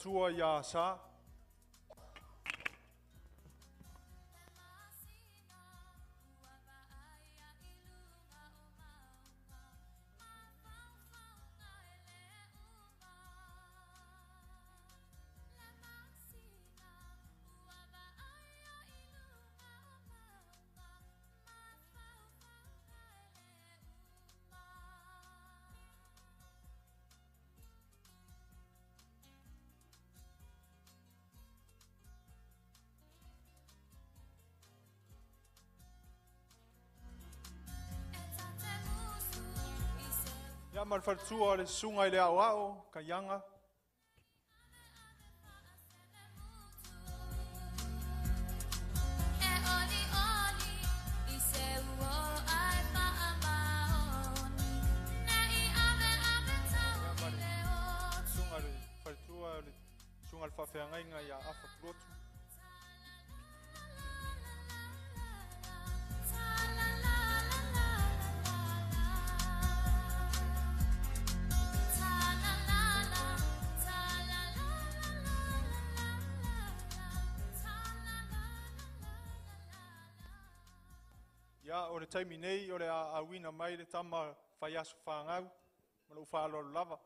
Tua ya sa. Ya malfartua le sunga ile ao kayanga. Sunga le fartua le sunga le fafeanga ya afa plotu. Ya o le taimi nei o le awina mai le tama fai aso whangau ma lo whaalo lava.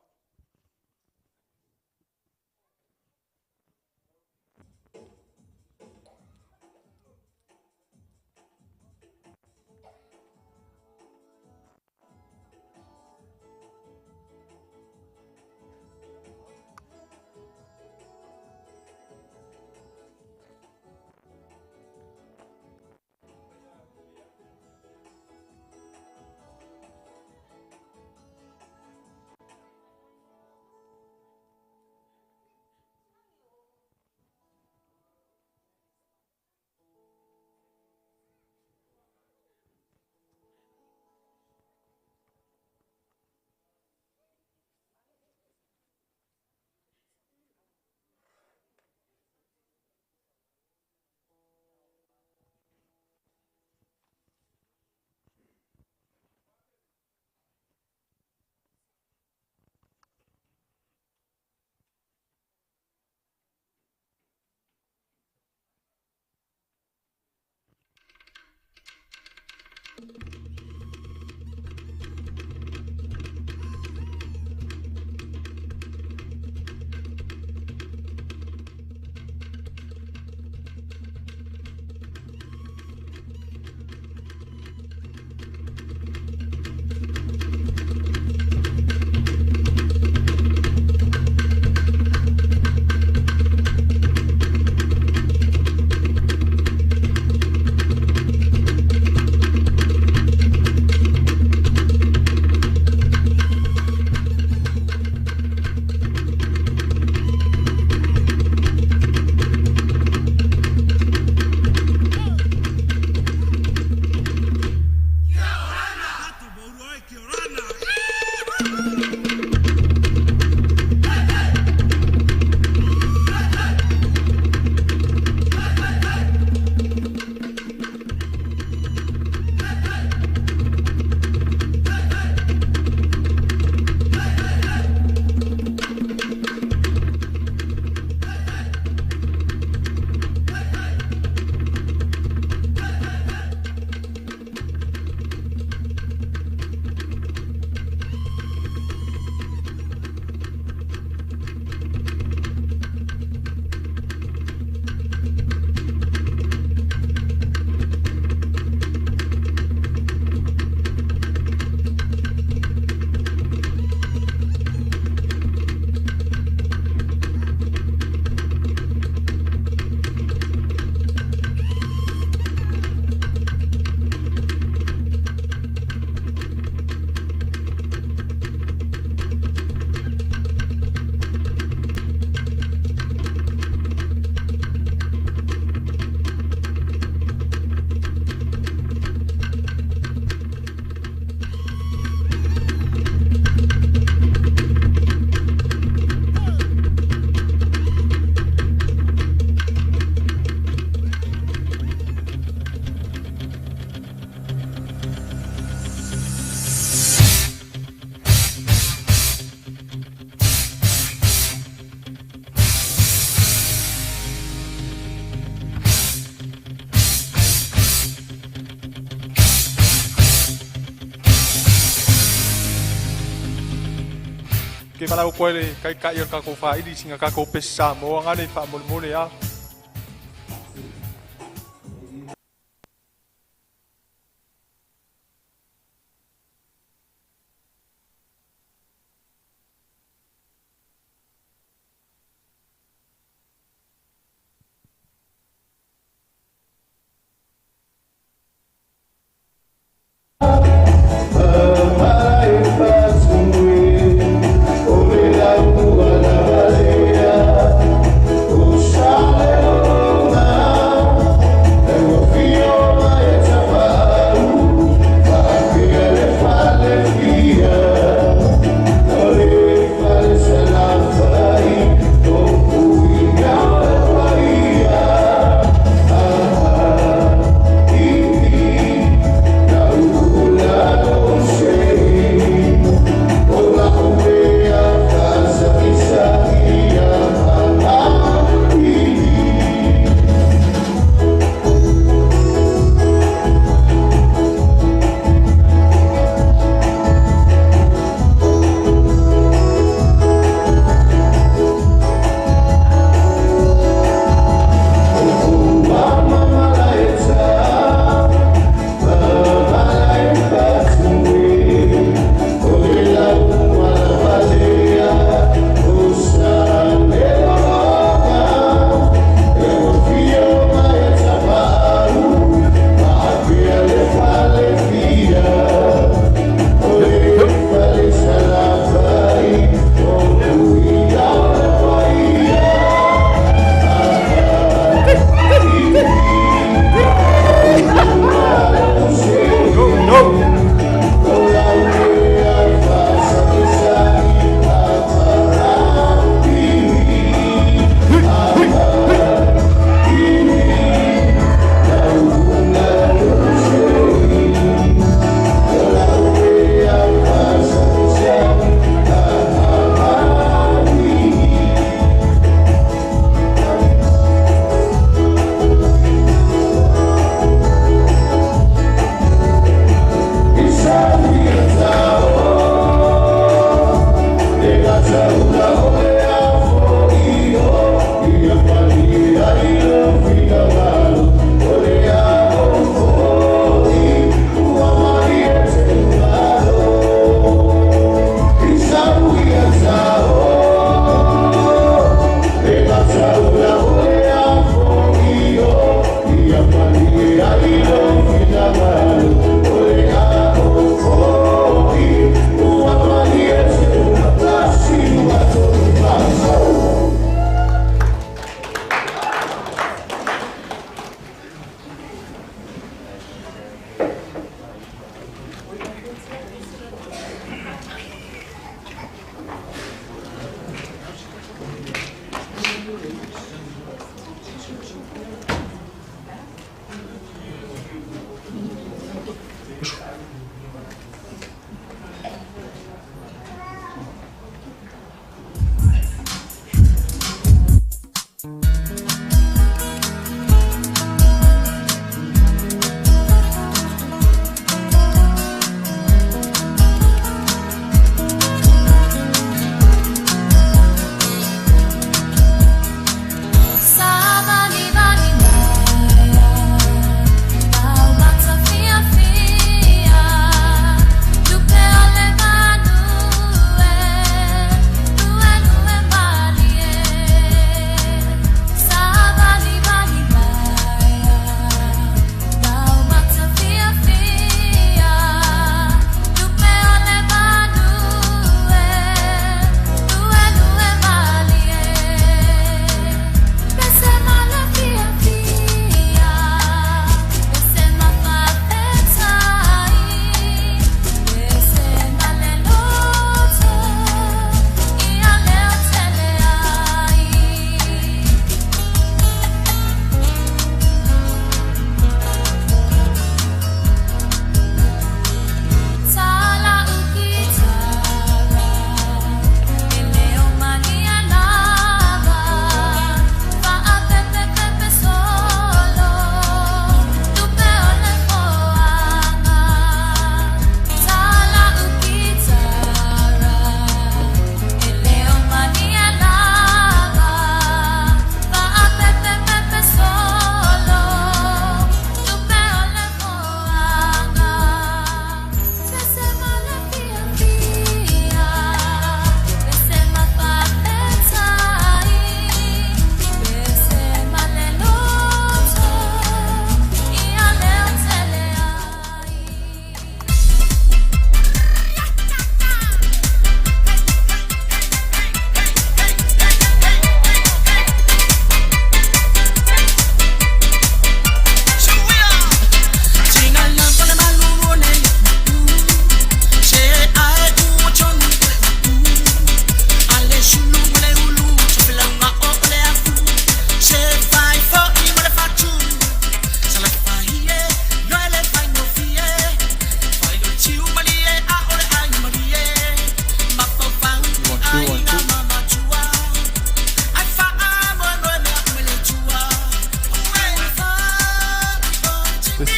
ke malau koe le kai o kako whaili singa kako pesi sa moa ngane wha mole a. Shall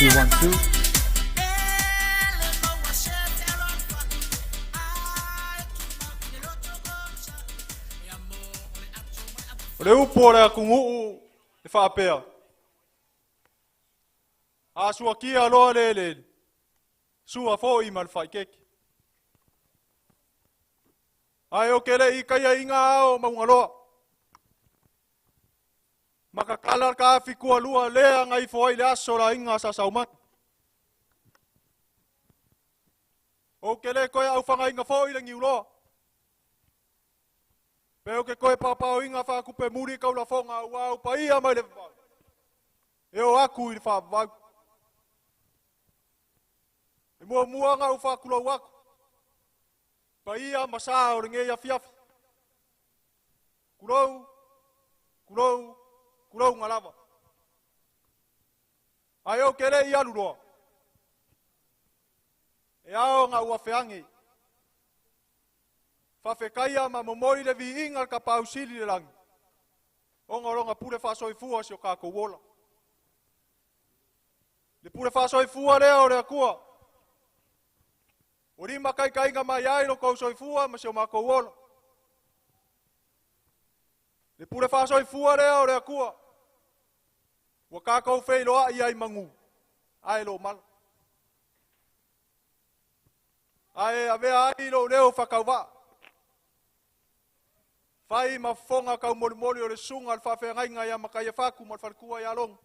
2, 1, 2. O le upo le kungu e whaapea. A sua kia loa le. Sua fo i mal whaikeki. Ai o kele i kaia inga ao maunga loa. Makakala ka fikua lua lea ngai fo i le aso la inga sa sauman. O kele koe au whanga inga fo i le ngiu loa. Peo ke koe papao inga whakupe muri kaula fonga au pa ia mai le whapau. E o aku i le whapau. E mua muanga u whakula u aku. Pa ia masa o ringe ia fiafi. Kurou, kurou, kurou ngalava. Ai o kele i alu roa. E ao ngā ua whiangi. Whawhekaia ma momoi le vi inga ka pausili le langi. Onga ronga pule whasoi fua si o kako wola. Le pule whasoi fua leo rea kua. URIMA kai kainga mai ai lo kou soi fua ma si o mako wola. Le pule whasoi fua leo rea kua. Wa kako wheiloa i ai mangu. Ai lo mala. Ai avea ai lo leo whakauwa. Whai ma fonga kau mori mori o le sunga al whawhengainga ia makaya whaku ma whalkua ia long.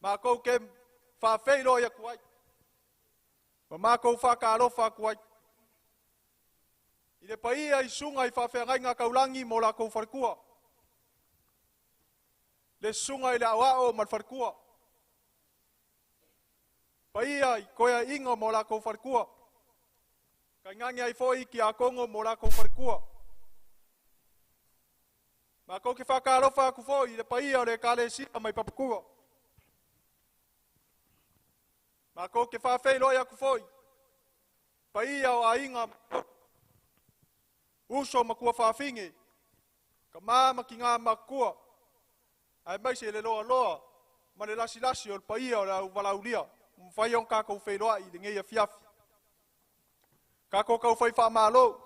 Ma kou ke whawheilo ia kuai. Ma kou whakaalofa kuai. I le paia i sunga i whawhengainga kaulangi mo la kou whalkua. Le sunga i le awao ma whalkua. Paia i koea inga mo la kou whalkua. Kai ngangi ai foi ki a kongo mo la kou whalkua. Ma kou ki whakaalofa aku foi le paia o le kale sika mai papakua. Ma kou ki whawheiloi aku foi. Paia o a inga uso makua whawhingi. Ka mama ki ngā makua. Ai mai se le loa loa. Ma le lasi lasi o le paia o le au walaulia. Mwhai on kako wheiloa i le ngeia fiafi. Kako kau whai wha malo.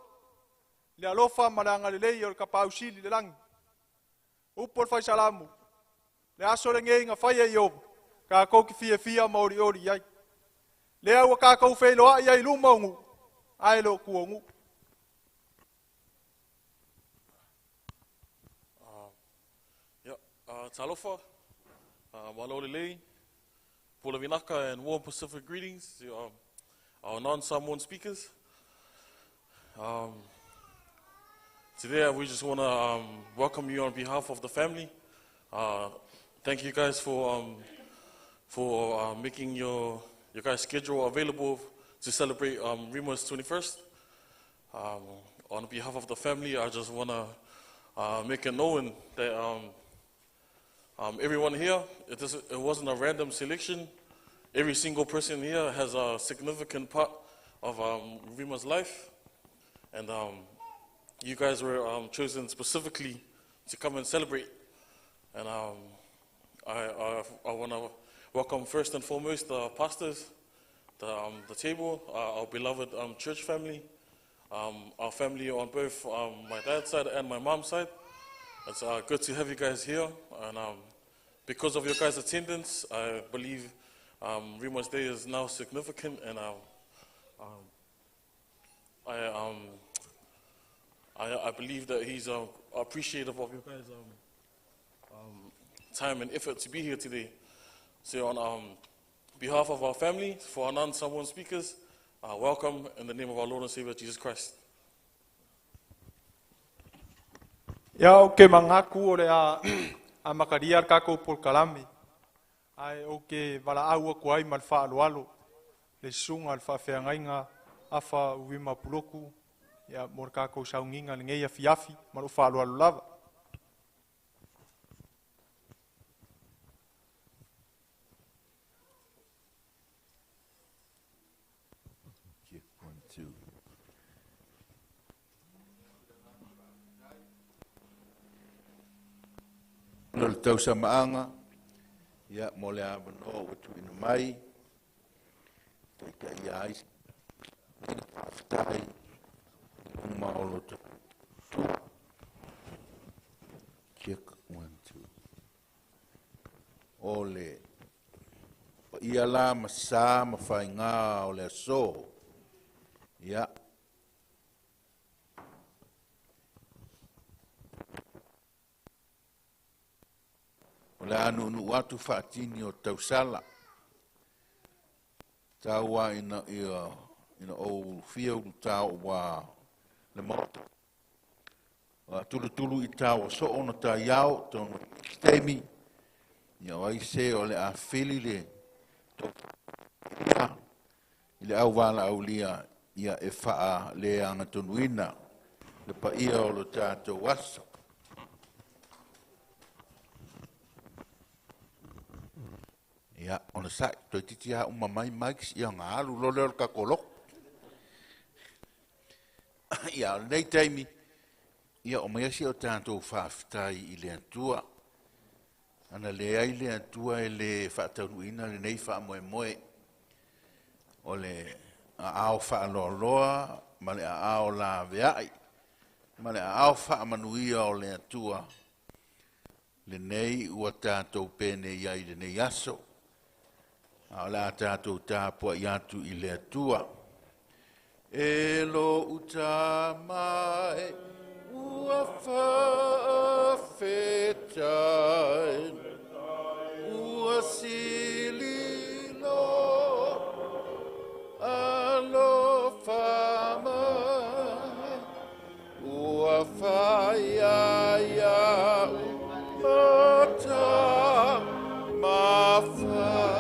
Le alofa ma le angalelei o le kapausili le langi. Upo le whai salamu. Le aso le ngei ngā whai ai obu. Kako ki fia fia maori ori iai. Le au kako wheiloa i ai luma ungu. Ai lo kuongu. Talofa, Malolelei, Pula Vinaka, and warm Pacific greetings to our non-Samoan speakers. Today we just want to welcome you on behalf of the family. Thank you guys for making your guys' schedule available to celebrate URIMA's 21st. On behalf of the family, I just want to make it known that everyone here, it wasn't a random selection. Every single person here has a significant part of URIMA's life. And you guys were chosen specifically to come and celebrate. And I want to welcome first and foremost the pastors, the table, our beloved church family, our family on both my dad's side and my mom's side. It's good to have you guys here, and because of your guys' attendance, I believe URIMA's Day is now significant, and I believe that he's appreciative of your guys' time and effort to be here today. So on behalf of our family, for our non-Samoan speakers, welcome in the name of our Lord and Savior Jesus Christ. Ia o ke mangaku o le a makaria kako por kalami. Ai o ke wala au aku ai mal wha alo le sunga al wha whiangainga afa URIMA puloku. Ia mor kako saunginga le ngeia fiafi mal wha alo lava. Le tau sa maanga, Ia mo le avano o tu ina mai. Te ia ais. Ina whaftai. Uma o lo tu. Check 1, 2. O le. Ia la masa ma whai ngā o le aso. Ia. O le anu nu watu whaatini o tausala. Taua ina o fia ulu tau wa le moto. Tulu i tau o so ona ta iau, tonu stemi. Ia o aise o le a fili le. I le au wala au lia ia e faa le anga tonuina. Le pa ia o lo tātou wasa. Ia, ona sai, toi titi a umamai maikis ia ngā alu lo leo ka kolok. Ia, nei taimi, ia o maiasi o tātou whaafitai i le antua. Ana le ai le antua e le whaataunuina le nei wha moe moe. O le a ao wha loa loa, ma le a ao la veai. Ma le a ao wha manuia o le antua. Le nei ua tātou pene iai le nei aso. A la tātou tāpua i atu i le atua. E lo uta mai, ua whaafetai, ua sililo, alo whamai, ua whaiaia, mata, mawhai.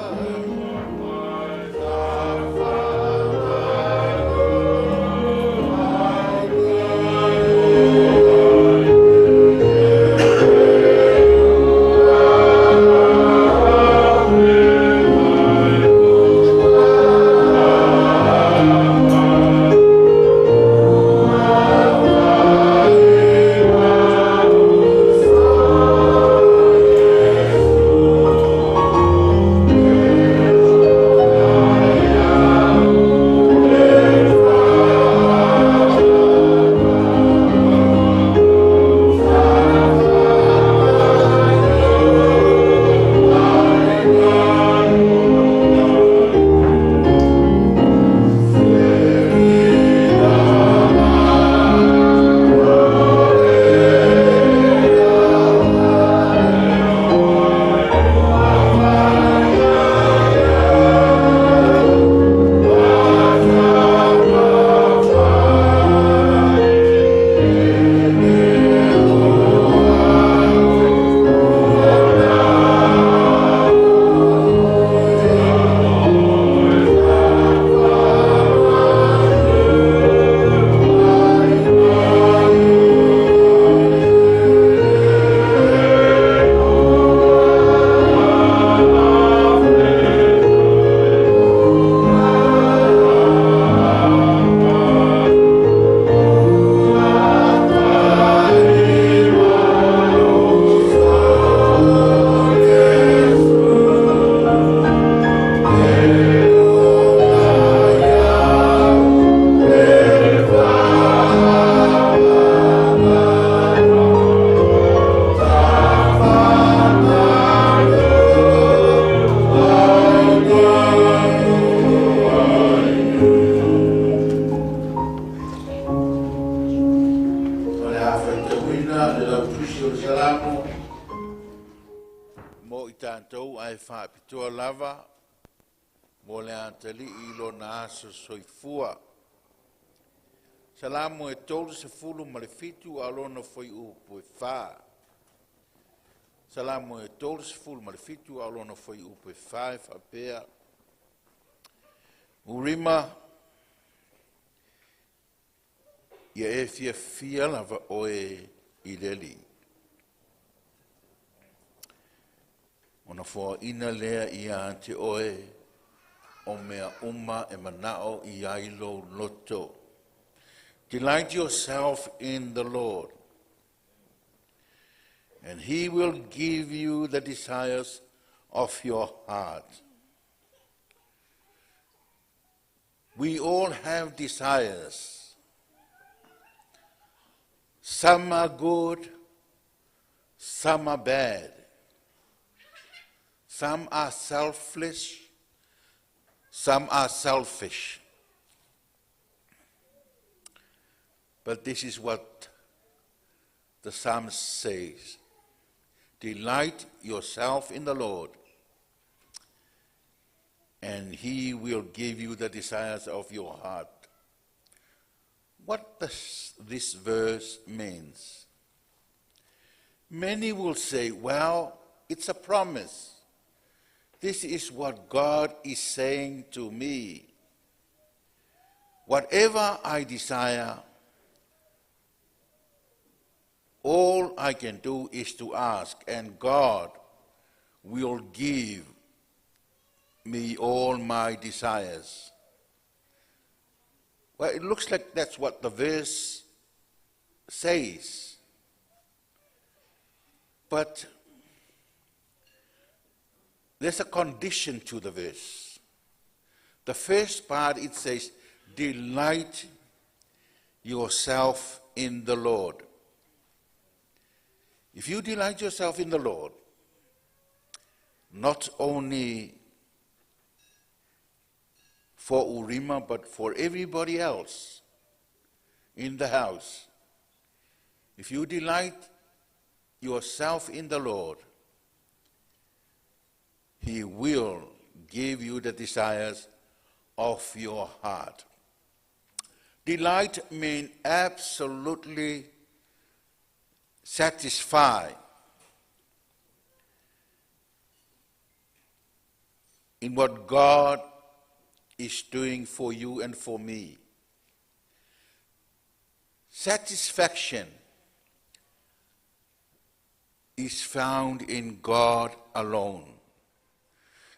Salamu e tolu se fulu malefitu alona foi upo e fa. Salamu e tolu se fulu malefitu alona foi upo e fa e fa pea. URIMA ia e fia lava oe i leli. Ona fo ina lea ia ante oe o mea uma e manao i ailo loto. Delight yourself in the Lord, and He will give you the desires of your heart. We all have desires. Some are good, some are bad. Some are selfless, some are selfish. But this is what the psalmist says. Delight yourself in the Lord, and he will give you the desires of your heart. What does this verse mean? Many will say, well, it's a promise. This is what God is saying to me. Whatever I desire, all I can do is to ask, and God will give me all my desires. Well, it looks like that's what the verse says. But there's a condition to the verse. The first part, it says, delight yourself in the Lord. If you delight yourself in the Lord, not only for URIMA, but for everybody else in the house, if you delight yourself in the Lord, He will give you the desires of your heart. Delight means absolutely satisfy in what God is doing for you and for me. Satisfaction is found in God alone.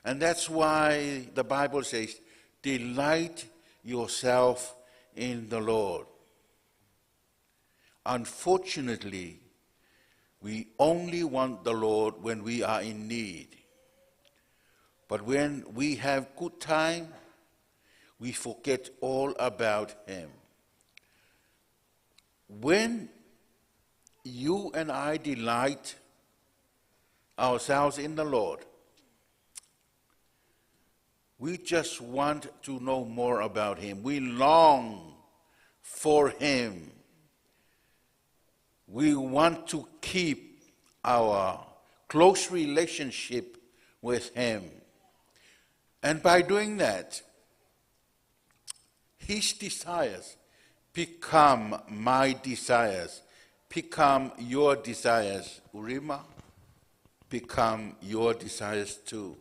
And that's why the Bible says, delight yourself in the Lord. Unfortunately, we only want the Lord when we are in need. But when we have good time, we forget all about Him. When you and I delight ourselves in the Lord, we just want to know more about Him. We long for Him. We want to keep our close relationship with Him. And by doing that, His desires become my desires, become your desires. URIMA, become your desires too.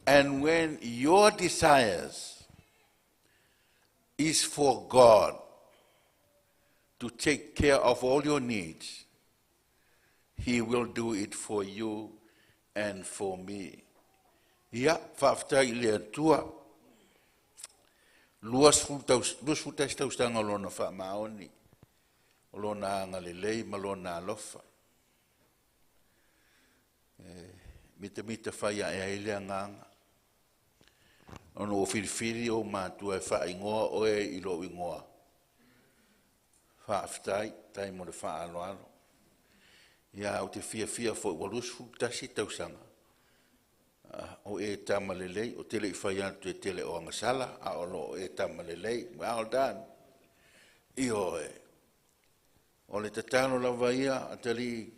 And when your desires is for God to take care of all your needs, He will do it for you and for me. Ia, whaftai lea tua, luas futais taustanga lona wha maoni, lona ngalelei, malona alofa. Mita whaia e ailea nganga. Ono o whiriwhiri o mātua e wha ingoa o e ilo ingoa. Wha aftai, tai mo le wha alo alo. Ia o te fia fo walus futasi tausanga. O e tamalelei, o tele I whai atu e tele o angasala, a ono o e tamalelei, well done. Io e. O le tatano lava ia, atali,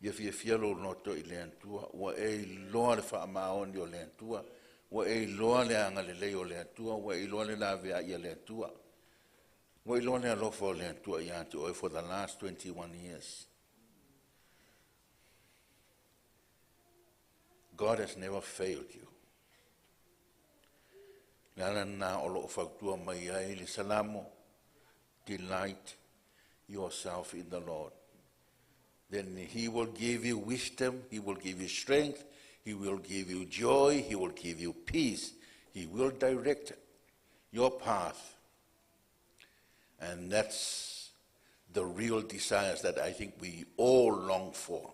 ia fia lo noto I le antua, wa e loa le wha maoni o le antua, wa e loa le angalelei o le antua, wa e loa le lavea ia le antua, wa e loa le alofa o le antua ia atu o for the last 21 years. God has never failed you. Lana na o lo whaktua mai ai le salamo, delight yourself in the Lord. Then He will give you wisdom, He will give you strength, He will give you joy, He will give you peace. He will direct your path. And that's the real desires that I think we all long for.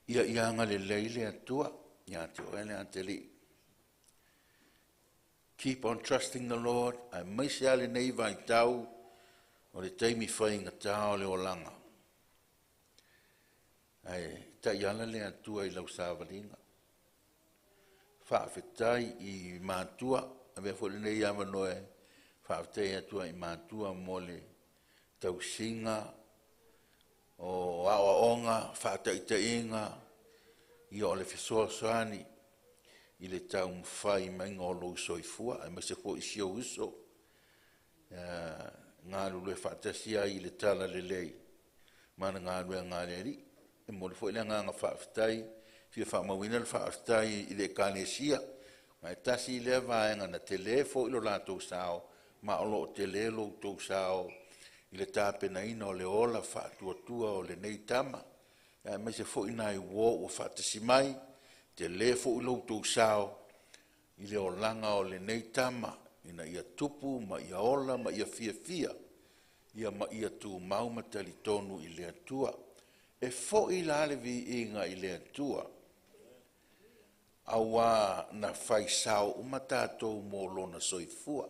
ia nga le leile atua, ia te oe le anteli. Keep on trusting the Lord, ai maise ale nei vai tau, o le teimi whainga tau le o langa. Ai, ta iala le atua I lau sāwaringa. Whaafetai I mātua, a mea fo le nei ama noe, whaafetai atua I mātua mo le tausinga, o aonga, whaataitainga, I o le fisoasani, I le tau mwhai mai ngō lou soifua, ai maise fo I sio uso, ngā lulu e whaatasia I le tala le lei, mana ngā lua ngā leri, e mo le fo le ngā whaafetai, fia whaamawina le whaafetai I le kānesia, mai tasi I le vaenga na te le fo I lo lātou sao, ma o lo te le lo tau sao, I le tāpena ina o le ola whaatuatua o le nei tama, mai se fo ina I wo o whaatasi mai, te le fo I lo tau sao, I le o langa o le nei tama, ina ia tupu, ma ia ola, ma ia fia, ia ma ia tu maumatali tonu I le atua, e fo I la le vi inga I le atua, awa na fai sao umatatou mo lona soifua,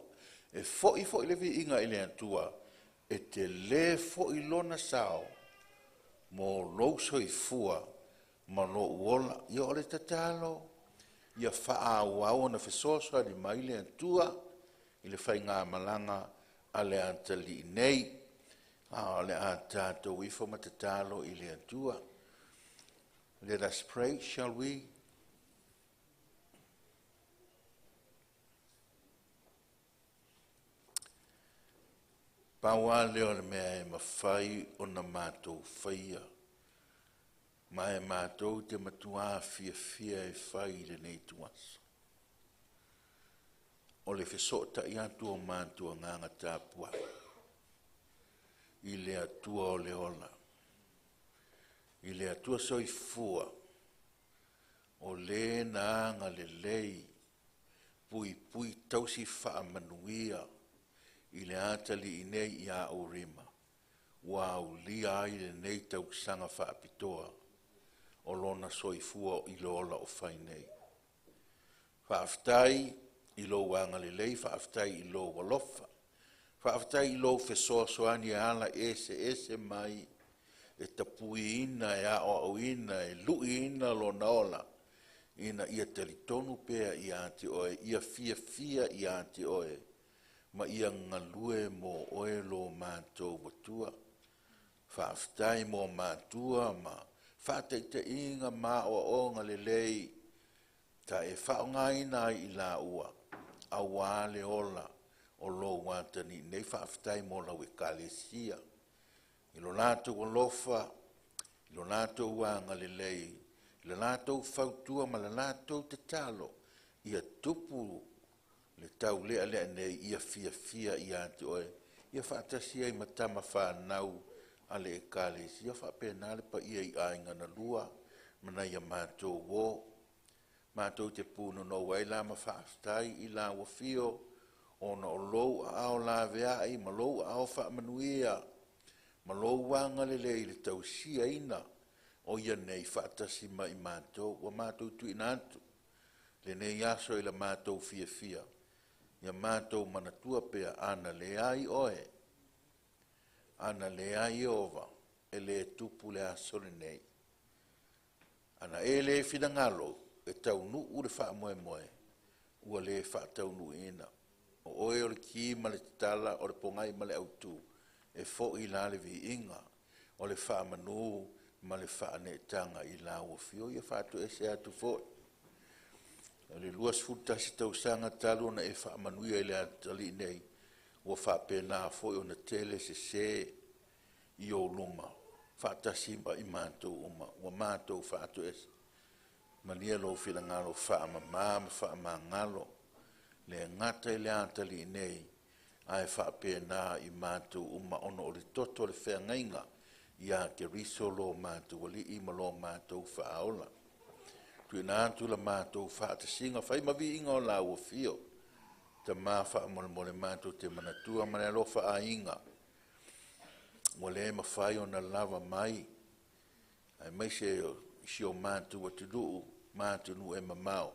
e fo I le vi inga I le atua, e te le fo I lona sao, mo lo soifua, ma lo uola, ia o le tatalo, ia faa wao na fesosa di mai le atua, I le fai ngā malanga a le antali nei, a le atatou ifo matatalo I le atua. Let us pray, shall we? Paua leo le mea e mawhai o na mātou whaia. Ma e mātou te matua fia e whai le nei tuasa. O le whesota I atu o mātua nganga tāpua. I le atua o le ola. I le atua soifua. O le naanga le lei. Pui tausi wha manuia. I le atali I nei I a URIMA. Wau lia ai le nei tau sanga wha apitoa. O lona soifua I lo ola o whai nei. Whaaftai I lo wanga le lei, whaaftai I lo walofa. Whaaftai I lo fesoasoani ala ese mai. E tapui ina e a o ina e lui ina lo naola. Ina ia teritonu pea I ati oe, ia fia I ati oe. Ma ia ngalue mo oe lo mātou watua. Whaaftai mo mātua ma whateite inga mā o ngā le lei. Ta e whaongaina I la ua. A wale ola o lo watani nei whaaftai mo lau e kalesia. I lo lātou o lofa, I lo lātou wanga le lei. I lo lātou whautua ma le lātou te talo. Ia tupu le tau lea nei ia fia I ati oe. Ia whaatasia I matama whanau a le e kalesia. Ia whaapena le pa ia I ainga na lua. Mana ia mātou wo. Mātou te pūno no waila ma whaaftai I la wafio o na o lou a ao la vea I ma lou a ao wha manuia ma lou wanga le le tau sia ina o ia nei whaatasi ma I mātou wa mātou tu inantu le nei aso I la mātou fia ia mātou manatua pea ana le ai oe ana le ai ova e le tupu le aso le nei ana e le finangalo e tau nu ure wha moe, ua le wha tau nu ina. O oe o le ki ma le tala, o le pongai ma le autu, e fo I la le vi inga, o le wha manu ma le wha ne tanga I la ua fio, ia wha tu ese atu fo. O le luas futa si tau sanga talu na e wha manuia I le atali nei, ua wha pena fo o na tele se I o luma, wha tasimba I mātou uma, ua mātou wha tu ese. Mania lo fila ngalo wha ngalo le ngata I le atali nei ai wha pena I mātou uma ono o le toto le whea ngainga I a ke riso lo mātou wali I ma lo mātou wha aola. Tui nātu la mātou wha te singa whai mavi inga o la ua fio ta mā wha mole mātou te manatua mane lo wha a inga wale ma whai o na lava mai ai mai se isi o mātou atu luu, mātou nu e mamao.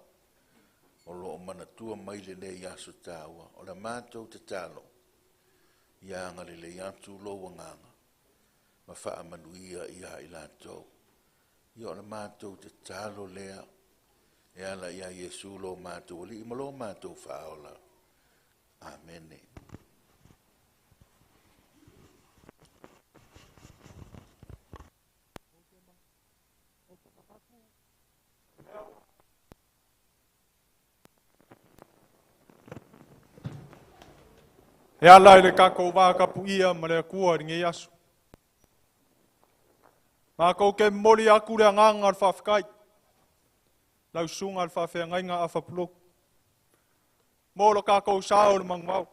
O lo o manatua mai le nei aso tāua. O la mātou te talo. Ia ngale le atu lo wanganga. Ma wha manuia ia i lātou. Ia o la mātou te talo lea. E ala ia Yesu lo mātou. Li ima lo mātou whaola. Amen. E ala i le kako wākapu ia ma le kua ringi asu. Mā kou ke moli aku le nganga al whawhikai. Lau sunga al whawhia ngainga a whapulo. Mōlo kako sao le mangwau.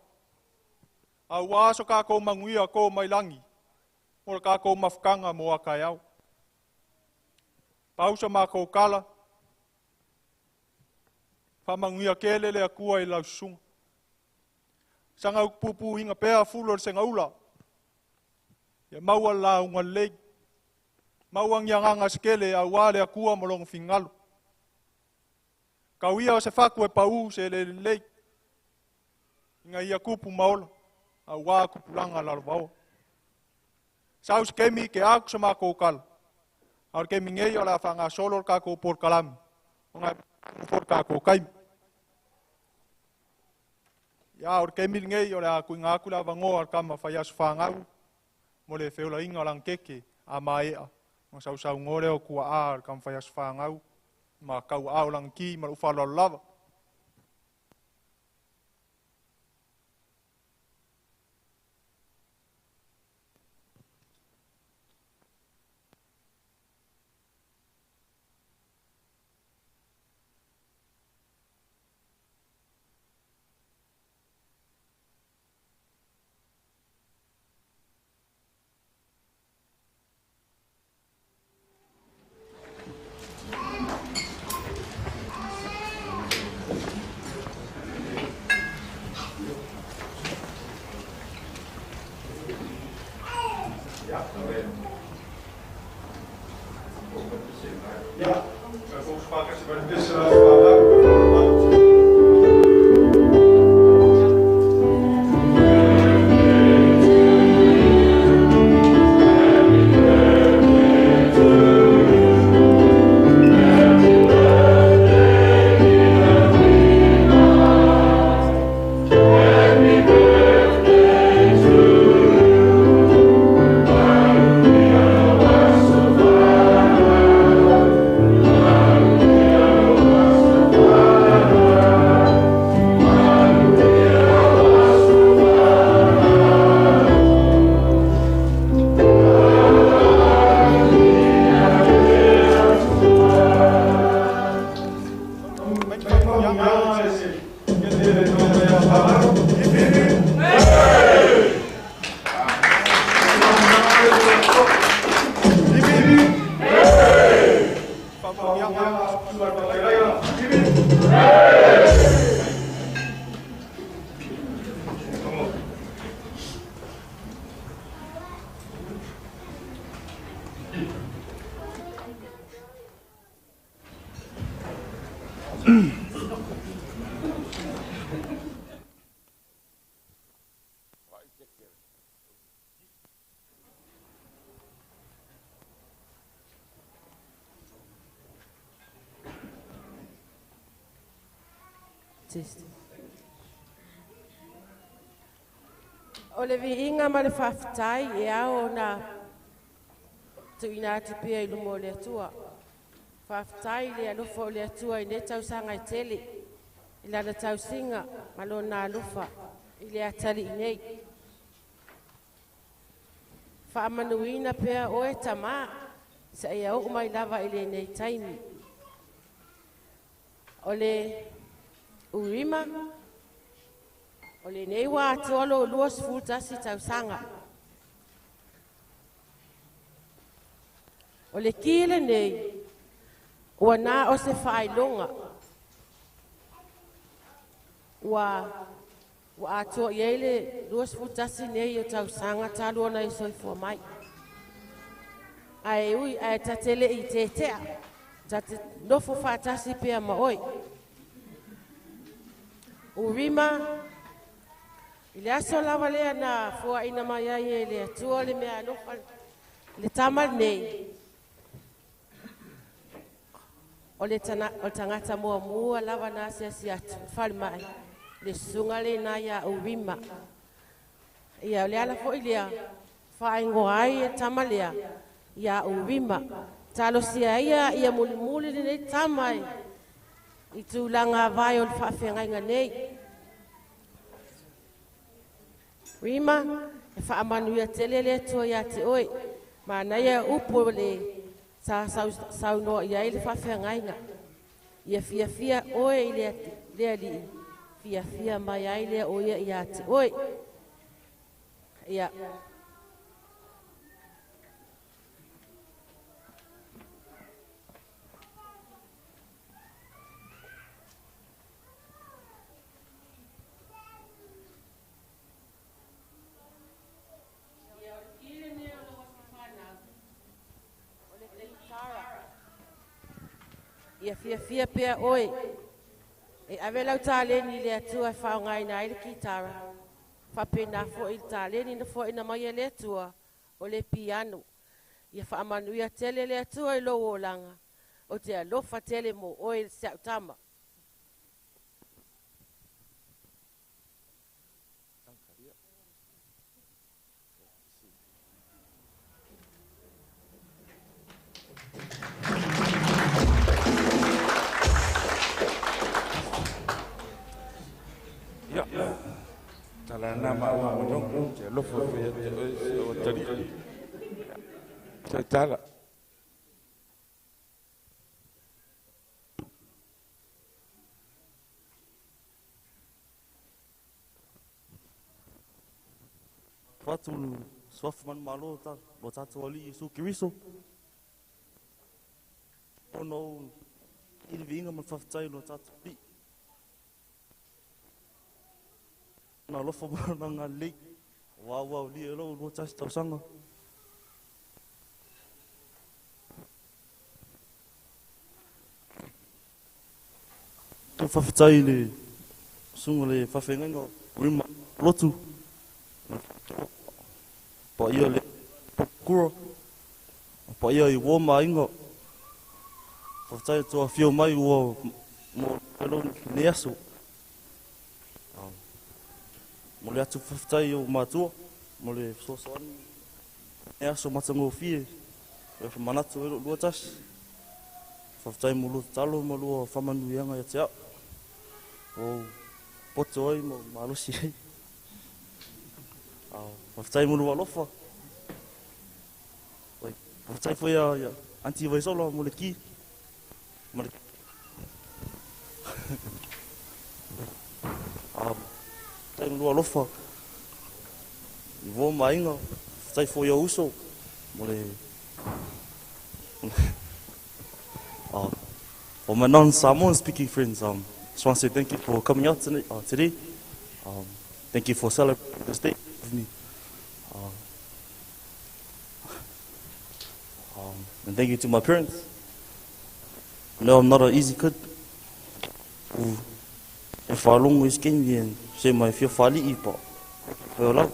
A waso kako manguia ko mai langi. Mōlo kako mafkanga mo akai au. Pausa mā kou kala. Whamanguia kele le akua i lau sunga. Sanga pupu hinga pea fulo se ngaula. Ya maua la unga lei. Maua nganga skele a wale akua molong fingalu. Kauia o se faku e pau se le lei. Inga ia kupu maola. A waa kupulanga la rwao. Saus kemi ke aku sa mako kal. Ar kemi ngei o la fanga solo kako por kalami. Onga por kako kaimi. Ya or ke milngei o la kuinga aku la vango al kama fa yas fangau mo le feula inga lang keke a maea mo sau ngore o kua ar kam fa yas fangau ma kau au lang ki ma ufa lava O le viinga ma le whawhitai e ao na tuina ati pia i lumo le atua. Whawhitai le alufa o le atua i ne tausanga i tele. I lana tausinga ma lo na alufa i le atali i nei. Whaamanuina pia o e tama sa ia o mai lava i le nei taimi. O le URIMA o le nei wā tolo luas fultasi tausanga. O le kile nei, ua nā o se whailonga. Ua atua iei le luas fultasi nei o tausanga taluona i soifua mai. Ai ui, ai tatele i te tea. Tati nofo whaatasi pia maoi. URIMA, ile aso lawa lea na fua ina mai e le atua le mea nofa le tamal nei. O le tangata mua lawa na asia atu whalmai. Le sunga le na ia URIMA. Ia le ala fo ilia whaingo ai e tamalea ia URIMA. Talo sia ia muli le nei tamai. I tūlanga vai o le whaawhengainga nei. URIMA, e whaamanuia tele le atua ia te oi. Ma naia upo le saunoa ia i le whaawhengainga. Ia fia oe i le ali. Fia mai ai le oia ia te oi. Ia. Ia fia pia oi. E ave lau tāleni le atua e whaongai na i le kitara. Whapena fo i tāleni na fo ina mai le atua o le piano. Ia whaamanu ia tele le atua i lo o langa. O te alofa tele mo oi se au tama. Tala nama o monong te lofo fe o tari. Tala. Fatu swaf man malo ta lo tatu ali su kiriso. Ono il vinga man faftai lo tatu pi. Na lo fo na ngali. Wow li lo tas tau sanga. Tu faftai le sunga le fafenga ngo URIMA lotu. Pa ia le kuro. Pa ia I wo mai ngo. Faftai to fio mai wo mo pelo neaso. Mo le atu faftai o matua, mo le sosoani. E aso matango fie, e manatu e lua tas. Faftai mo lua talo, mo lua whamanu ianga ia te au. O poto ai, mo maalosi ai. Faftai mo lua lofa. Faftai foi a anti vai solo, mo le ki. Mo le tai lua lofa. I wo mainga, tai foi o uso. Mole. For my non-Samoan speaking friends, just want to say thank you for coming out today. Thank you for celebrating this day with me. And thank you to my parents. I know I'm not an easy kid. If I long is came here and say my fear fali ipa. Well,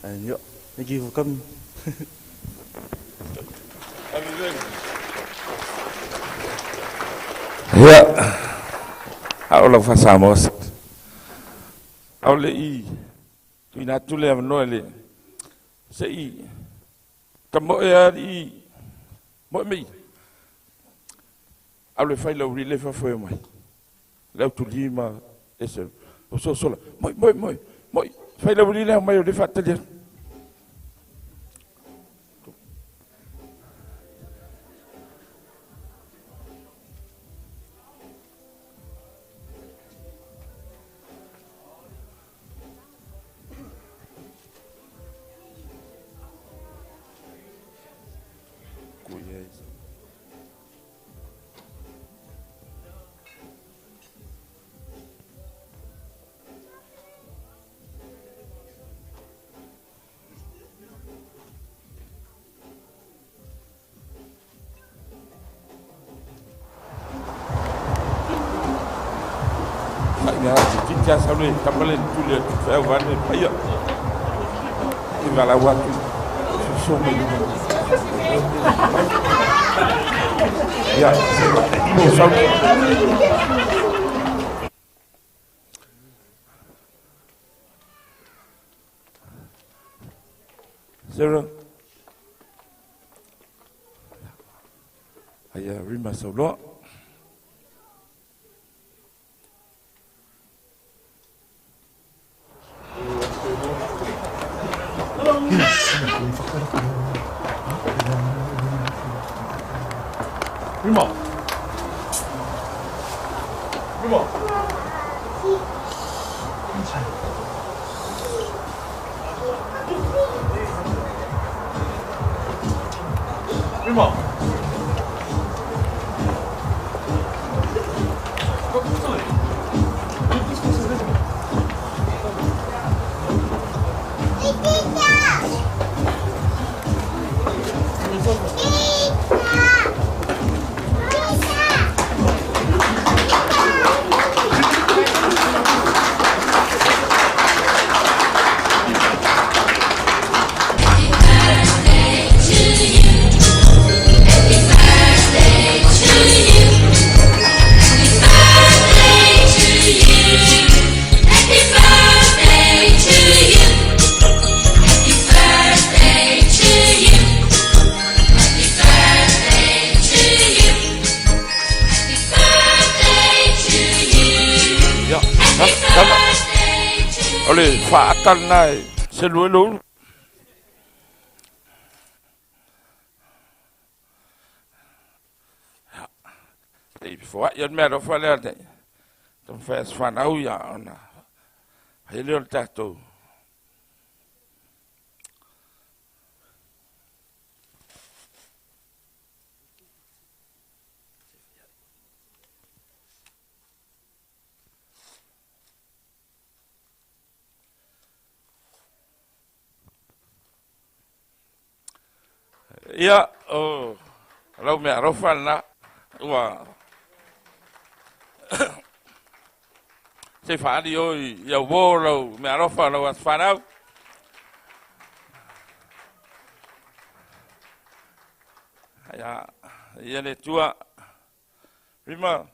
and yeah, thank you for coming. Ya. Aula fasamos. Aule I. Tuina tule amnoele. Sei. Kamo I. Mo mi. Aule fai lo rile fa foi mai. Lau tu lima ese. O so sola. Moi. Fai lo rile mai o le fa tele. Saknya kita selalu kembali tulis fawan paya. Tinggal awak suami. Ya, suami. Esera. Ayah URIMA solo. URIMA. URIMA. URIMA. Oleh faatan nai seluruh before yan mero faler de tom fes fan au ya ona helio tato ya oh lau mero falna wa se fadi oi ya volo me arofa lo as fanau ya le tua URIMA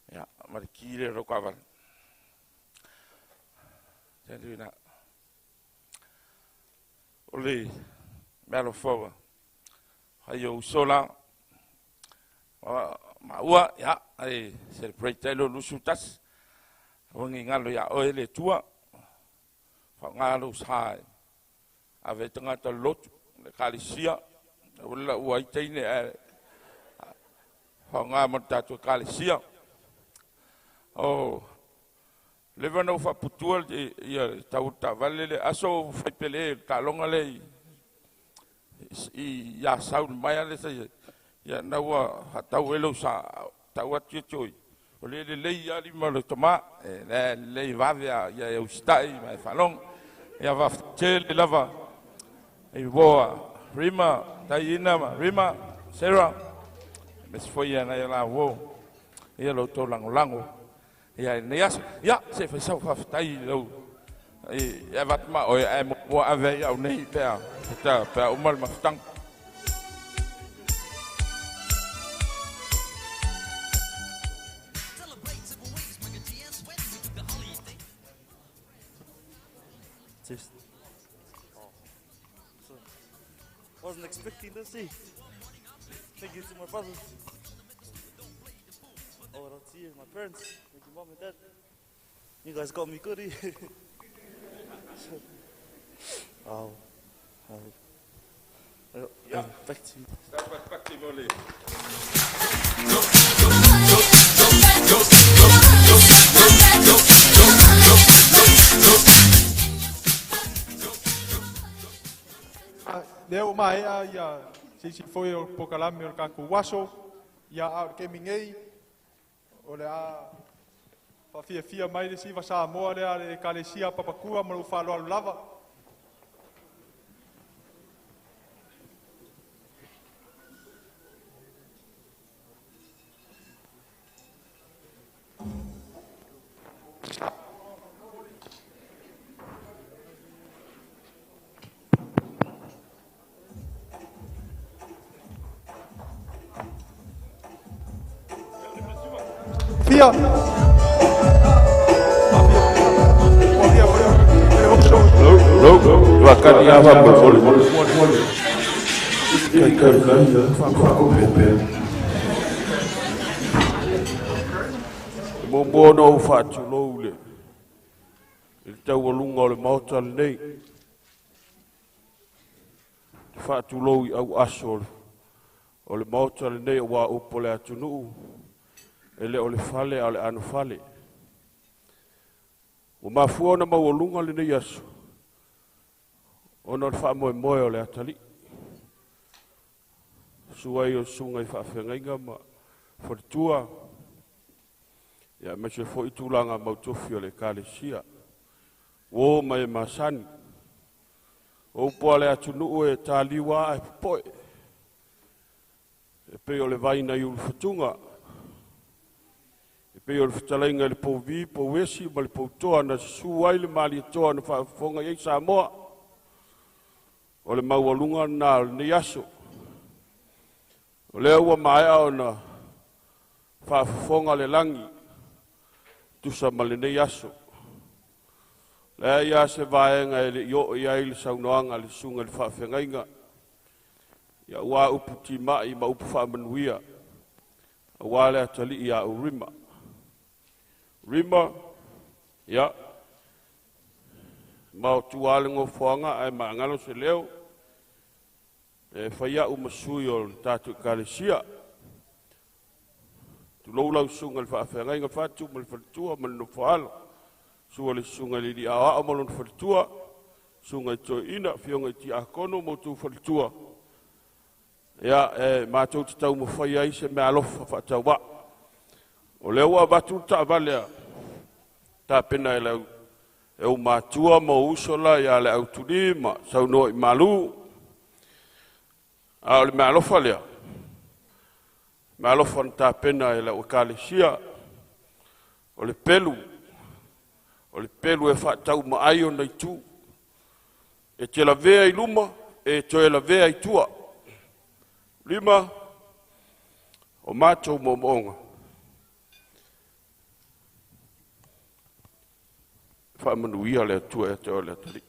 ya markire ro kaval jadi na oli me arofa ayo sola maua ya ai celebrate lo lusutas wangi ngalo ya oile tua fa ngalo sai ave tanga to lot le kalisia wala uai teine fa ngamo tatu kalisia oh levano fa putual ya tauta vale le aso fa pele talonga le i ya saul maya le sai ya nawa hatau elo sa tawa chichoi ole le ya li malo toma le vavia ya ustai mai falong ya va chele lava e boa URIMA taina ma URIMA Esera mes foi na ya wo ya lo to lango ya nias ya se fa sa fa tai lo ya vat ma o e mo ave ya nei ta umal maftang Wasn't expecting to see. Thank you to my brothers. Oh, I don't see my parents. Thank you, mom and dad. You guys got me good. Oh, yeah. Back to you. back to you. Leo mai ya si foi o pokalame o kaku waso ya a ke mingei o le a fa fia mai le si va sa mo le a kalesia papakua mo fa lo lava Fia. Wakaniava mafole momono o whaatulou le i tau alunga o le maota le nei whaatulou i au aso o le maota le nei o wā upo le atunuu e le o le fale a le anu fale o mafua ona mau alunga le nei aso ona le wha moe o le atali suai o sunga i whaafengainga ma wharitua ia me se fo i tūlanga mautofi o le kālesia o mai masani o poa le atunuu e tāliwa e poe e pe o le vaina i ulfatunga e pe o le whatalainga le pouvi, pouesi ma le poutoa na suai le mali atoa na whaafonga i Samoa o le maualunga na le aso o le ua maea o na whaafonga le langi tusa ma le nei aso le ia se vaenga e le io ia i le saunoanga le sunga le whaafengainga ia ua upu ti mai ma upu whaamanuia a wale atali ia URIMA URIMA ia ma o tuale ngofoanga e maangalo se leo e whaia umasui o tātou kālesia tu loulau sunga le whaafengainga whatu ma le whatua ma le nofoalo sua le sunga le li awa o malon whatua sunga i toi ina fionga i ti akono mo tu whatua ia e mātou te tau mo whaia i se mea alofa whatau wa o leo a batu ta valea ta pena e lau e o mātua mo usola ia le au tuli ma sauno i malu a o le mea alofa lea mea alofa ta pena e lau kālesia o le pelu e whaatau ma ai o nei tū e te la vea i luma e toe la vea i tua lima o mātou mo moonga whaamanuia le atua e te o le atari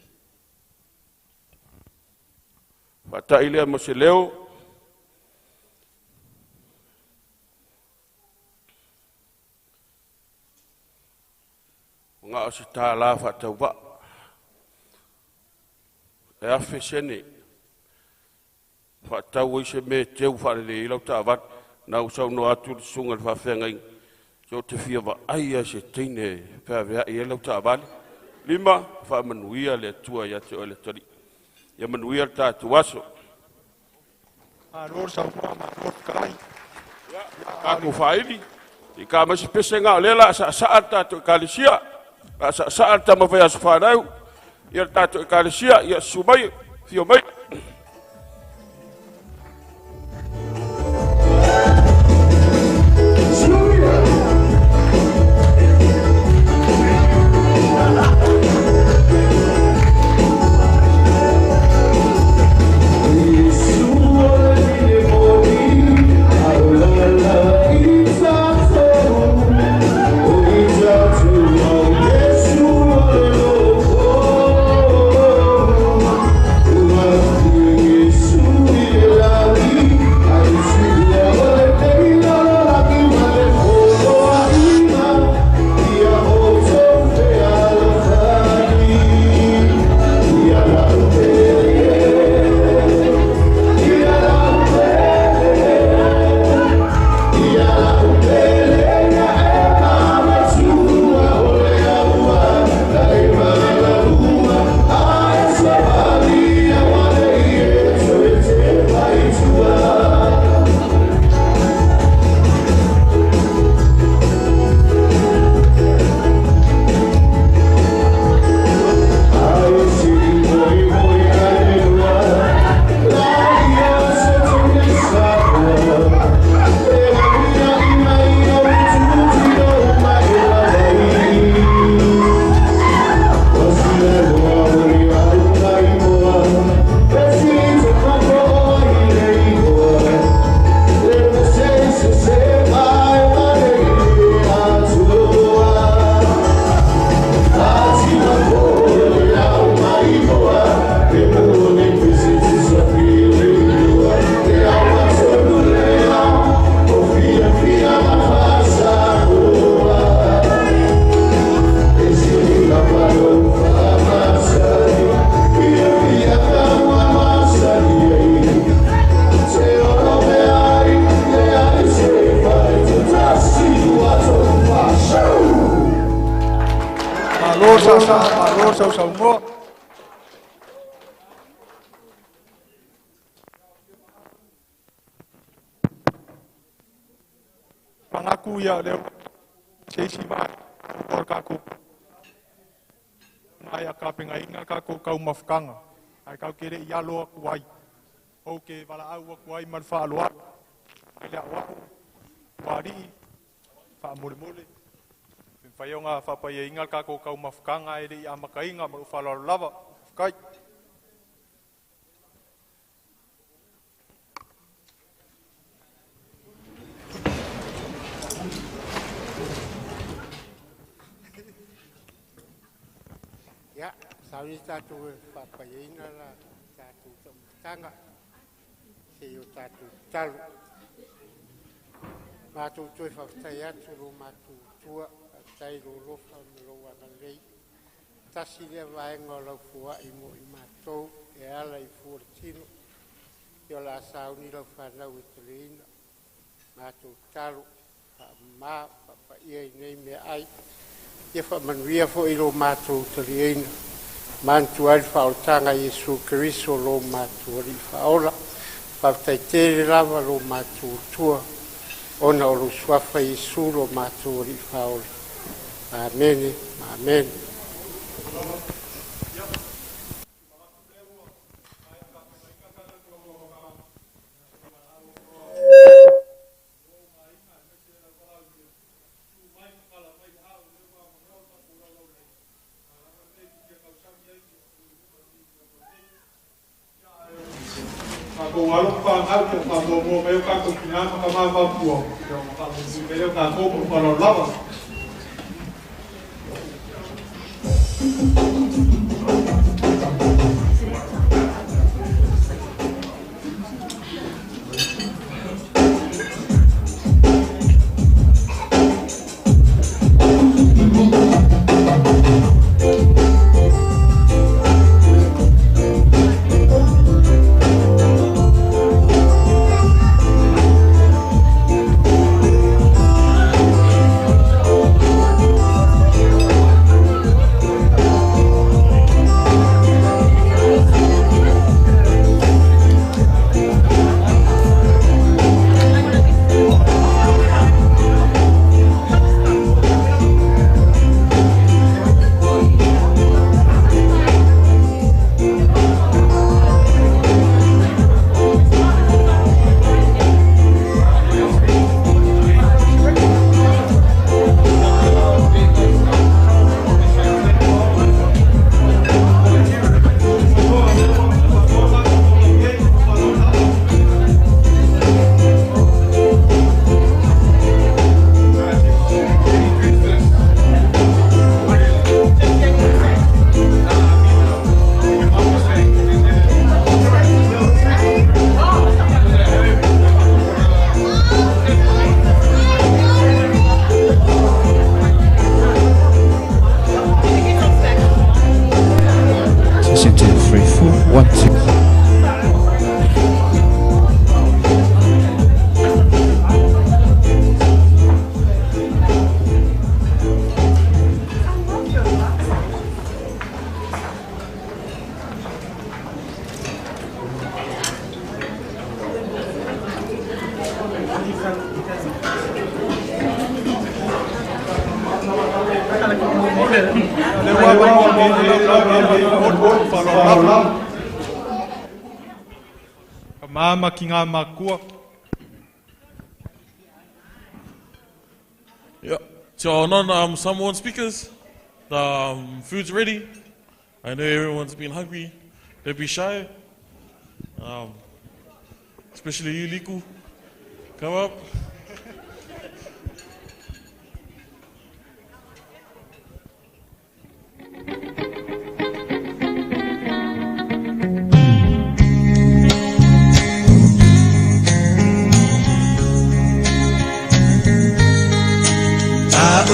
whaatai lea mo se leo nga o se tā la whaatau wa e awhi sene whaatau i se me teu whaare i lau tā wat na usau no atu sunga le whawhengai so te fia wa aia se teine whawea i lau tā wale lima whaamanuia le atua ia te o le tori ia manuia le tātu aso kako whaili i ka masi pese ngā lela sa tātu kālesia sa ta ma vai asfanau ia tato ekalesia ia sumai fio mai Oh sa malo sau mo. Pangaku ya leo sesi ba or kaku. Ai ka penga inga kaku kau mafkanga. Ai kau kere ialo aku ai. Oke wala au aku ai man fa loa. Ai la wa. Wari fa mole. Whaiona whapai inga kako kau mafkanga e rei amakainga maru whalaro lava. Kai. Ya, sawi tatu whapai inga la tatu tamtanga. Seo tatu talu. Mātou toi whaktai atu ro mātou tua. Tai rolofa melo wana lei. Tasi lea vaenga lau fua I mo I mātou e ala I fuaratino. Io la sauni lau whanau I teleina. Mātou talo, mā, papa ia I nei mea ai. Ia whamanuia fo I lo mātou teleina. Mantu ai whaotanga Jesu Keriso lo mātou ari whaola. Whautai tere lava lo mātou tua. Ona o lo swafa Jesu lo mātou ari whaola. Amen, amen. Ako walo pangau ke mo meu ka ko kina ma ma va puo. Yo ka mo meu ka ko mo para lava. Mama kinga makua. Yeah. To our non-Samoan speakers, the food's ready. I know everyone's been hungry. Don't be shy. Especially you, Liku. Come up.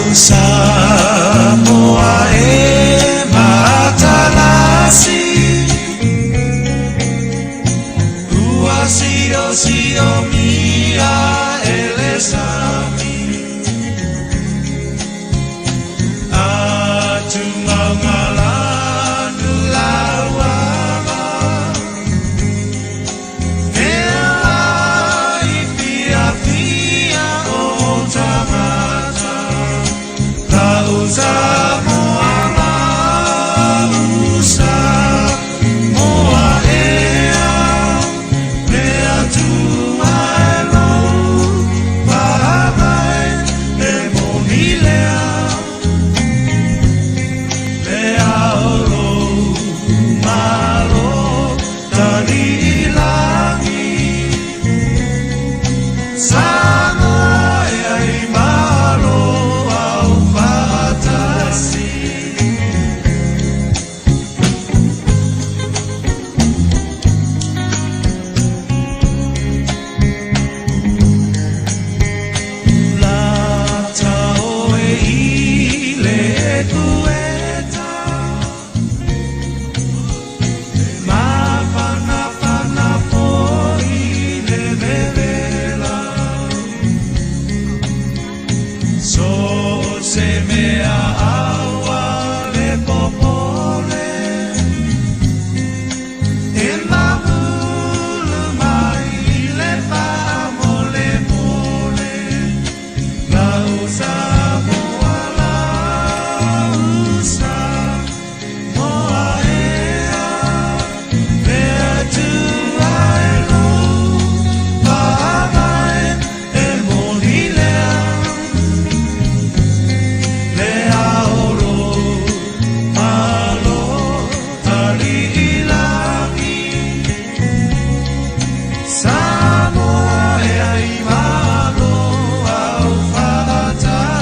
Samoa e matalasi Ua sio mia elesami Atu manga Samoa e ai malo au whaata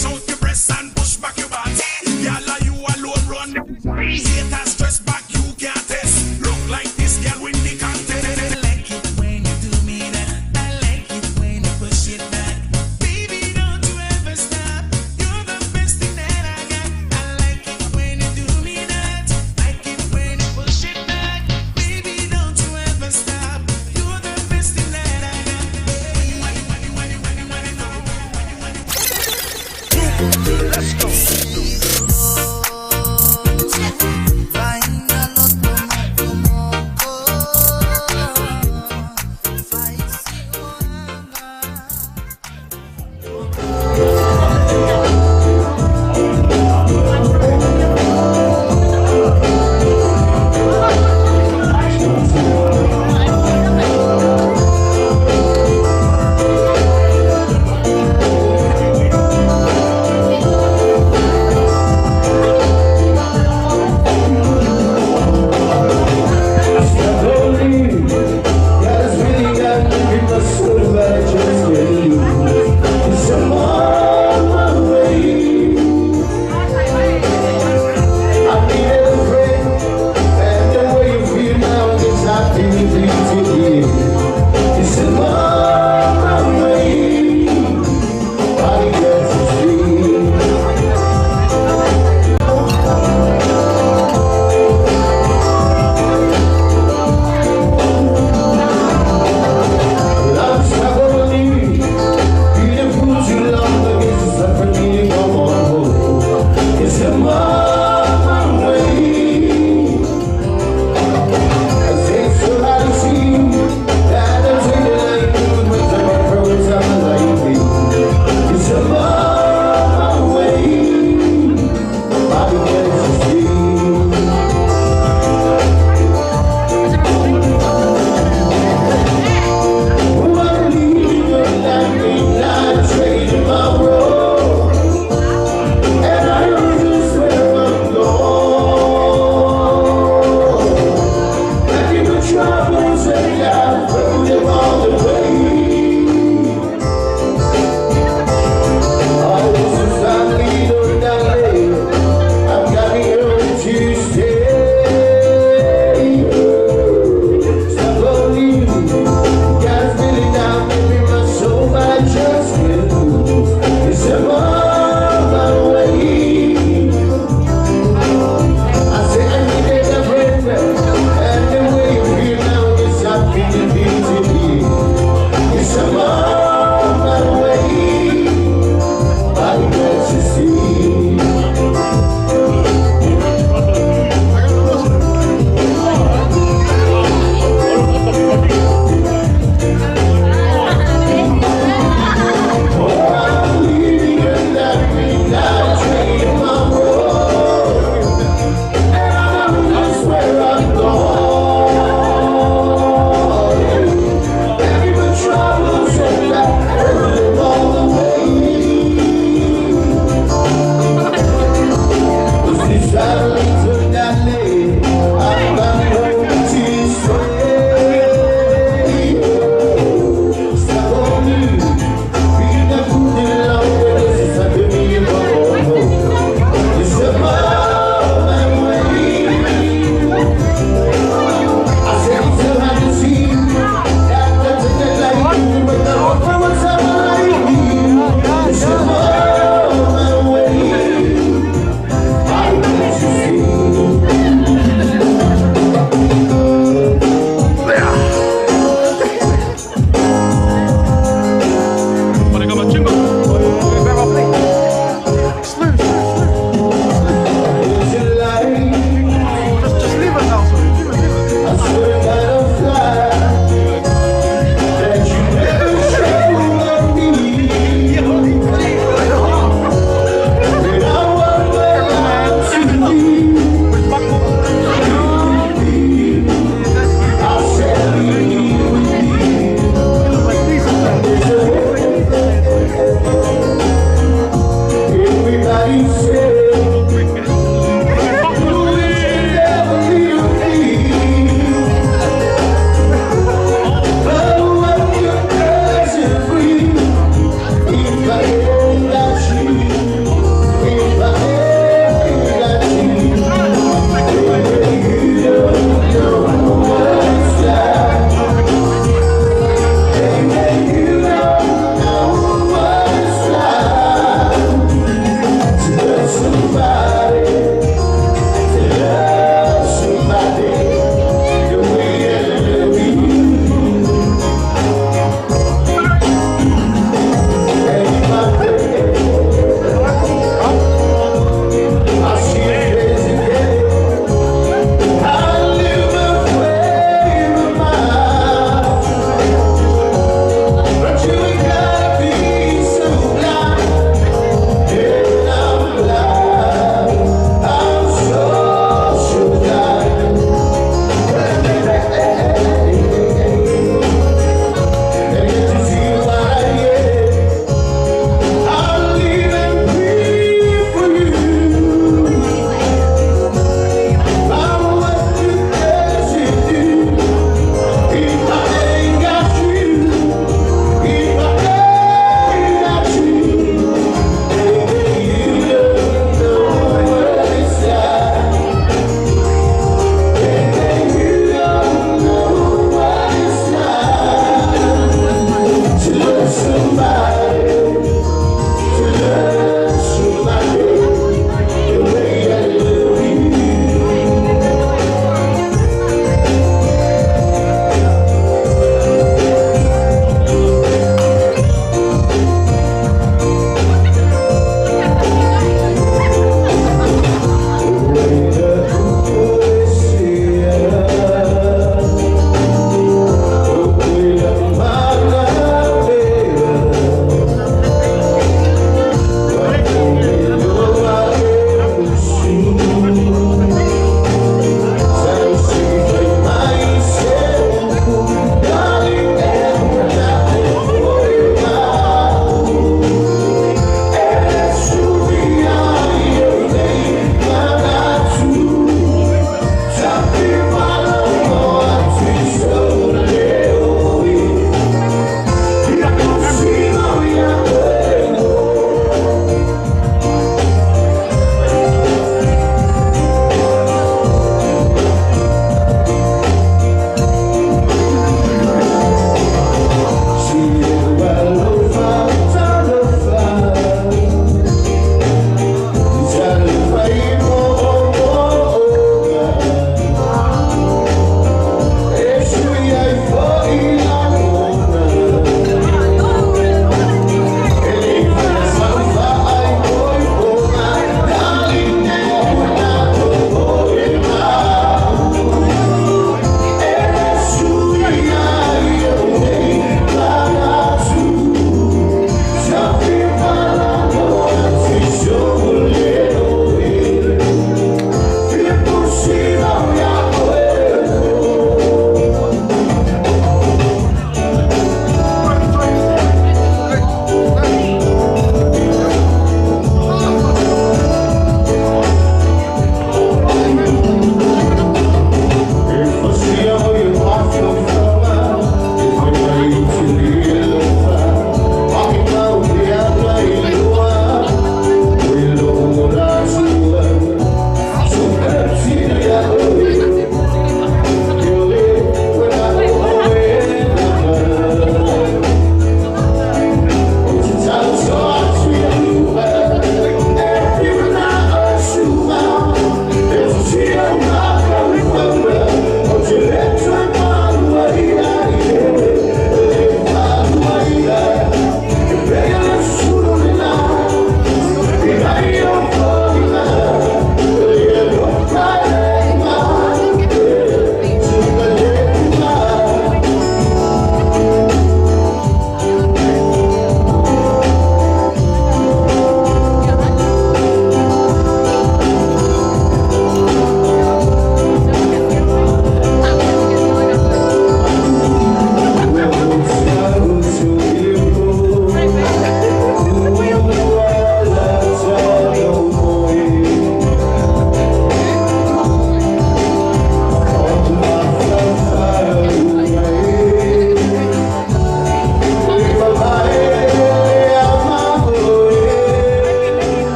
Push out your breasts and push back your body. Y'all, you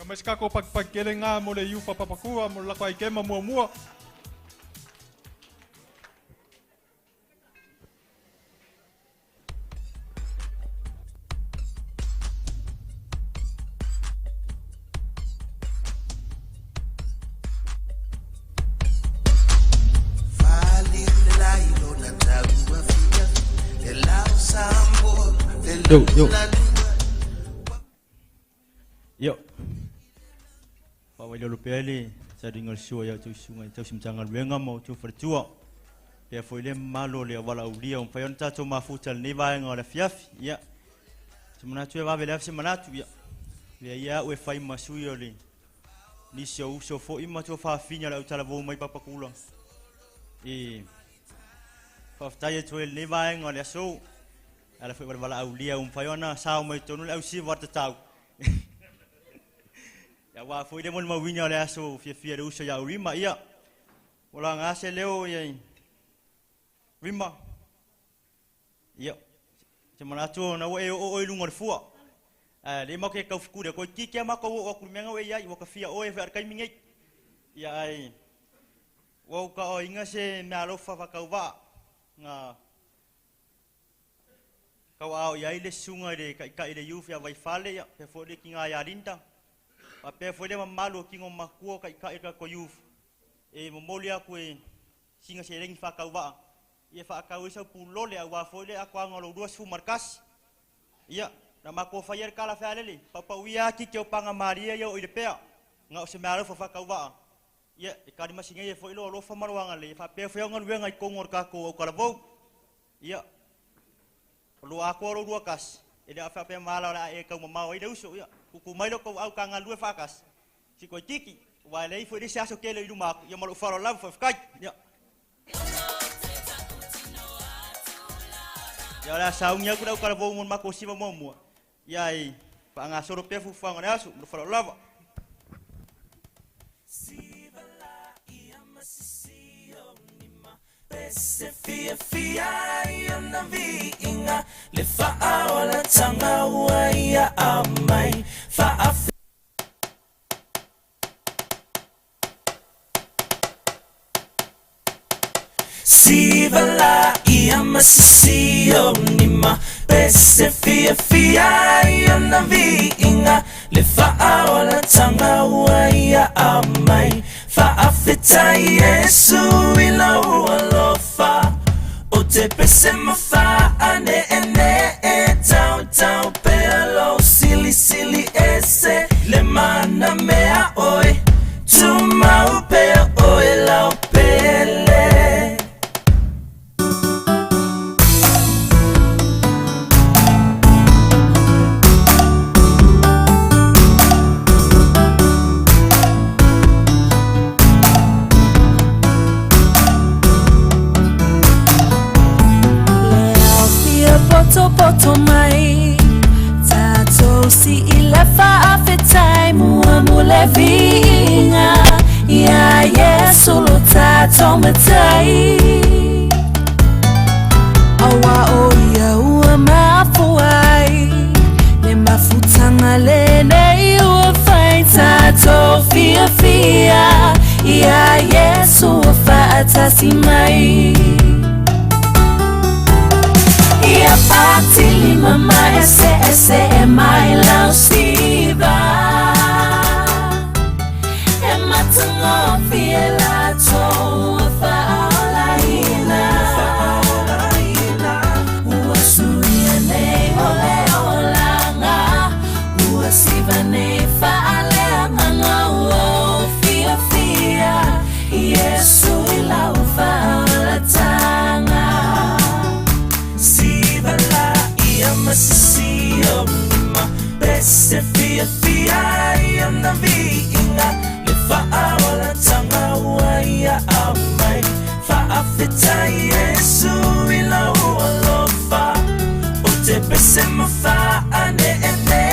Mas kako pagkelenga mo le yu papapakua mo lakwai kema mua. Yo. Pawai lo pele sa dingal sua ya tu sungai tu simjangan wenga mo tu fertua. Pe foi le malo le wala ulia un fayon ta tu mafutal ni va ngora fiaf ya. Semana tu va vela semana tu ya. Ya we fai masuyo le. Ni so fo ima tu fa finya la utala vo mai papakula. Faftai tu le va ngora so. Ala foi wala ulia un fayona sa mai tu no au si vata tau. Ya wa foi de mon mawinya le aso fia usa ya URIMA ia. Wala ngase leo ya. URIMA. Ia. Semana tu na o lungor fua. Le mo ke ka fuku de ko kike ma ko o kumenga we ya wa ka fia o e ver kai mingai. Ya ai. Wa ka o inga se na lo fa ka wa. Nga. Ka wa ya ile sunga de ka ile yu fia vai fale ya pe fo de kinga ya rinta. Ape foi de malu kingo makuo ka ko yuf e momolia ko singa sereng fa ka wa e fa ka wisa pulo le wa foi le akwa ngolo duas fu markas ia na mako fayer kala fa lele papa wia ki ke panga maria yo ile pe nga se maro fa ka wa ia e ka di masinga e foi lo fa marwanga le fa pe foi ngon wenga ko ngor ka ko ka bo ia lo ako lo dua kas e da fa pe mala la e ka mamau e uso ia ku mai lo ko au kanga lue fakas si ko tiki wa lei foi desse aso que ele ilu mak ia malu faro lava foi fikai Ya la saungnya ku dau kala vou mon mako siva momo. Ya ai pa nga soro pe fu fanga na asu no falo lava. Se fia fia ia na vinga le fa'aola tanga ua ia amai fa'afi Sivala ia masisio nima se fia fia ia na vinga le fa'aola tanga ua ia amai fa'afita Yesu ila ualofa o te pese mafa ane ene tau tau pelo sili sili ese le mana mea oi tu mau pe oi lau pele poto mai tato si ilefa afetai mua mule vinga ya Yesu lo tato matai awa o ya ua mafuai le mafutanga le nei ua fai tato fia fia ya Yesu fa atasi mai Ia patili mama ese e mai lau siva E matango fiela to fa'aolaina Ua suia nei ole olanga Ua siva nei fa'aleanga Ua fia fia Yesu ilau fa'aolatanga Masisio ma bese fia fia ia na vinga le fa'aola tanga ua ia amai fa'afita Yesu ila ualofa o te pese mafa ane ene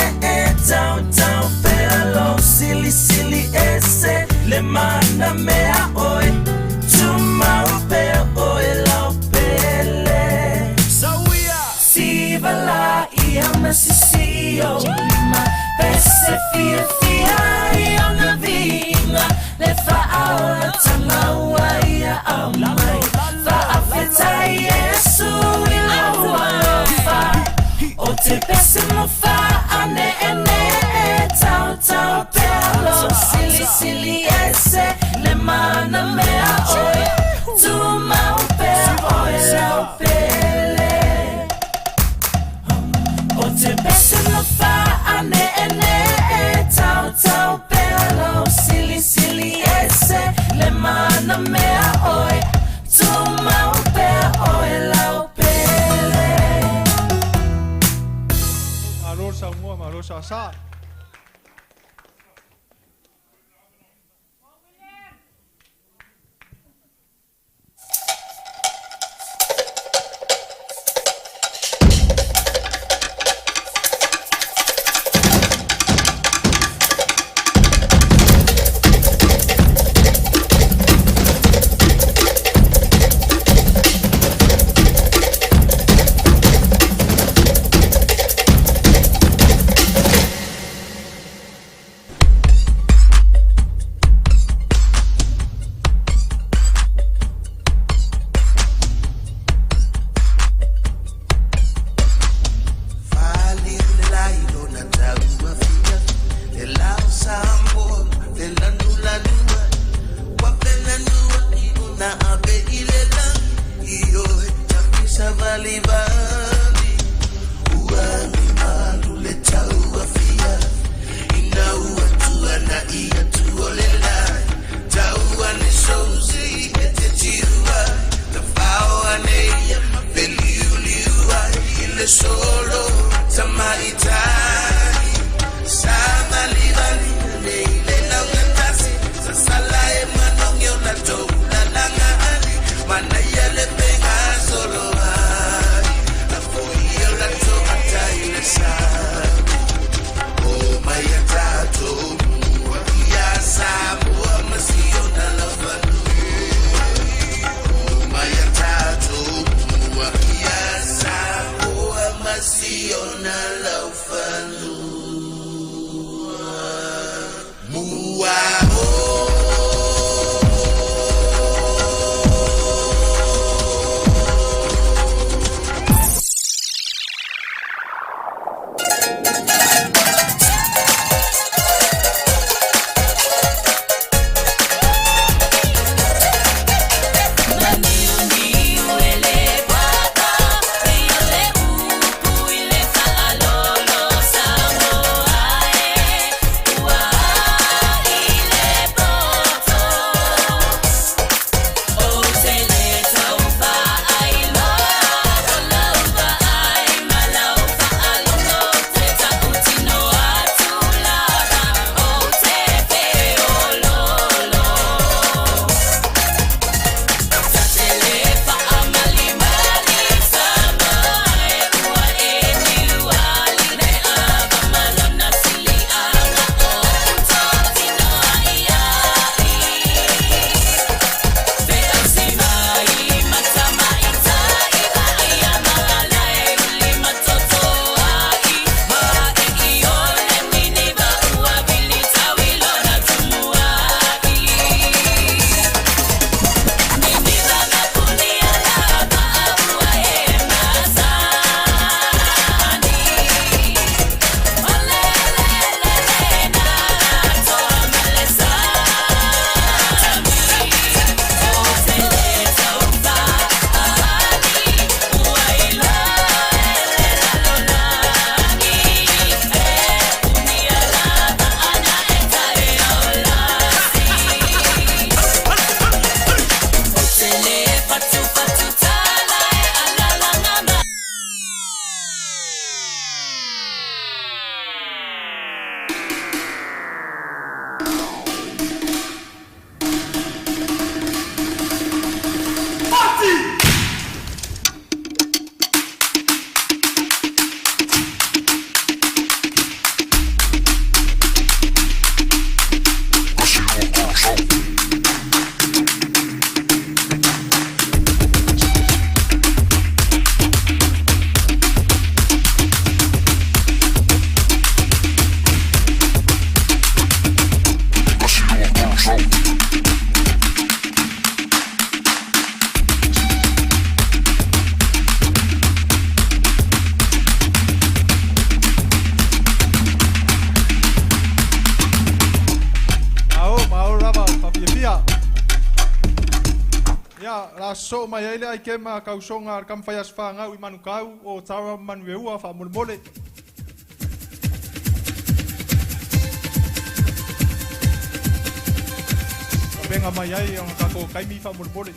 tau tau pelo sili sili ese le mana mea oi tu mau pe oi lau pele Sivala ia masisio lima Pese fia fia ia na vinga Le fa'aola tanga ua ia amai Fa'afeta Yesu ila ualofa O te pese mofa ane ene Tau tau pelo sili sili ese Le mana mea oi Tu mau pe oi lau pele O te bese no fa ane ene Tau tau pelo sili sili ese Le mana mea oi Tu mau pe oi lau pele Marosa mua, marosa sa. Ya, la so mai ele ai ke ma kausonga ar kam faias fanga i manukau o tawa manueua fa molmole. Venga mai ai on kako kaimi fa molmole.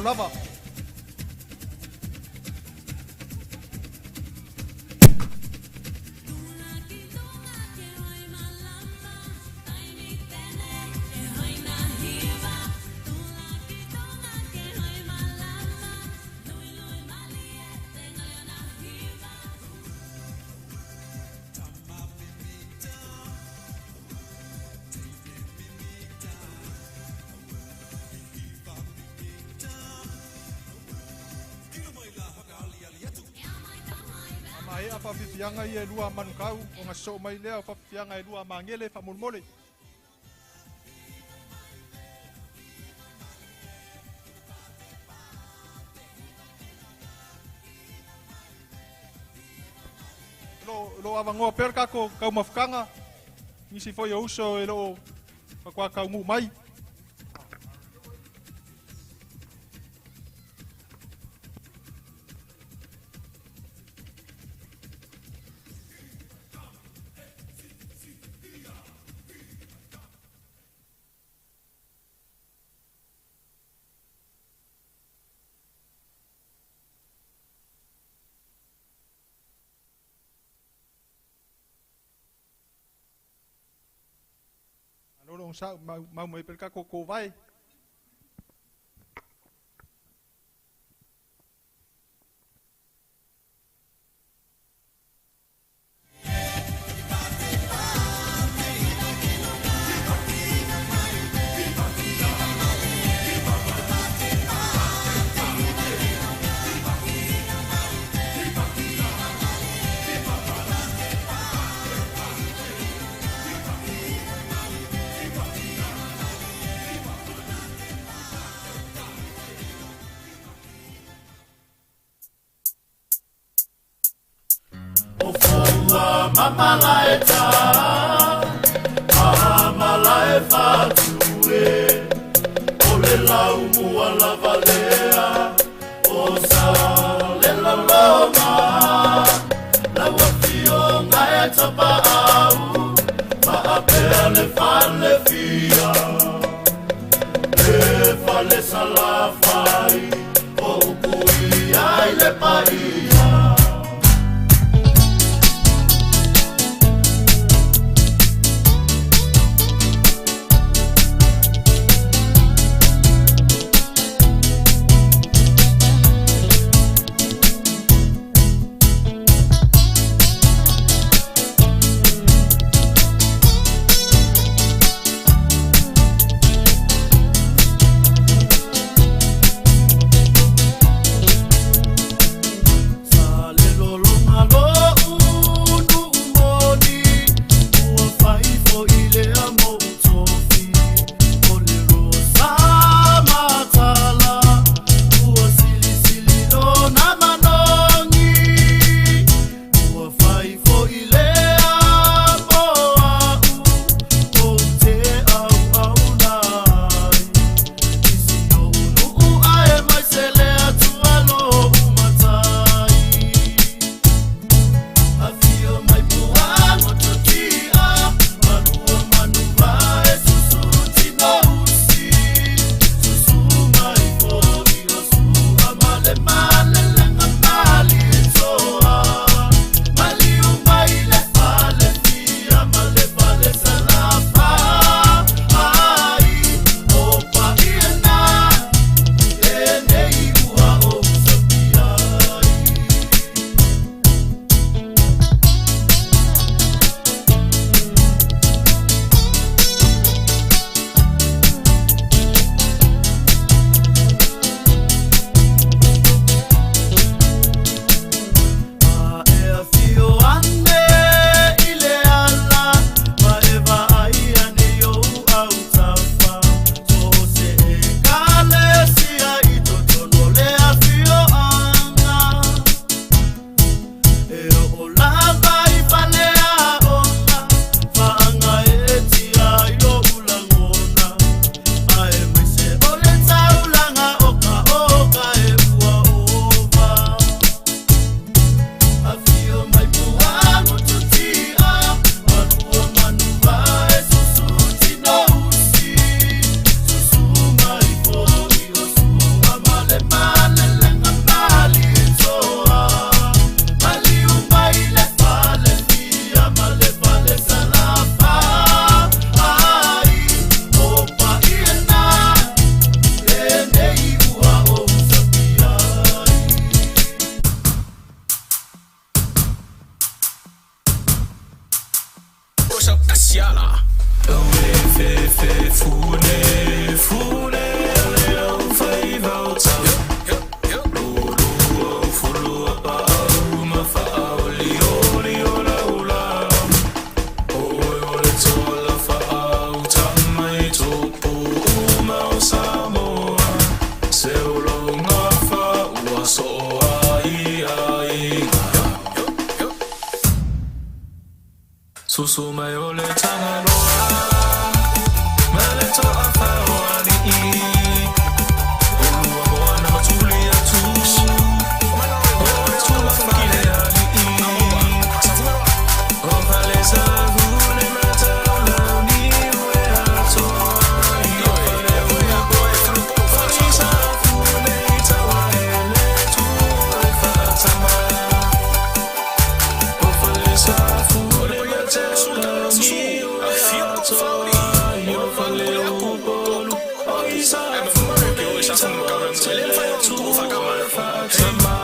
Lava. Mai apa fianga ia lua manukau o ngaso mai lea fa fianga lua mangele fa mulmole. Lo avango perka ko kau mafkanga ni si foi uso elo fa kwa kau mu mai. Lorong sa mau mai perka ko vai. Mamalaeta, mamalae fatue, ole lau mua lavalea, o sa le la loma, la wafio ngai tapa au, ma apea le fale fia, le fale salafai, o kui ai le paia. so mai o le tanga loa ma le to a whaoa ni I o lua moa na matuli atu o le tula whakile ali I o vale sa hune mata o lau ni ue atoa I o vale ue boe whai sa hune I tawa e le tu e whaatama o vale sa hune mata o lau ni ue atoa I o vale ue bolu o I sa hune I tawa e le tu e whaatama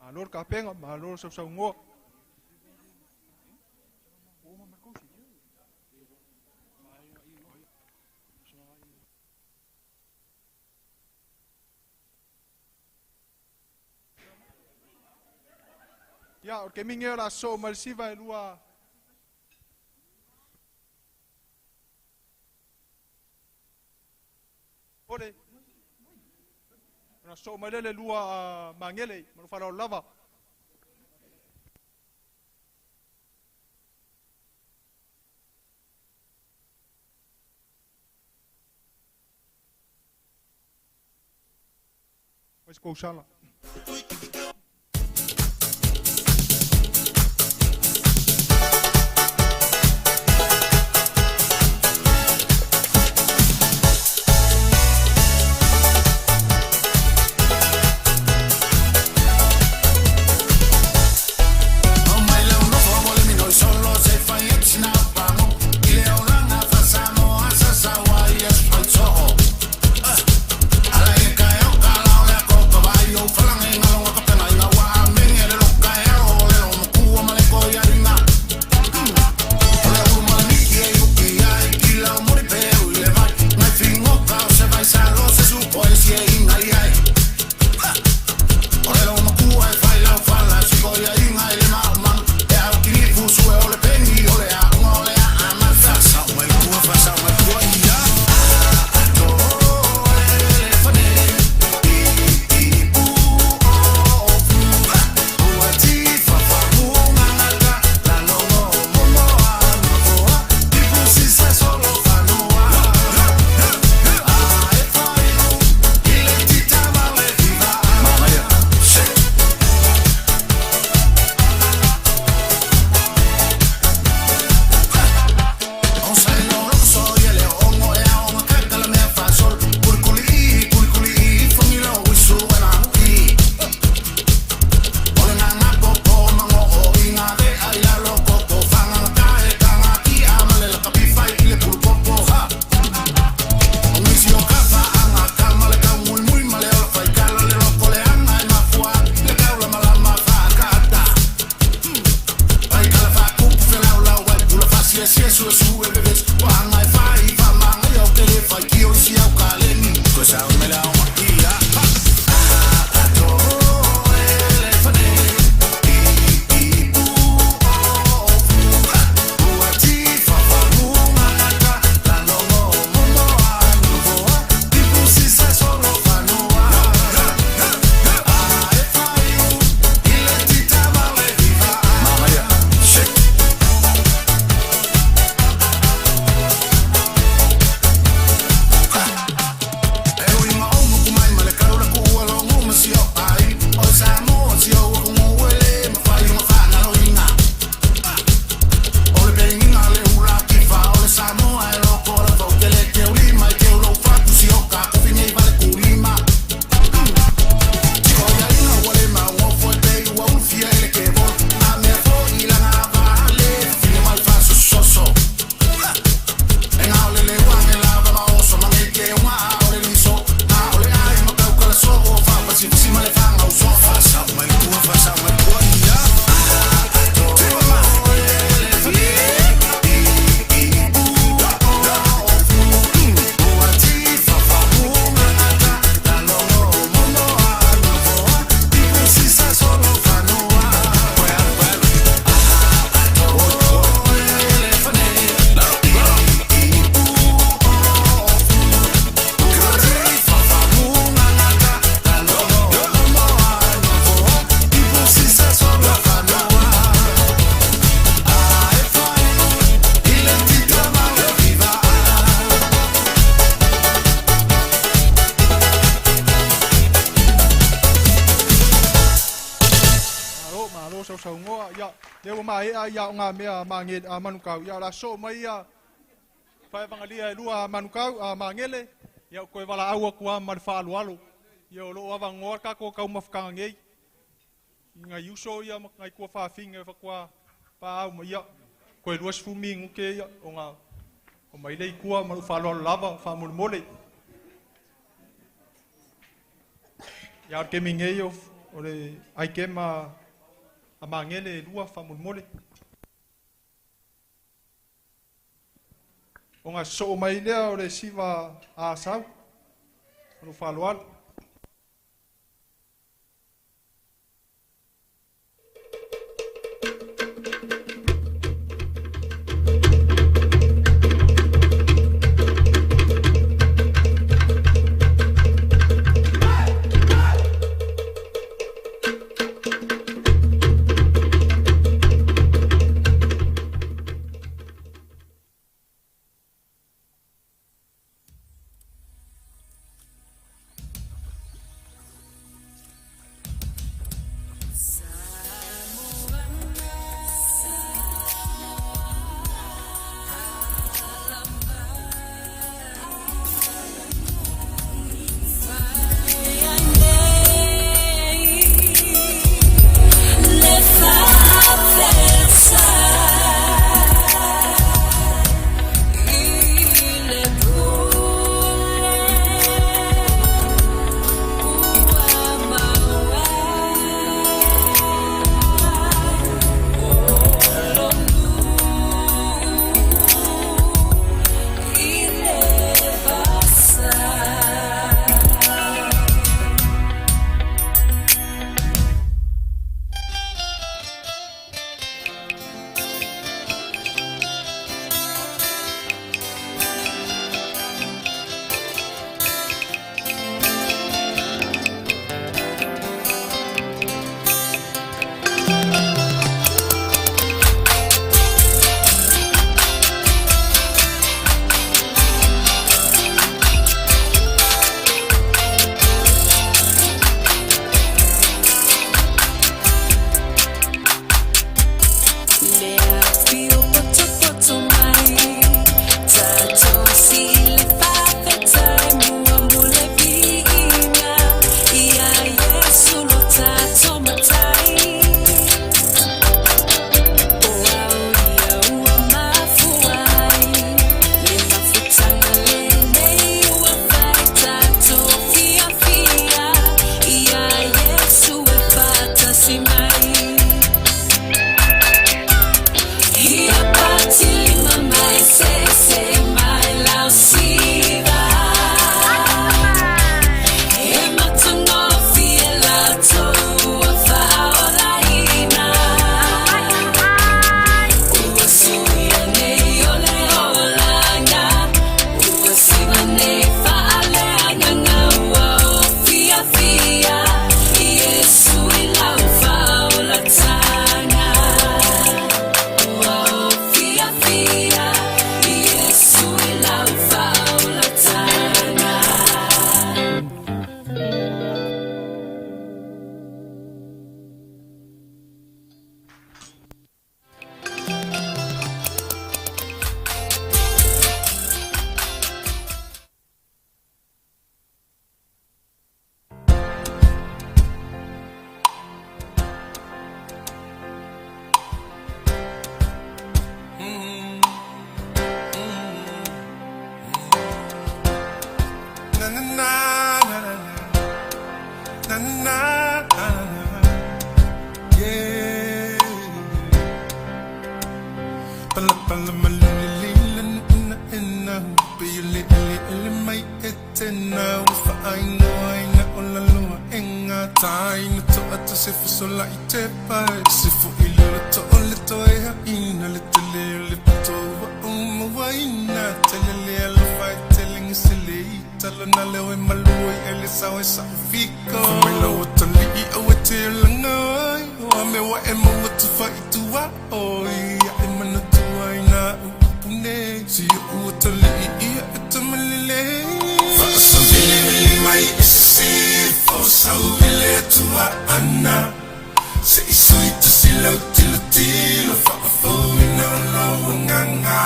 Malor kapenga, malor sa ngo. Ya, o ke minge ora so malsiva e lua. Ore. Na so malele lua mangele, mo fara lava. Mas ko sala. mai ia nga mea manget manukau ia la so mai ia fa evangelia lua manukau mangele ia ko vala au ku mal fa alu ia lo ava ngor ka ko kau mafkanga ngei nga yuso ia ngai ko fa finga fa kwa pa au mai ia ko luas fumi nguke ia o nga o mai le ku mal fa lo lava fa mul mole ia ke mingei o le ai ke ma amangele lua fa mul mole o nga so mai le o le siva a sau o fa lo Se isui tu si silo tilo tilo whakafo ina lau nganga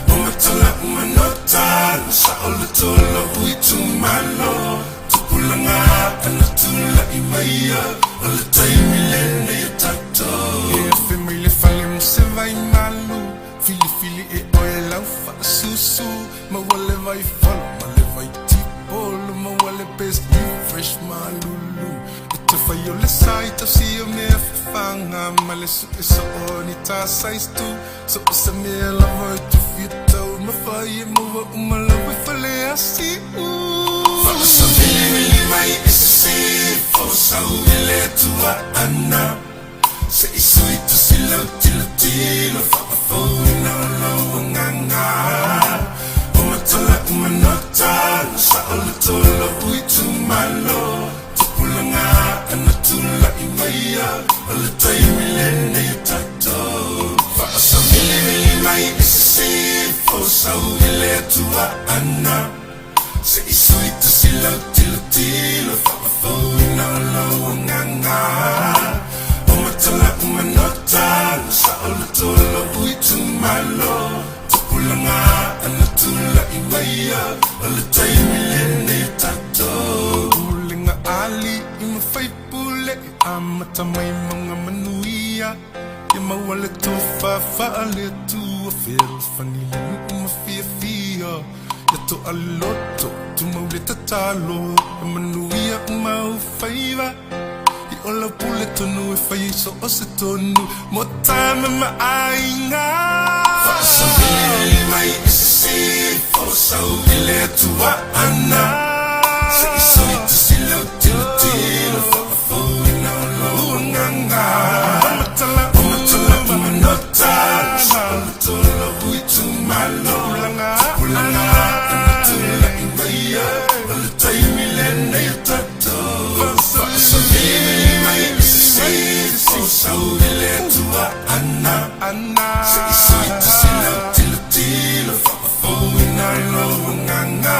Umatala umanota Sa ola tola hui tumalo Tupulanga anatula imaya Ola taimi lene ya tato Ea femile fale msevai malu Fili fili e oe lau whakasusu Ma wale vai falo, ma le vai tipolo Ma wale best new fresh malulu Whaio le sai tau si o mea whanga Ma le su e so o ni tā sais tu So o sa mea lava e tu whitau Ma whai e mua uma lawa e whale asi Whakasa mili mili mai e si Whakasau e le tua ana Se i sui tu si lau tilo tilo Whakafau e na o lau nganga Uma tala uma nota Sa o le tola ui tu malo Pulanga anatula imaya Ala taimi lene ya tato Whaasa mili mili mai isi Fosau ile atua ana Se isui tu silau tilo tilo Whakafau ina o lau nganga Umatala umanota Sa ola tola ui tumalo Pulanga anatula imaya Ala taimi lene ya tato Ali ima fai pule amata mai mga manuia ya mawale tofa faale tua fero fanile uma fia fia ya to aloto tu maule tatalo ya manuia uma ufaiva I ola pule tonu e fai so ose tonu motama ma ainga Fasa vili mai isi Fosau ile tua ana Se isoi tu silau tilo tilo Whakafau ina o lau nganga Umatala umanota Sa ola tola hui tu malo Pulanga anatula imaya Ola taimi lene ya tato Whakasa vili mai isi Fosau ile tua ana Se isoi tu silau tilo tilo Whakafau ina o lau nganga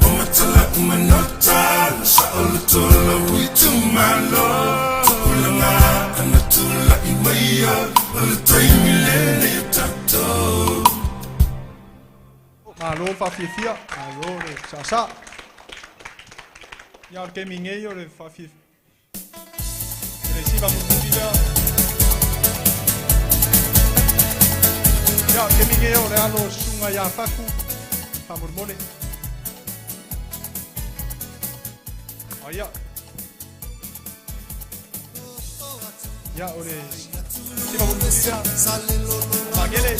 Umatala umanota Sa ola tola hui tumalo Tupulanga anatula imaya Ola taimi lene ya tato Malo whawhiawhia, malo le sasa. Ia o ke mingei o le whawhiawhia. Le siva mututila. Ia o ke mingei o le alo sunga ia whaku. Whamurmone. Ia. Ia o le siva mututila. Magele.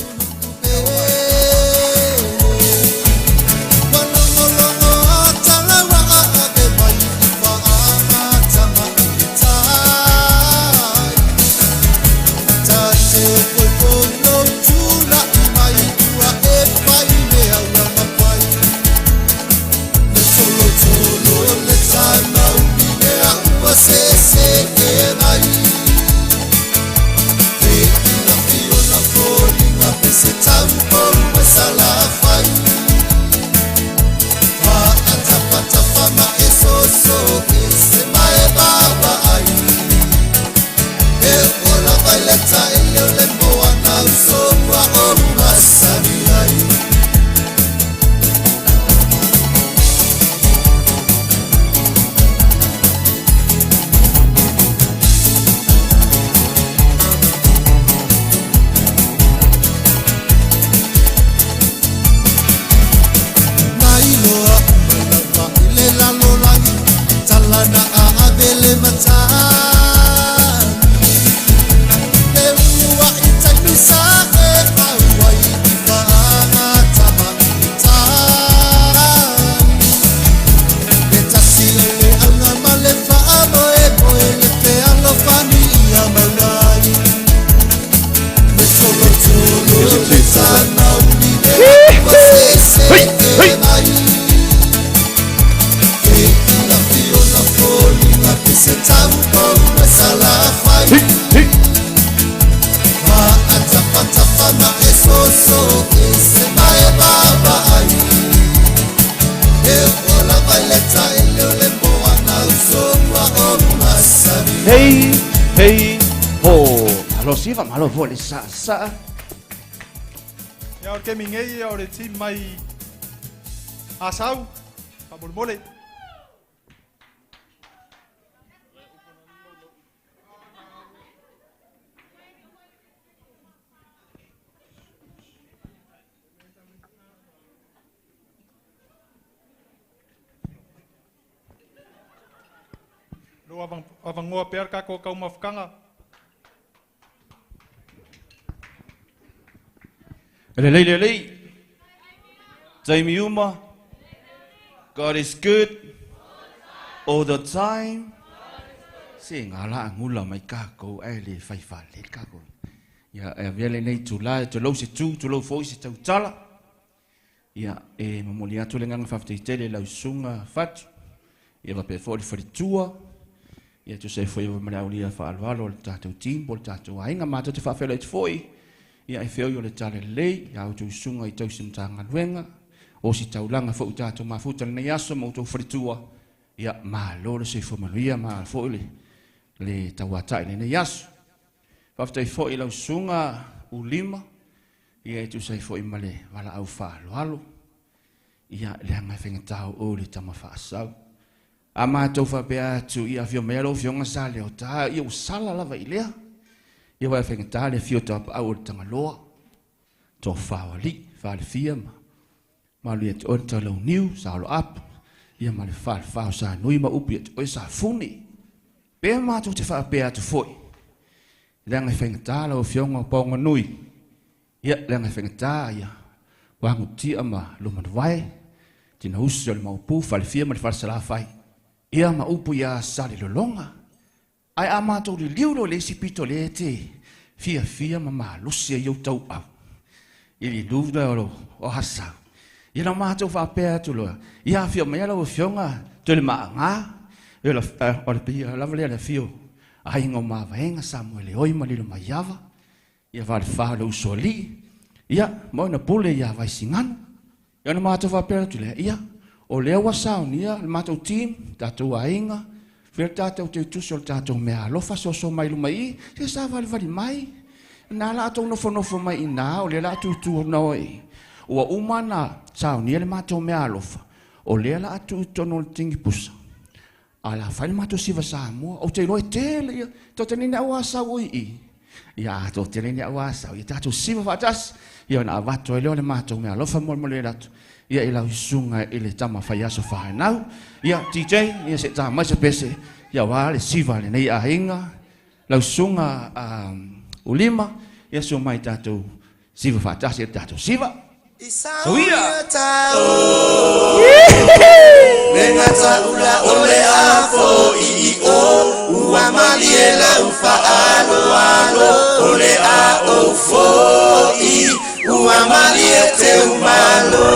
Hey, hey. fa malo fo le sa Ya o ke mingei o le team mai asau pa mole. Lo avang ngoa per ka ko mafkanga. le Jamie Uma, God is good all the time. Se ngala ngula mai ka ko ele fai fa le ka ko. Ya e vele nei tula to lo se tu lo fo se tau tala. Ya e momolia to lenga fa tele la sunga fat. Ya va pe fo for tua. Ya to se foi o mala fa alvalo ta to team bol ta to ainga mata te fa fele foi. Ya e feo yo le tale le ya to sunga I to sim tanga wenga. O si taulanga fo ta to mafuta nei aso mo to for tua. Ya ma lo se fo malia ma fo le tawata ni nei aso. Faftai fo I lau sunga URIMA. Ia tu sai fo I male wala au fa lo. Ia le anga fenga tau o le tama fa sau. Ama to fa bea tu ia fio melo fio nga sale o ta ia usala lava ilea. Ia wa fenga ta le fio ta au tanga loa. To fa wali fa le fia ma. Ma le to ta lo new sa lo up. Ia ma le fa sa nui ma upi o sa funi. Pe ma tu te fa bea tu foi. Lenga fenga ta lo fio nga ponga nui. Ia lenga fenga ta ia. Wangu ti ama lo ma vai. Tina usi o le maupu fa le fia ma le fa sala fai. Ia ma upu ia sali lolonga. Ai ama to le liulo le sipito le te. Fia ma lusi ia tau au. Ili luvda o hasa. Ia na ma to fa pe tu lo. Ia fia ma lo fionga to le ma nga. Ia la o le pia la vale le fio. Ai ngo ma venga Samuel oi ma lilo ma yava. Ia va le fa lo soli. Ia mo na pule ia vai singan. Ia na ma to fa pe tu le ia. O lea wasau nia, le matau team, tatou ainga, whia tatou te utusi o le tatou mea alofa so mai luma I, se sa vali mai. Nā la atou nofo mai ina, o lea la atu utu o noi. Ua umana, sau nia le matau mea alofa, o lea la atu utu o le tingi pusa. A la whai le matau siva sa mua, o te roi tele ia, to te nini au asau oi I. Ia, to te nini au asau, ia tatou siva fatas, ia na avato e leo le matau mea alofa mo le ratu. Ia I lau sunga I le tama whai aso whaenau. Ia TJ, ia se tā maisa pese. Ia wā le siva le nei ahinga. Lau sunga URIMA. Ia so mai tātou siva whātasi e tātou siva. So ia! Lenga taula ole afo I o. Ua mali e lau whaalo ole a o fo I. Ua mali e te umalo.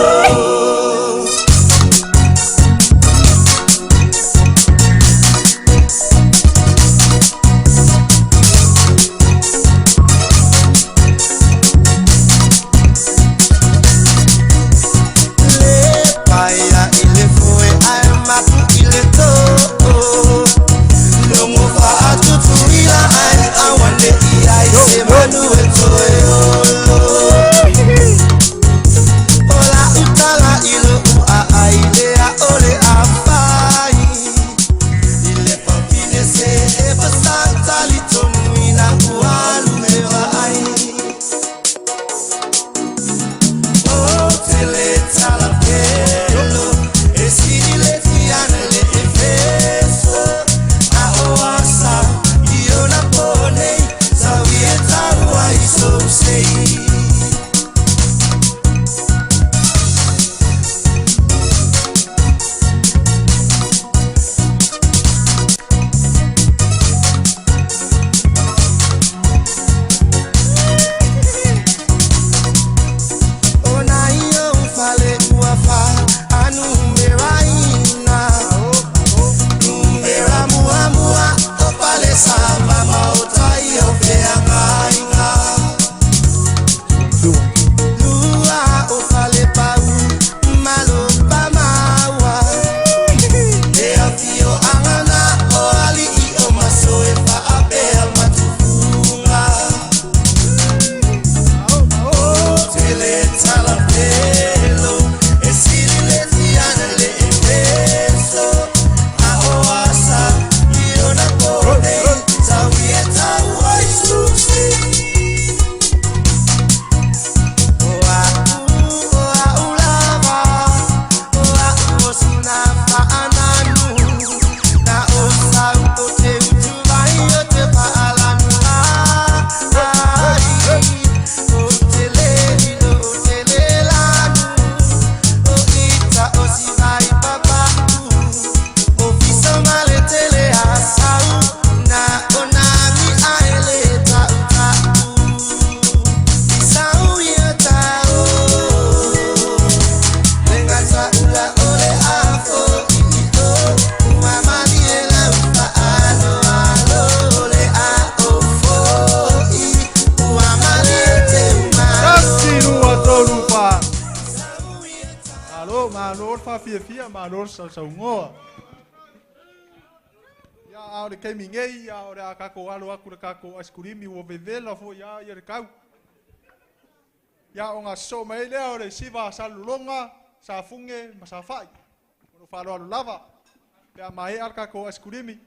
Hola, malo fa fia malo sa ngoa. Ya au de kemi ngei ya ora kako alo aku de kako askurimi wo vevela fo ya de kau. Ya onga so mai le ora siva salulonga sa funge masafai. No falo alo lava. Ya mai ar kako askurimi.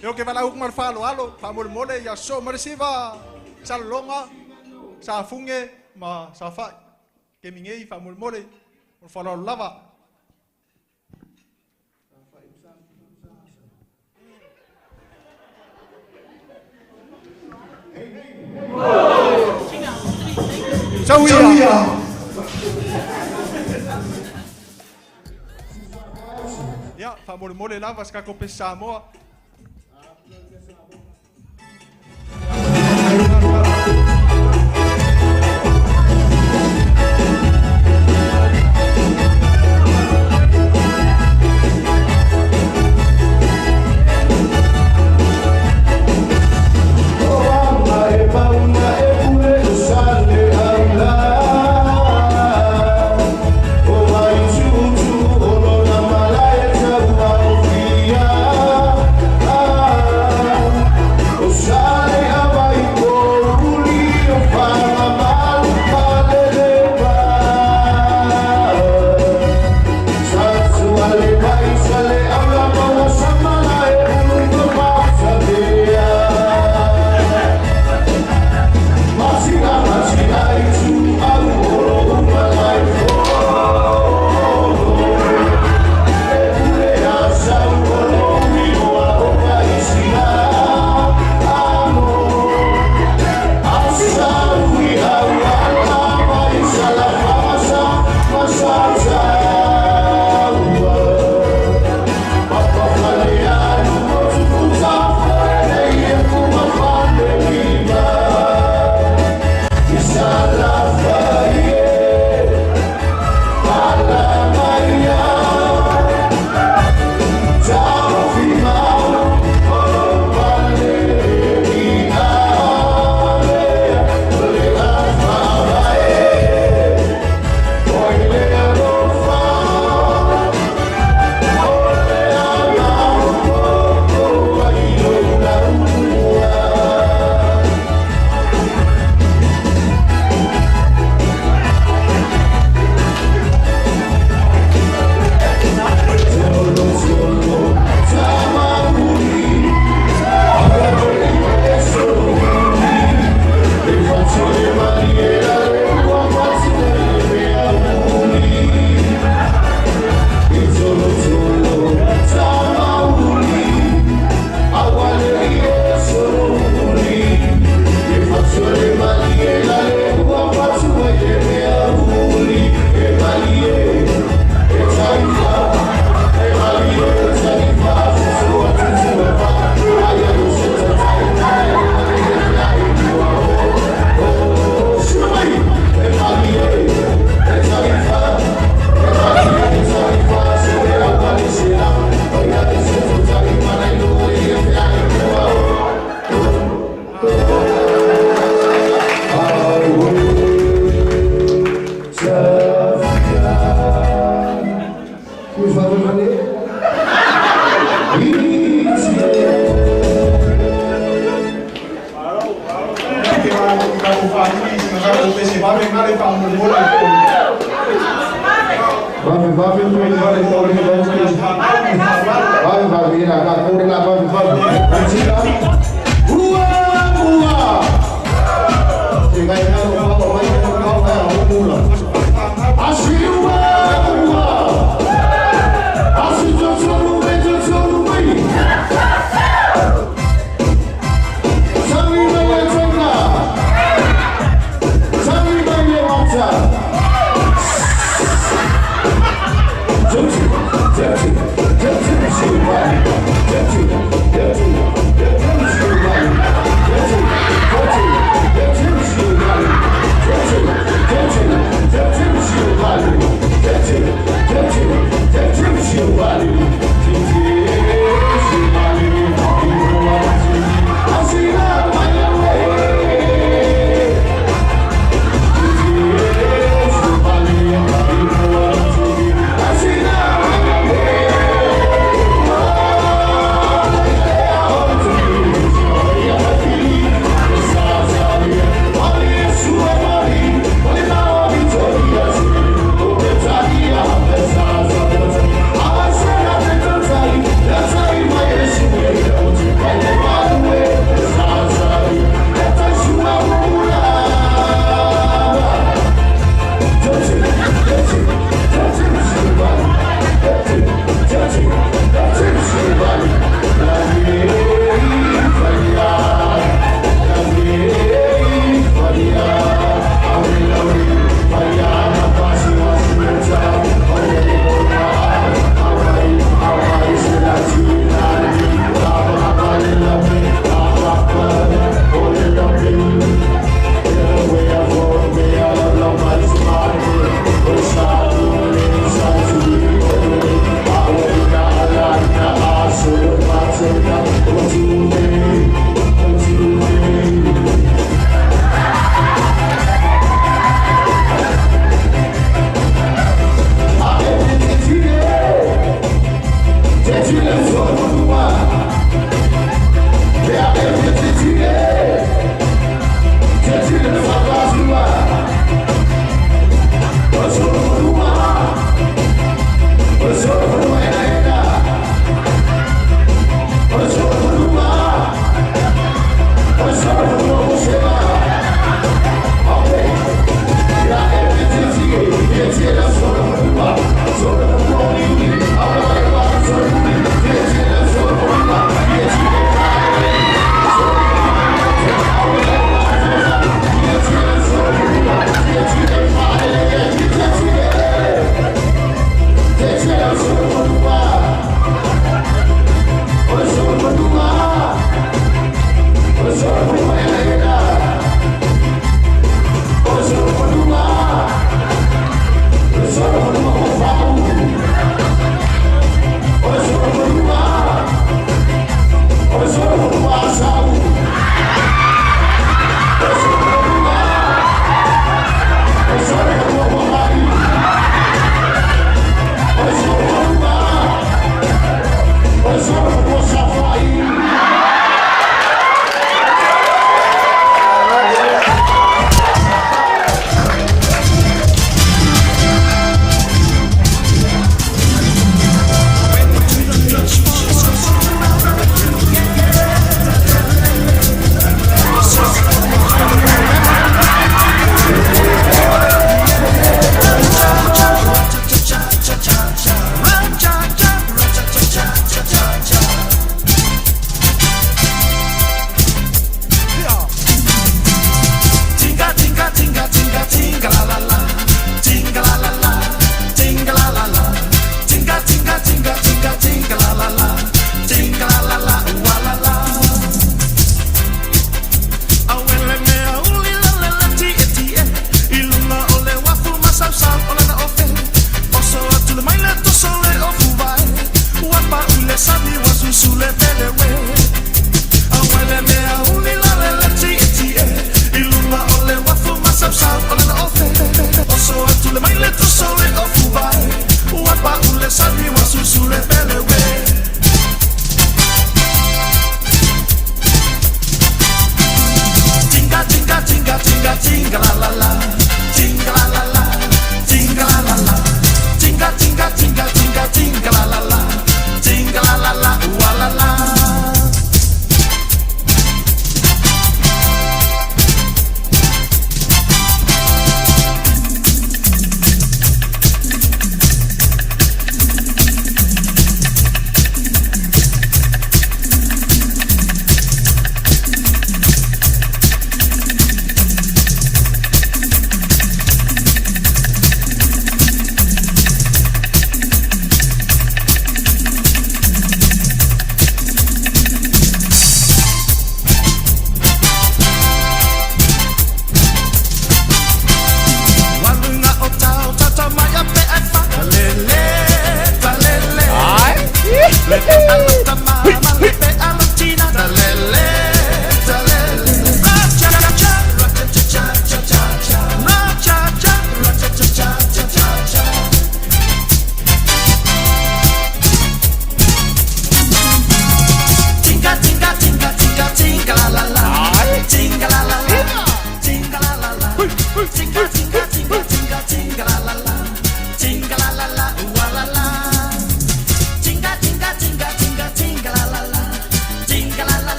Yo que vala ukmar falo alo, famol mole ya so mersiva salonga sa funge ma sa fa. Que mingei famol mole por falo lava. Chauia. Ya, famol mole lava ska ko pensamo.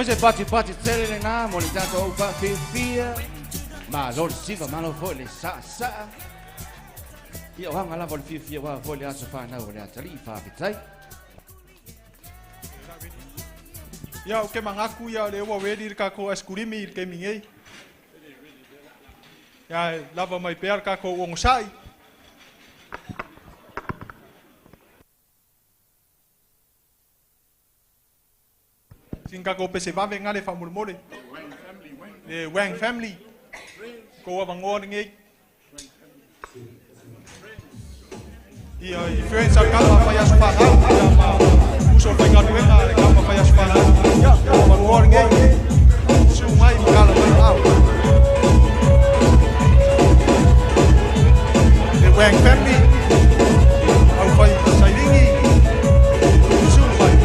me se pati tsele le nga mo le tato o pa fia. Ma lo siva ma lo foi le sa. Ia wanga la vol fia wa foi le asa fa na o le atali fa fitai. Ia o ke mangaku ia le ua wedi ka ko eskurimi ke mingei. Ia lava mai per ka ko ngosai. Singa ko pese vave ngale fa murmore. The Wang family. Ko avangon ngi. Ia influencer kama fa ya supa ha. Uso fa ngatu nga kama fa ya supa ha. Ya avangon ngi. Sumai kala ha. The Wang family. Au fa sairingi. Sumai.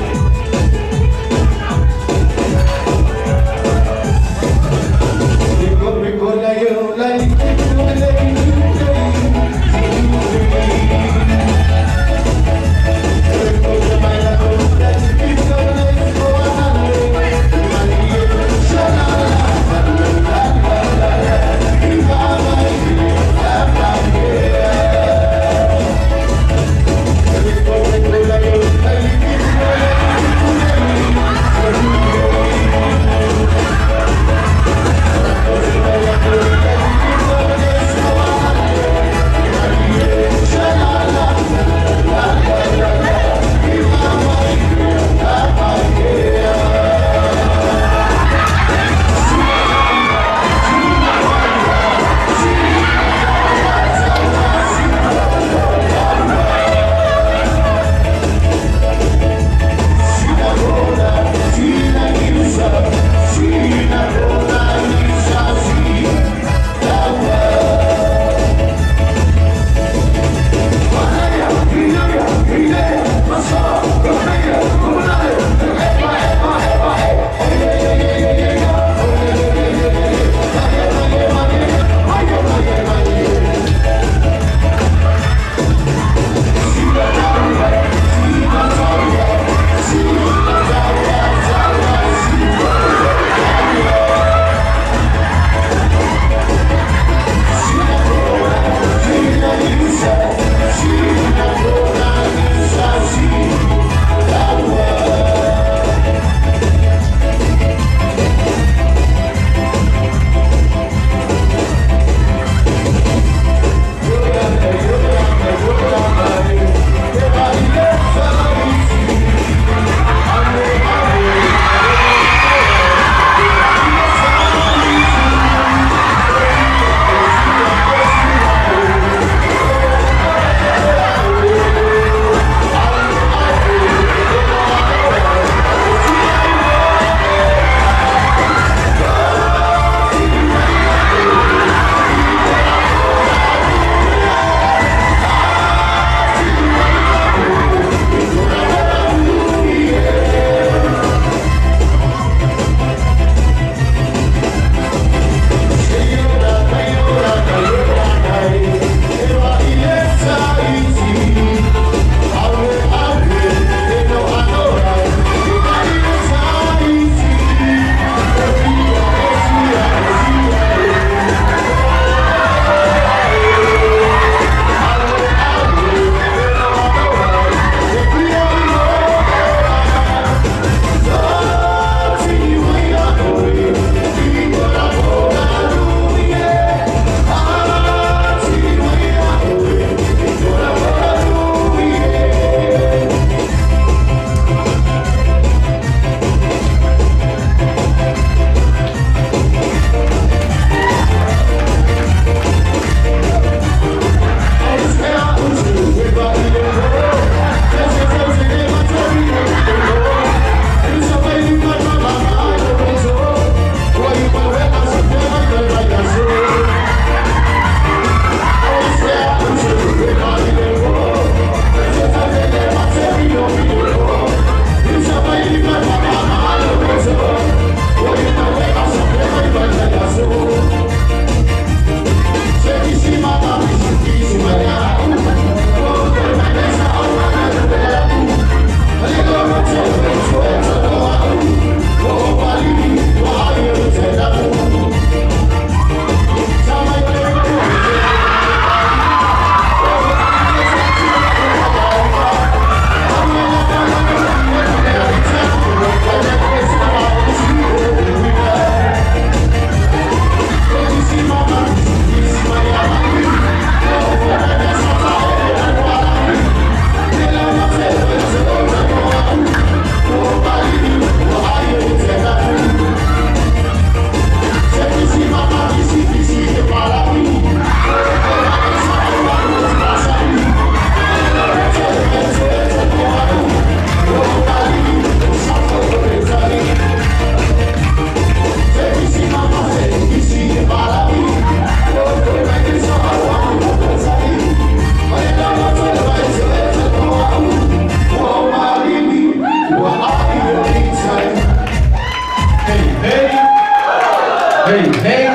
Hey, hey.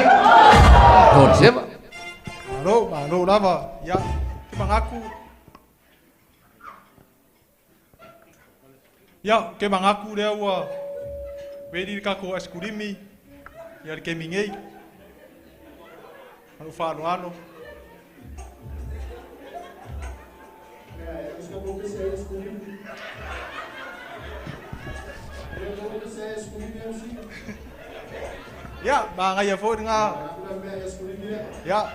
Hot siapa? Malo lava. Ya, ke mangaku. Ya, ke mangaku lea ua. Wedi kako eskurimi. Ya ke mingei. Anu whāno ano. Ya, mga ya fo nga. Ya.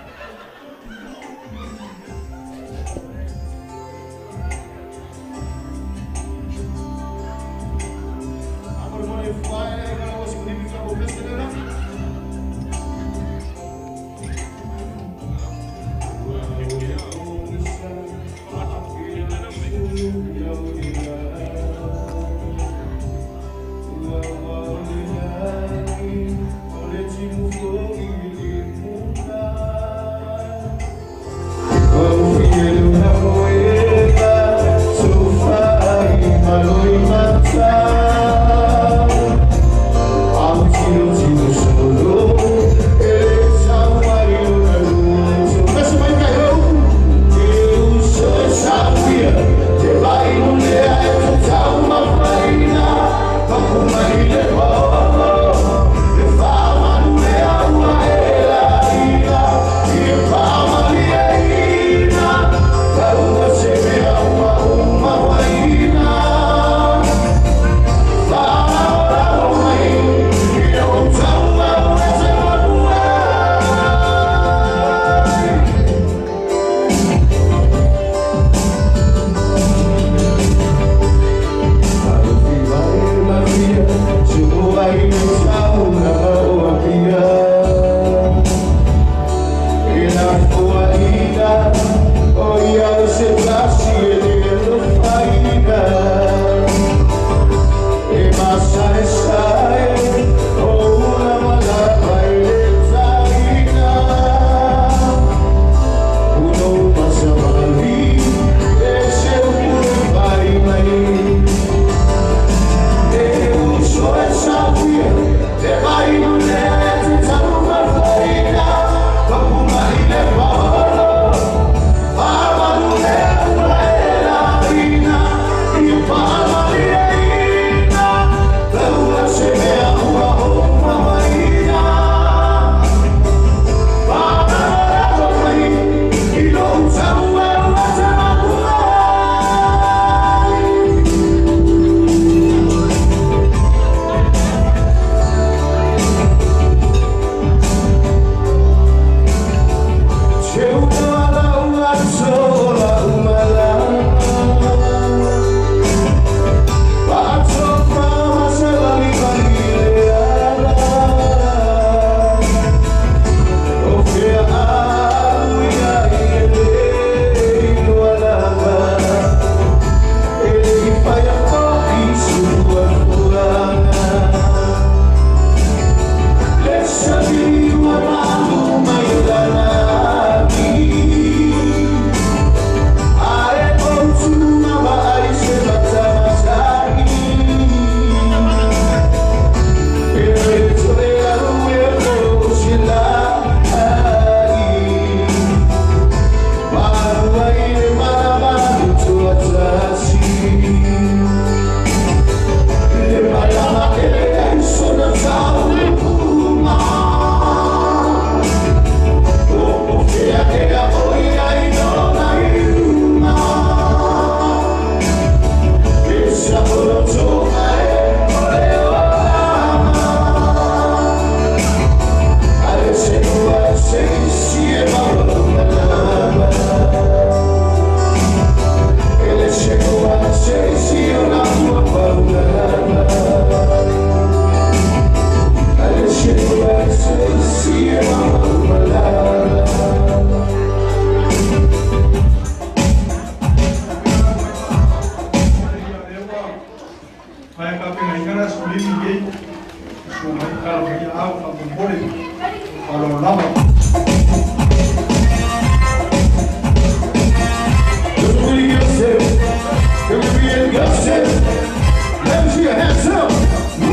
Hands up! 1,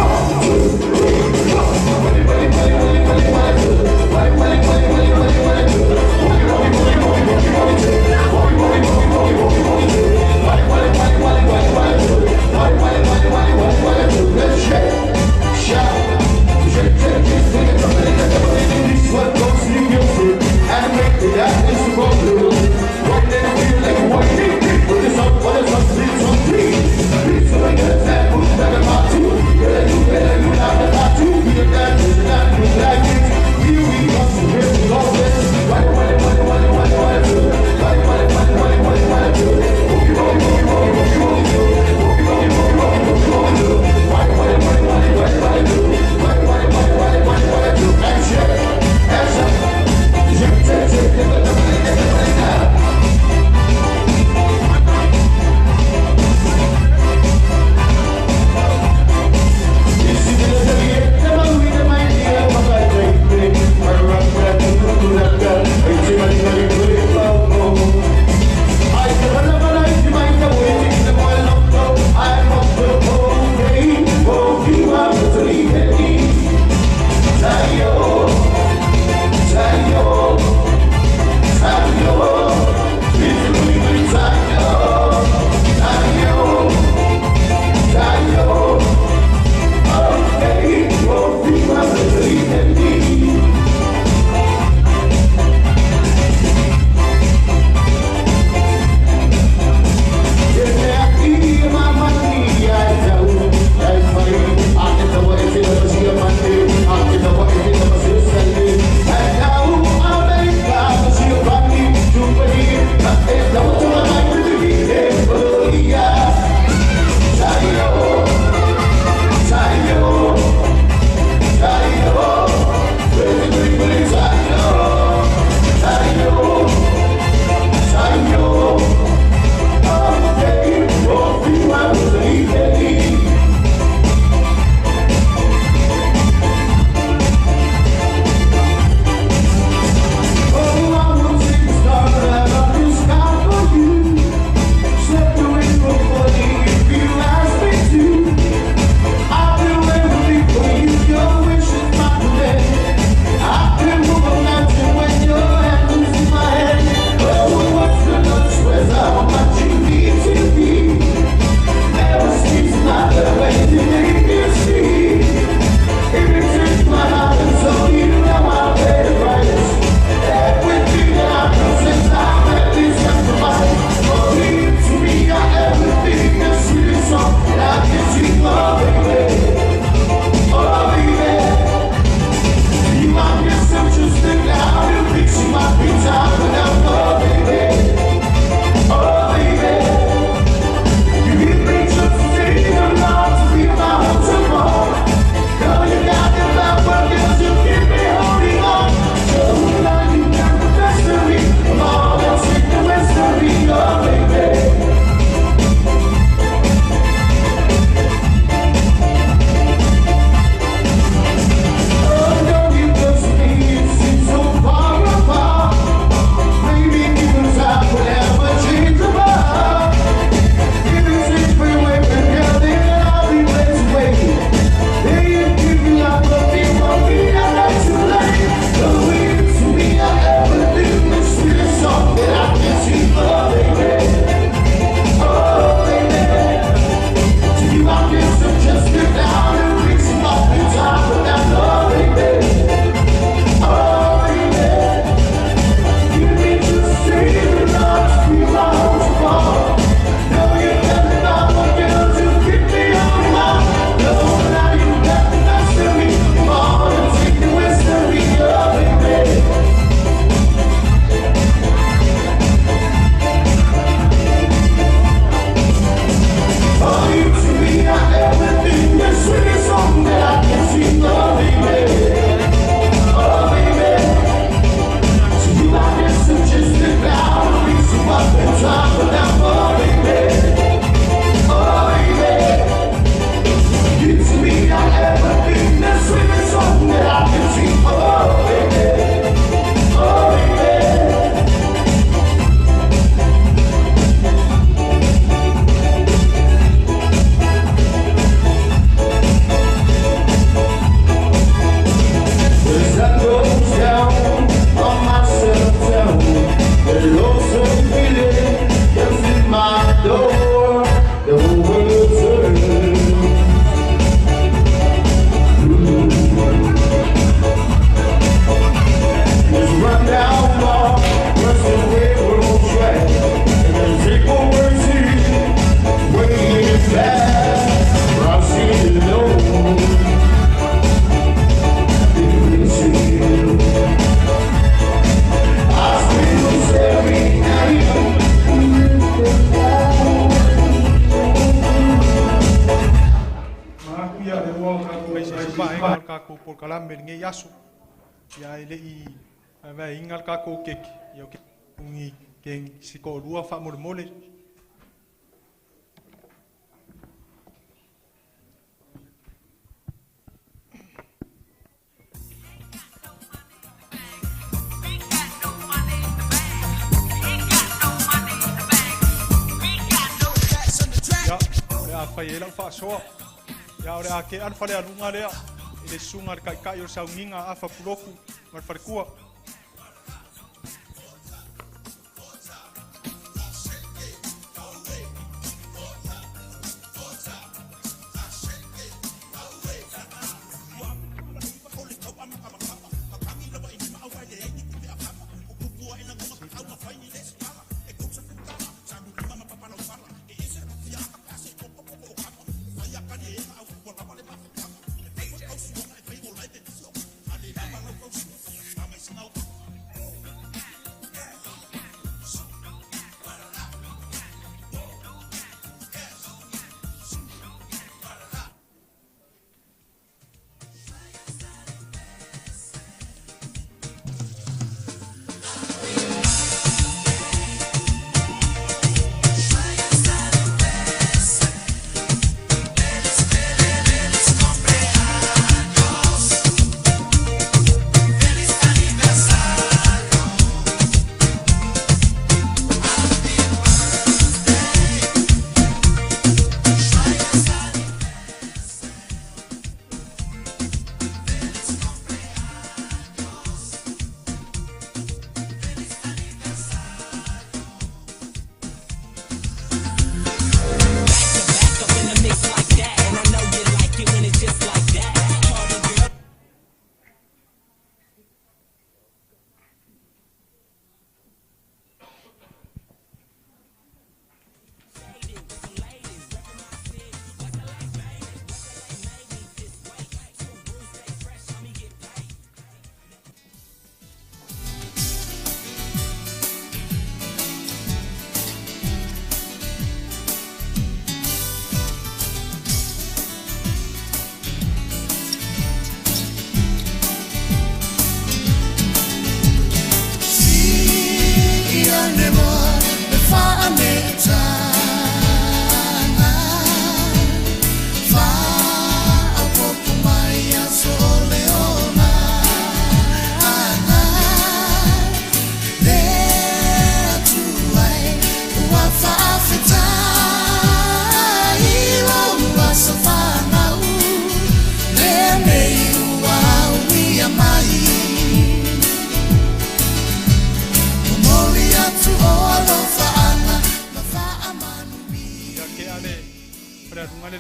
2, 3, 4. kalame nge yasu ya ile I ava ingal ka ko kek yo ke ungi keng siko lua fa mole mole fa yela fa so ya ora ke an fa le alunga le ile sunga kai kai o saunginga afa puloku mar farkua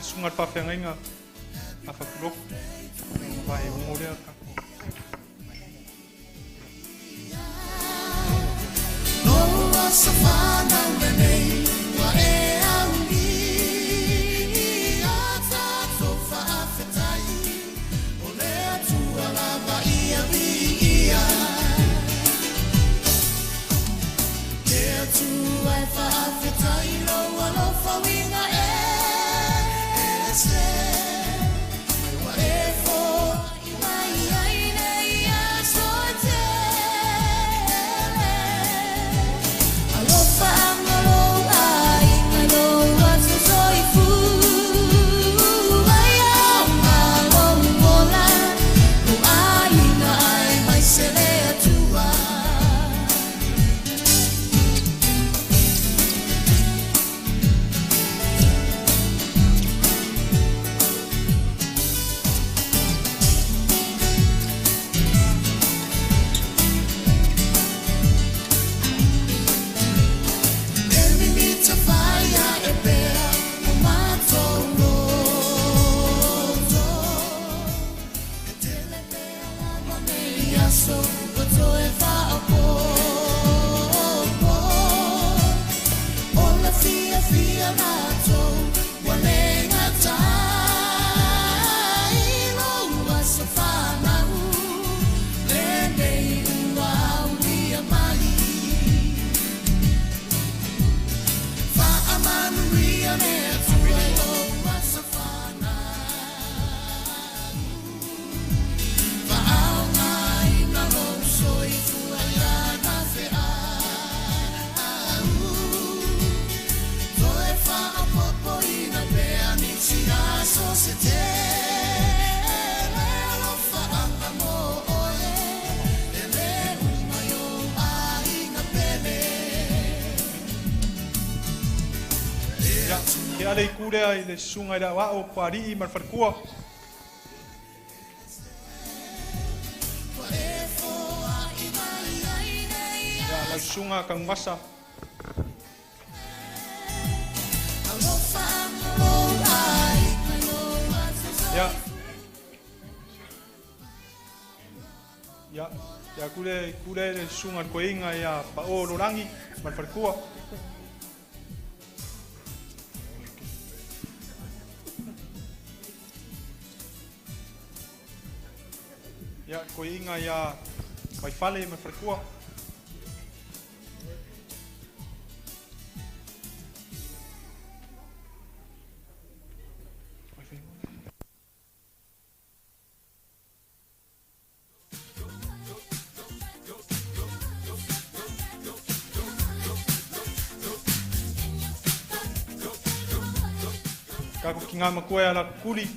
sungat pa fenga afa blok vai ngore ka no safana mene wa e angi ata so fa afetai ole tu ala va ia via e tu ai fa afetai lo alo fa winga le kure ai le sunga da wa o pari I man farkua. Ya la sunga kang masa. Ya. Ya. Ya kure le sunga ko inga ya pa o lorangi man farkua. Ya ko inga ya vai fale man farkua. Kako kinga makoe ala kuli.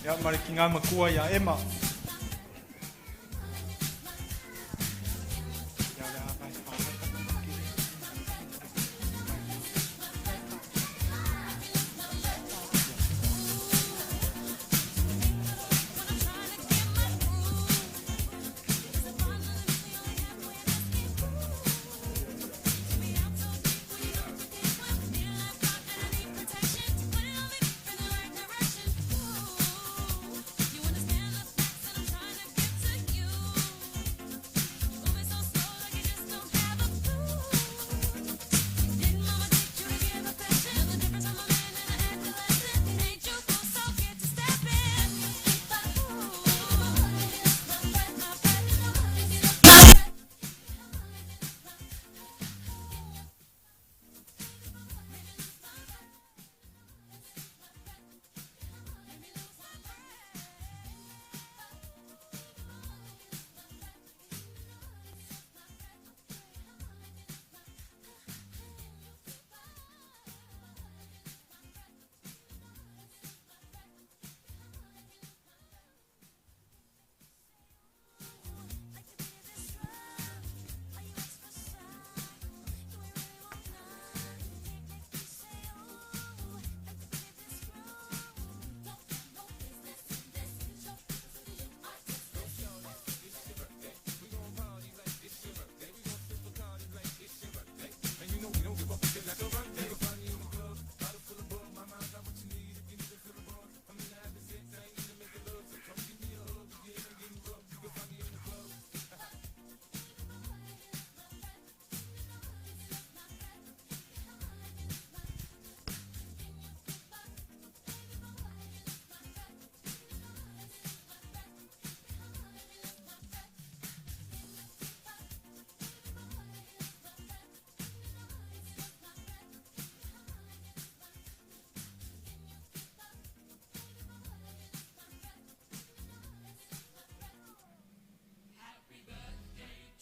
Ya mari kinga makua ya ema.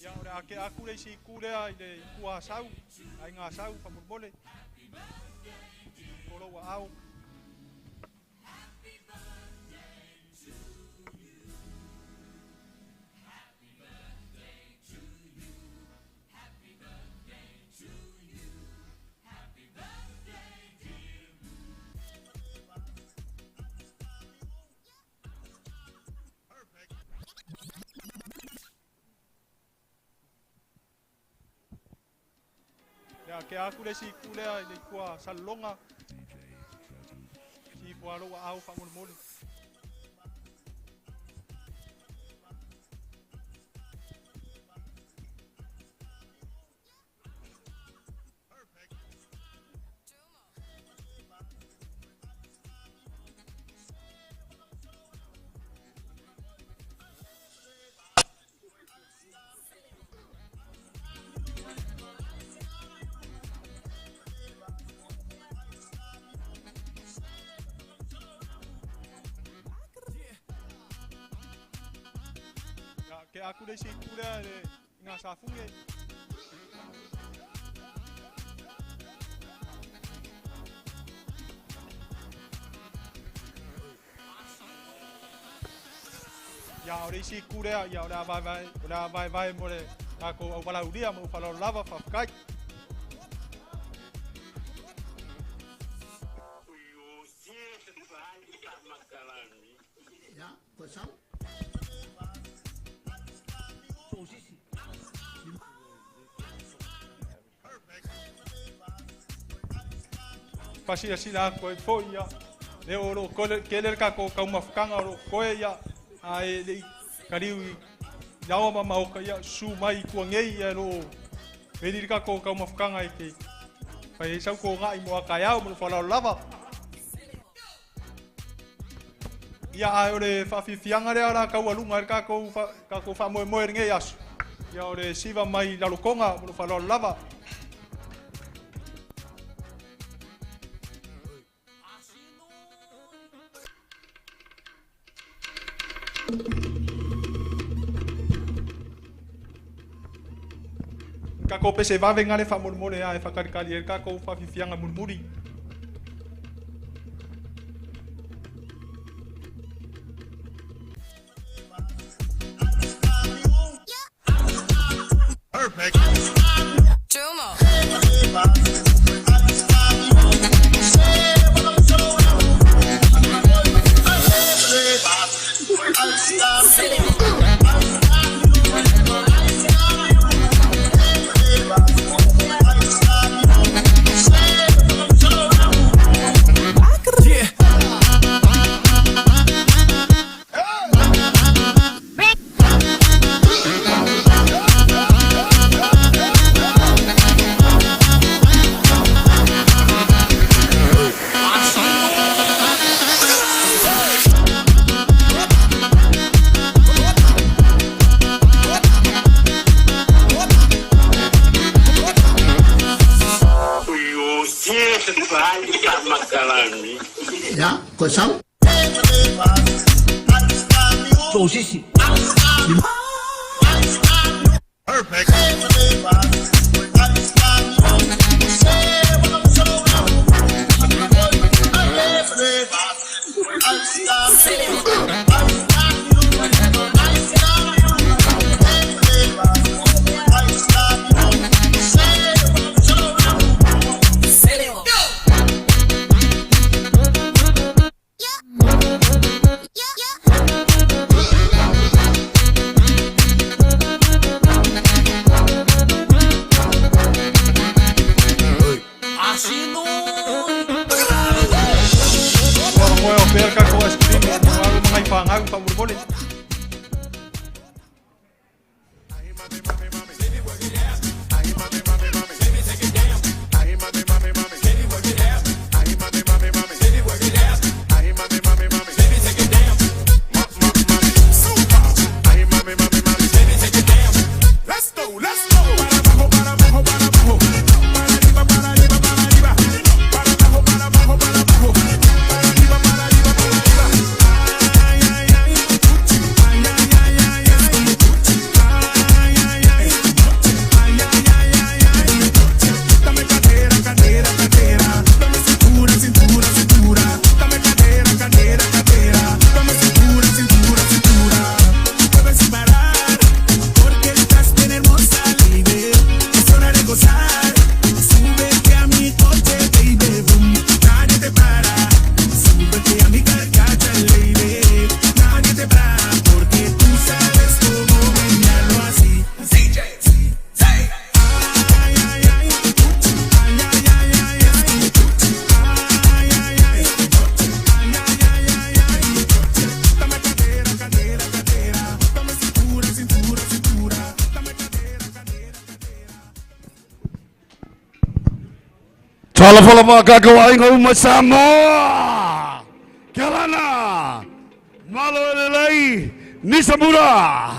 Ya ora ke aku le si kule ai le kua sau. Ai nga sau pa mole. Kolo wa au. Ya ke aku le si kule ai le kua salonga. Si pualo wa au pa mole. Ke aku dei si kura le nga sa funge. Ya ore si kura ya ora vai more ako au wala udia mo fala lava fa kai. Ya, pasal. Pasi asila ko foi ya. Le oro kele ka ko ka mafkanga ro ko ya. Ai le kariu yawa mama o ka ya su mai ko ngei ya ro. Vedi ka ko ka mafkanga ai ke. Pai sa ko nga i mo ka ya mo fa lava. Ya ore fa fianga re ara ka walunga ka ko fa mo ngei asu. Ya ore siva mai la lokonga mo fa lava. Kako pese va venga le fa murmure ai fa karkali el kako fa fianga murmuri. Perfect. Jumo. Ya, pasal. Posisi. Perfect. Fala magagawain ko masama. Kalana. Malolelay ni Samura.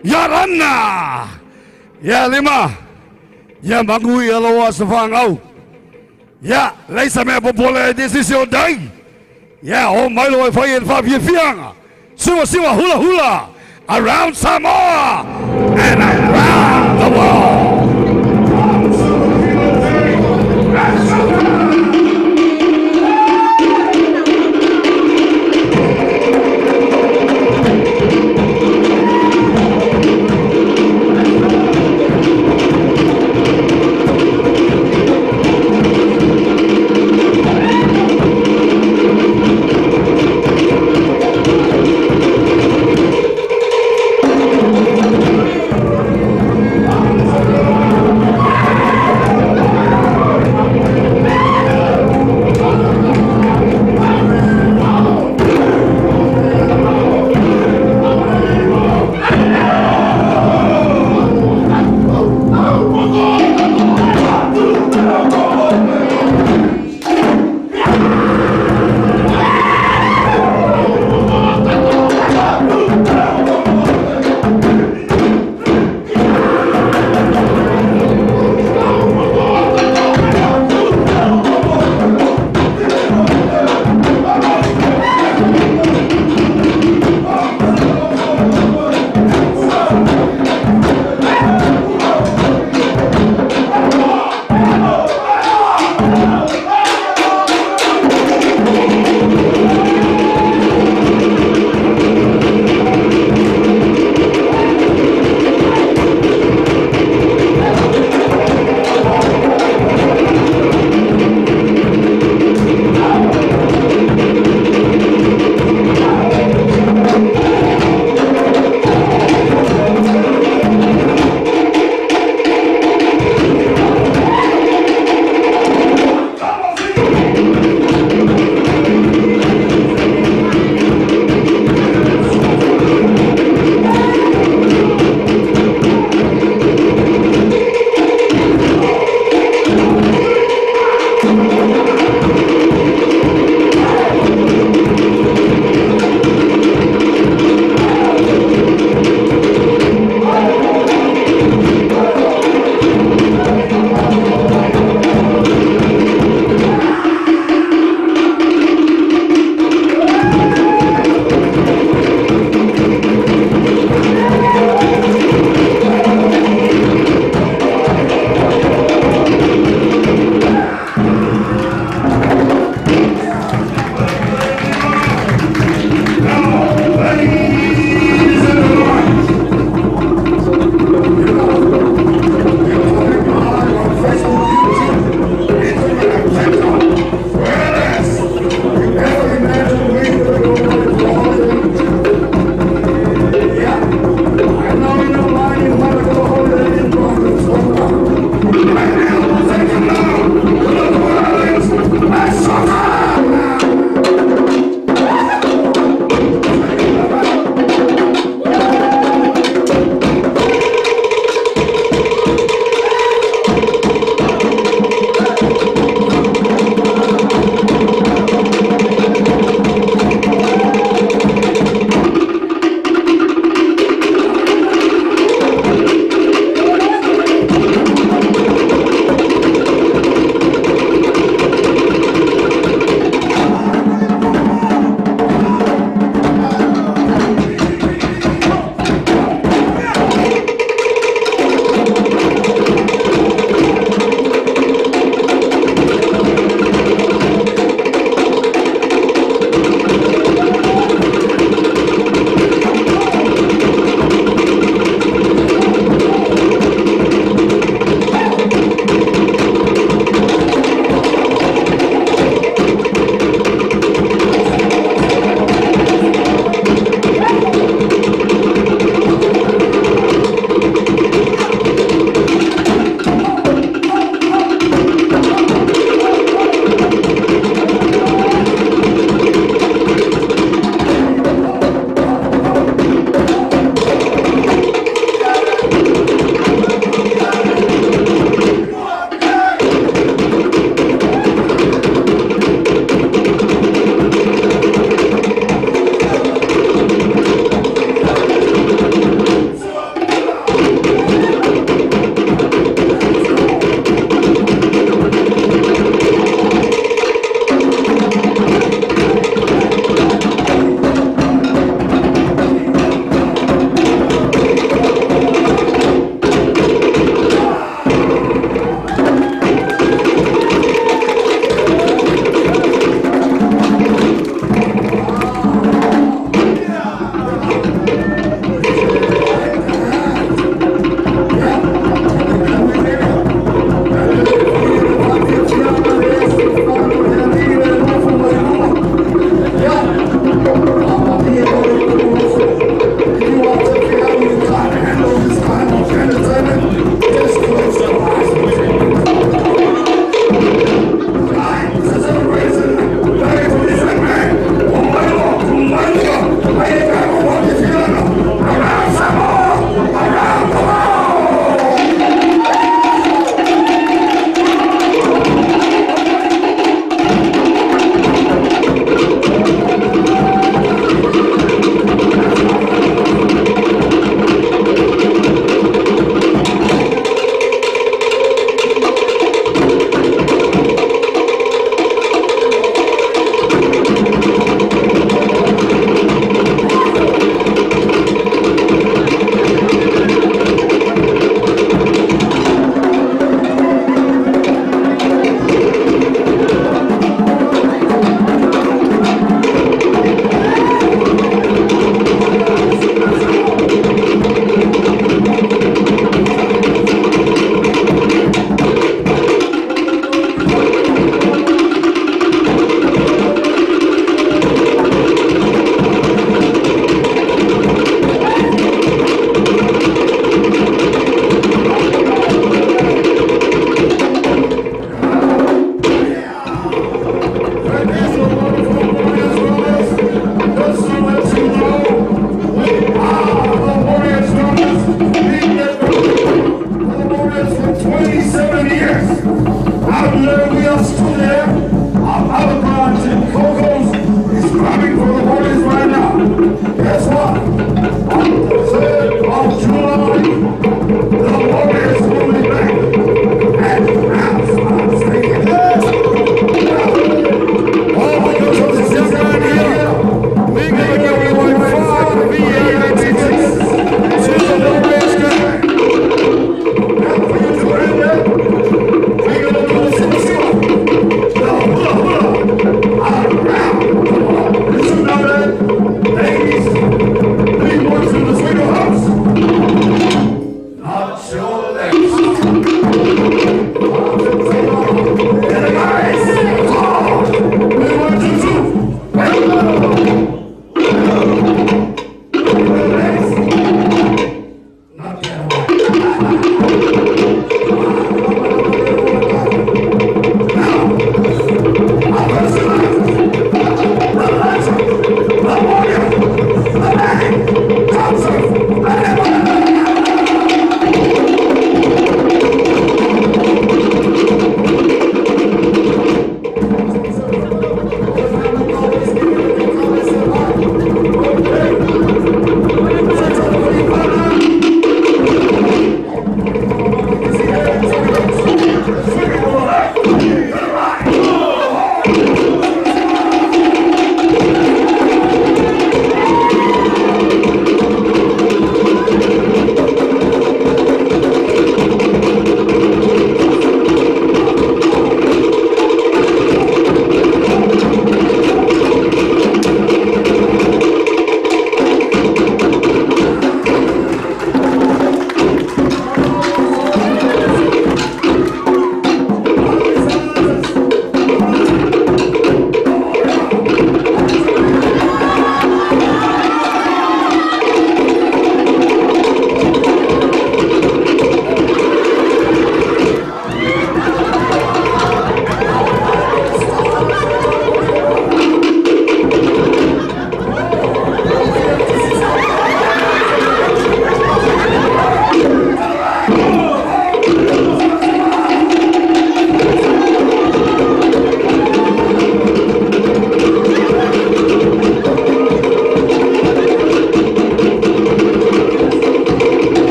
Yarana. Ya lima. Ya magui alawa sa fangaw. Ya laisa me popole desisyon day. Ya o mailo ay fayin fa fiang. Siwa hula hula. around Samoa and around the world.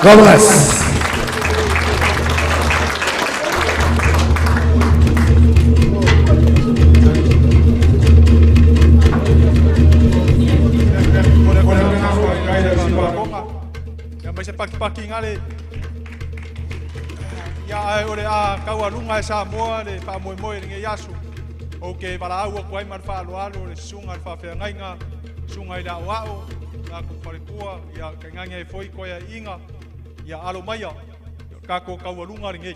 God bless. Paki ngale ya ore a kawarunga sa moa le pa moi moi nge yasu o ke para au ko ai mar fa lo alo le sunga fa fe ngainga sunga ila wao na ku pare kua ya ke nganga foi ko ya inga ya alo maya ka ko kawarunga nge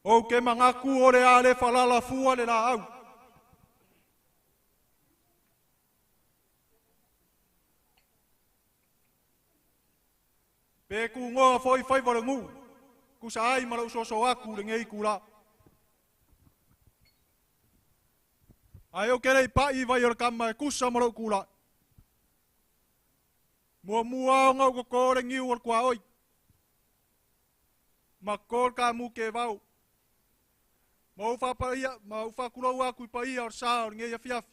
o ke mangaku ore ale falala fua le la au. Pe ku ngoa foi foi varangu, ku sa ai malau so aku le ngei kula. Ai o kerei pai vai or kama kusa malau kula. Mua ngau ko kore ngiu or kwa oi. Makor ka mu ke vau. Mau fa paia, mau fa kulau aku paia or sa or ngei afiafi.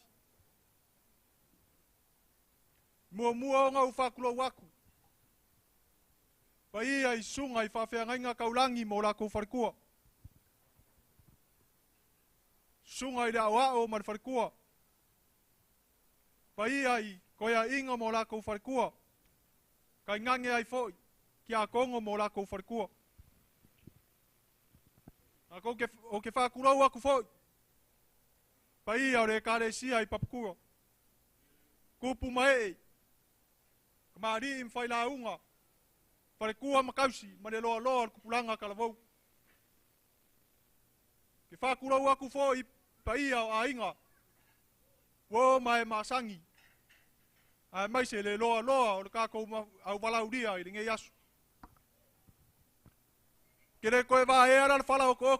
Mua ngau fa kulau aku. Paia i sunga i fa feangainga kaulangi mo la ko farkua. Sunga i da wao man farkua. Paia i koia inga mo la ko farkua. Kai ngange ai foi, kia kongo mo la ko farkua. Ako o ke fa kurau aku foi. Paia ore kare sia i papkua. Kupu mai. Kamari im fai la unga. Pare kua makausi, mane loa loa kupulanga kalavou. Ke fa kurau aku foi, paia a inga. Wo mai masangi. Ai mai se le loa loa o le kako au walauria i le nge asu. Kere koe wa e ara le whala o ko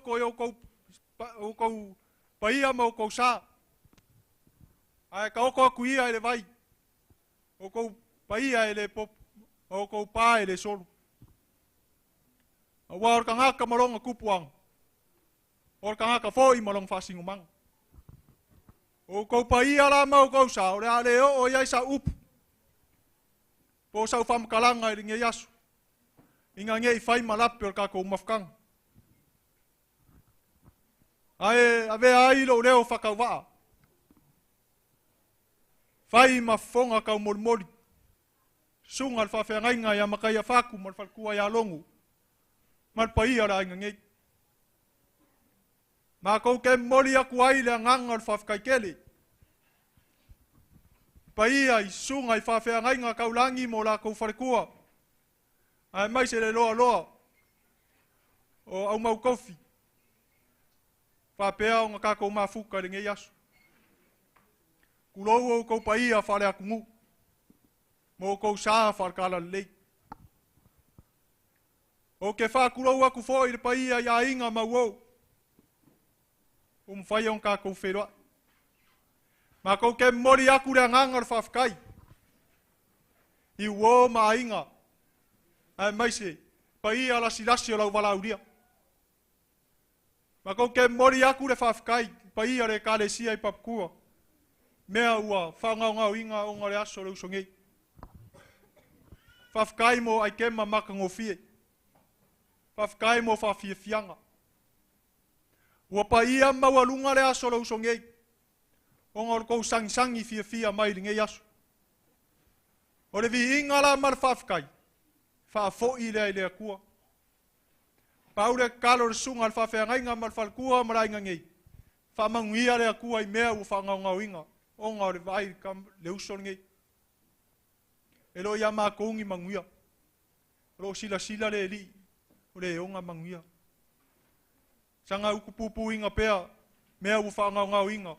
o kou paia ma o kou sa. Ai ka oko aku ia e le vai. O kou paia e le pop. O kou pā e le solu. A wa orka ngaka malonga kupuang. Orka ngaka foi malong fasingu mang. O kou paia la ma o kou sa. O le ale o iai sa upu. Po sa ufam kalanga i ringe yasu. Inga nge i fai malape o kako umafkang. Ae ave ai lo leo whakawaa. Fai mafonga kau molimoli. Sunga al whawhengainga ia makai a whaku mal whalkua ia longu. Mal paia ra inga ngei. Ma kou ke moli aku ai le nganga al whawhkaikele. Paia i sunga i whawhengainga kau langi mo la kou whalkua. Ai mai se le loa loa. O au mau kofi. Whapea o ngā kako mafuka ringe yasu. Kulou o kou paia whare akungu. Mo kou saa wharkala lei. O ke whakulou aku fōi le paia ia inga mau o. Mwhai o kako wheroa. Ma kou ke mori aku rea ngangar whawkai. I uo ma inga. Ai mai se, paia la silasi o lau walauria. Ma kou ke mori aku le whawkai, paia re kālesia i papkua. Mea ua, whangau ngau inga o ngare aso le usongei. Whawkai mo ai kema maka ngofie. Whawkai mo whawhia fianga. Ua paia mawalunga le aso le usongei. O ngor kou sangisangi fia mai ringei aso. O le vi inga la mar whawkai. Whaafoi lea i lea kua. Paure kalo le sunga al whawhengainga mal whalkua marainga ngei. Whamanguia lea kua i mea u whangau ngau inga. O ngau le vai kam le uson ngei. E lo ia maa koungi manguia. Lo sila le li. O le onga manguia. Sanga uku pupu inga pea. Mea u whangau ngau inga.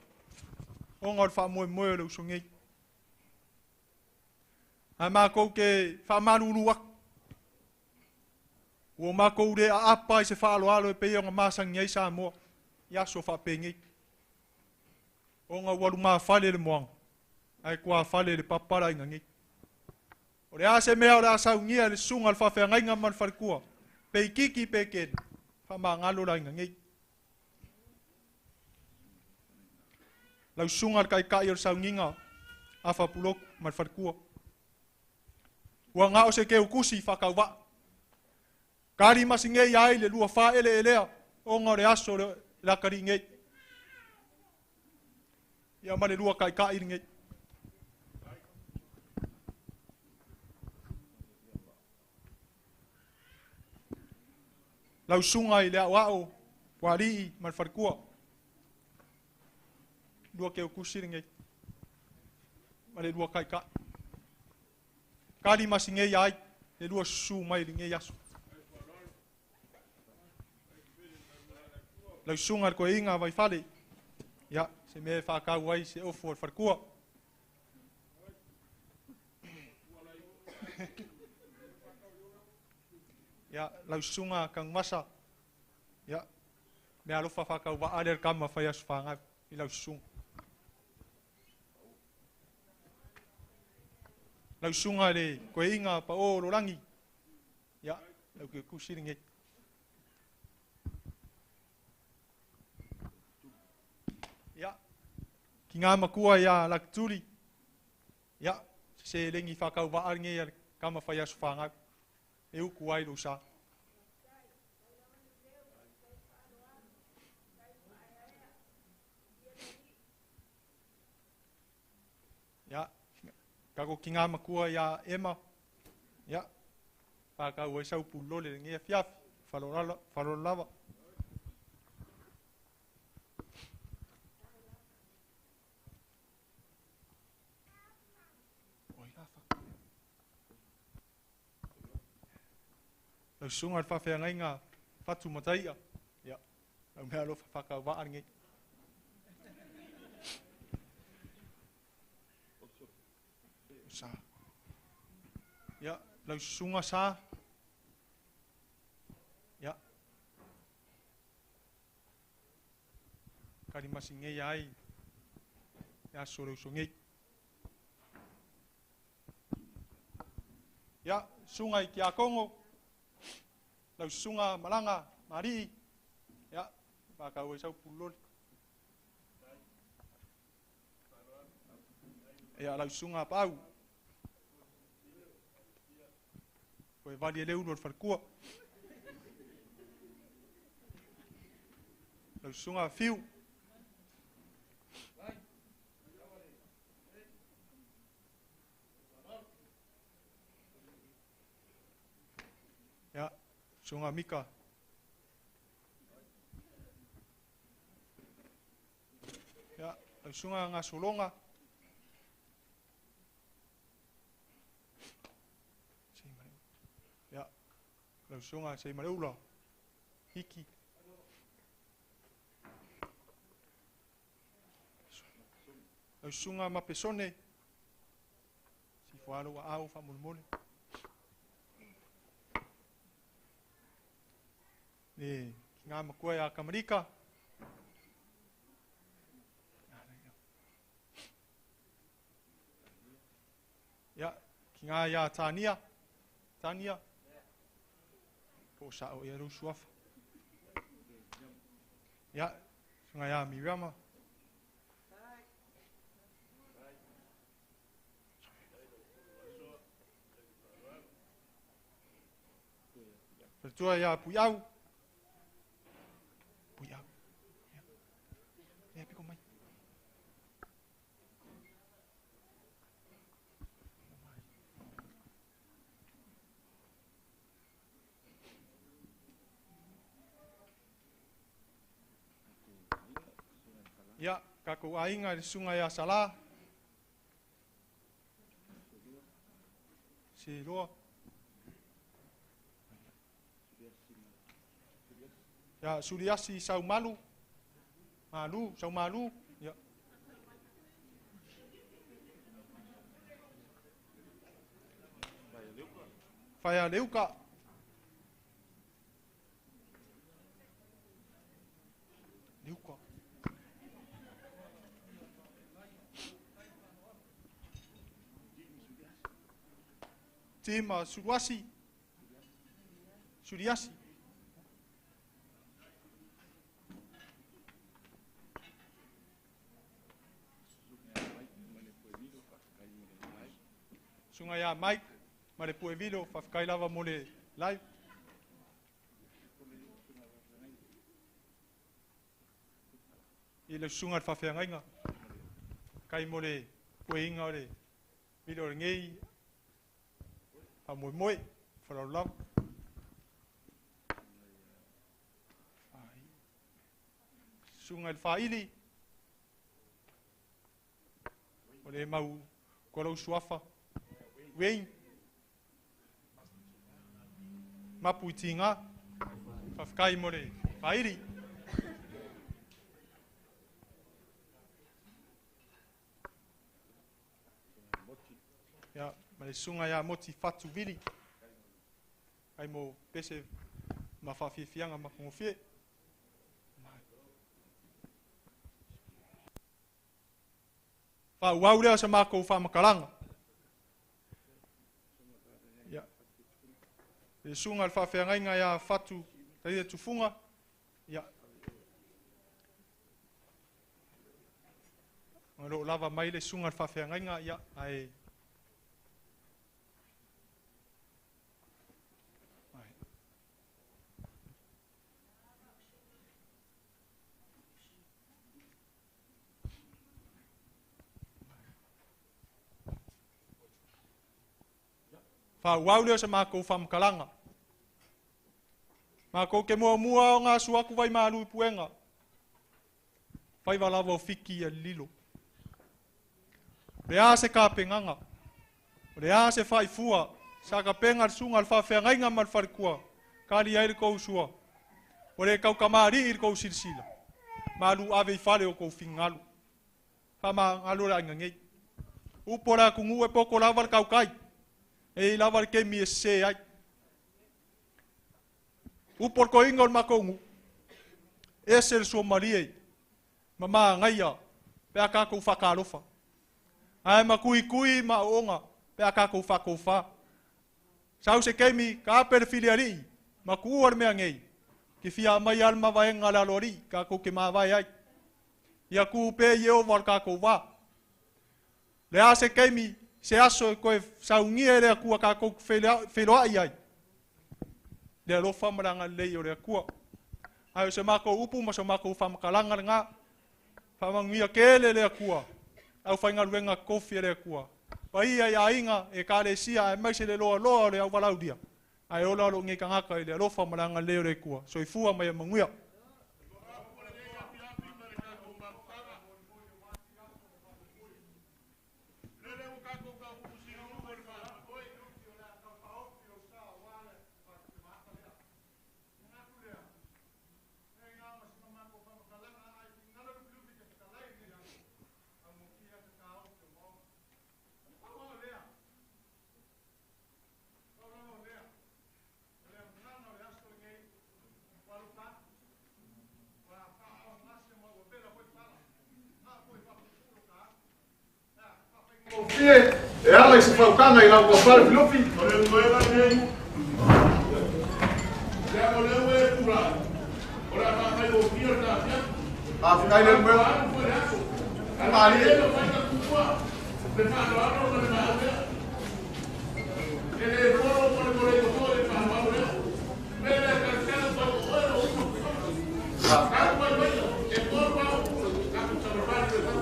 O ngau le whamoe le uson ngei. Ai maa kou ke whamanunu waku. Ua mako ure a apa i se whaaloalo e pei o ngā māsangi ai sa moa. Iaso whapengei. O ngā walu ngā whale le moang. Ai kua whale le papara inga ngei. O le ase mea o le asau ngia le sunga le whawhengai ngā man wharekua. Pei kiki pe ken. Whama ngalo la inga ngei. Lau sunga le kai o le sau nginga. A whapuloku man wharekua. Ua ngā o se keu kusi whakauwa. Kari masingei ai le lua wha ele elea. O ngā re aso le lakari ngei. Ia ma le lua kai ngei. Lau sunga i le awao. Wari man wharkua. Lua keo kusiri ngei. Ma le lua kai. Kari masingei ai. Le lua su mai ngei aso. Lau sungar ko inga vai fale. Ya, se me whakau ai se ofu al wharkua. Ya, lau sunga kang masa. Ya, me alofa whakau wa aler kama whai asu whangau. I lau sunga. Lau sunga le ko inga pa o rorangi. Ya, lau ke kusiri ngei. Ki ngā makua ia lakturi. Ia, se lengi whakau wa nge ar kama whai asu whangau. E uku ai lo sa. Ia, kako ki ngā makua ia ema. Ia, whakau ai sau pulole nge fiafi. Whalolava. Lau sunga al whawhengai ngā whatu mataia. Ia, lau mea lo whakau wa nge. Sa. Ya, lau sunga sa. Ya. Kari masingei ai. Ya sore usungei. Ya, sungai kia Kongo. Lau sunga malanga, mari. Ya, baka ue sau pulol. Ya, lau sunga pau. Koe vali ele uno farkua. Lau sunga fiu. Ya, sunga mika. Ya, lau sunga ngasolonga. Ya, lau sunga sei mareula. Hiki. Lau sunga mapesone. Si fualo wa au fa mulmole. Ni ngā makua a Kamarika. Ya, ki ngā ia Tānia. Tānia. Po sa o ia rusuafa. Ya, ngā ia Miriama. Pertua ia Puyau. Puyau. Ya, piko mai. Ya, kako ainga di sungai Asala. Si loa. Ya, Suriasi Sau Malu. Malu, Sau Malu. Ya. Faya Leuka. Leuka. Tema Suriasi. Suriasi. Sungai a Mike, mare Puevilo, whawhkai lava mole live. I le sunga whawhiangainga. Kai mole Pueinga ore. Vilo ore ngei. Pa moe moe, wharau lau. Sunga il whaili. Ole mau korau suafa. Wei. Mapu tinga. Whawhkai mole whairi. Ya, male sunga ya moti fatu vili. Kai mo pese ma whawhiwhianga ma kongofie. Whau lea sa mākou whamakaranga. Ya. E sunga al whawhiangainga ya whatu taia tufunga. Ya. Ngaro lava mai le sunga al whawhiangainga ya ai. Whau leo sa mākou whamakaranga. Mākou ke mua o ngā suaku vai mālu i puenga. Whai walawa o whiki a lilo. Rea se ka penganga. Rea se whai fua. Sa ka penga sunga al whawhiangainga mal wharikua. Kari aire kou sua. O re kau kamari ir kou sirsila. Mālu ave i whare o kou whingalu. Whama ngalo ra inga ngei. Upora kungu e poko lawar kau kai. E lava ke mi se ai. Upor ko ingol makongu. Esel so marie. Mama ngaia pe aka ko fakalofa. Ai makui ma onga pe aka ko fakofa. Sau se kemi ka perfiliari makuar me ngei. Ki fia mai alma vaenga la lori ka ko ke ma vai ai. Ia ku pe yeo var ka ko va. Le ase kemi se aso ko saungia le ku ka ko felo ai. Le lo famaranga le yo le ku. Ai se mako upu ma se mako famakalanga nga. Famangia kele le ku. Au fainga luenga kofi le ku. Pai ai inga e kale sia e mai se le lo le au valaudia. Ai ola lo ngi kangaka le lo famaranga le yo le ku. So ifua mai manguia. E ala se faukanga I lau wapare filofi. A finai le mwela. Mari e.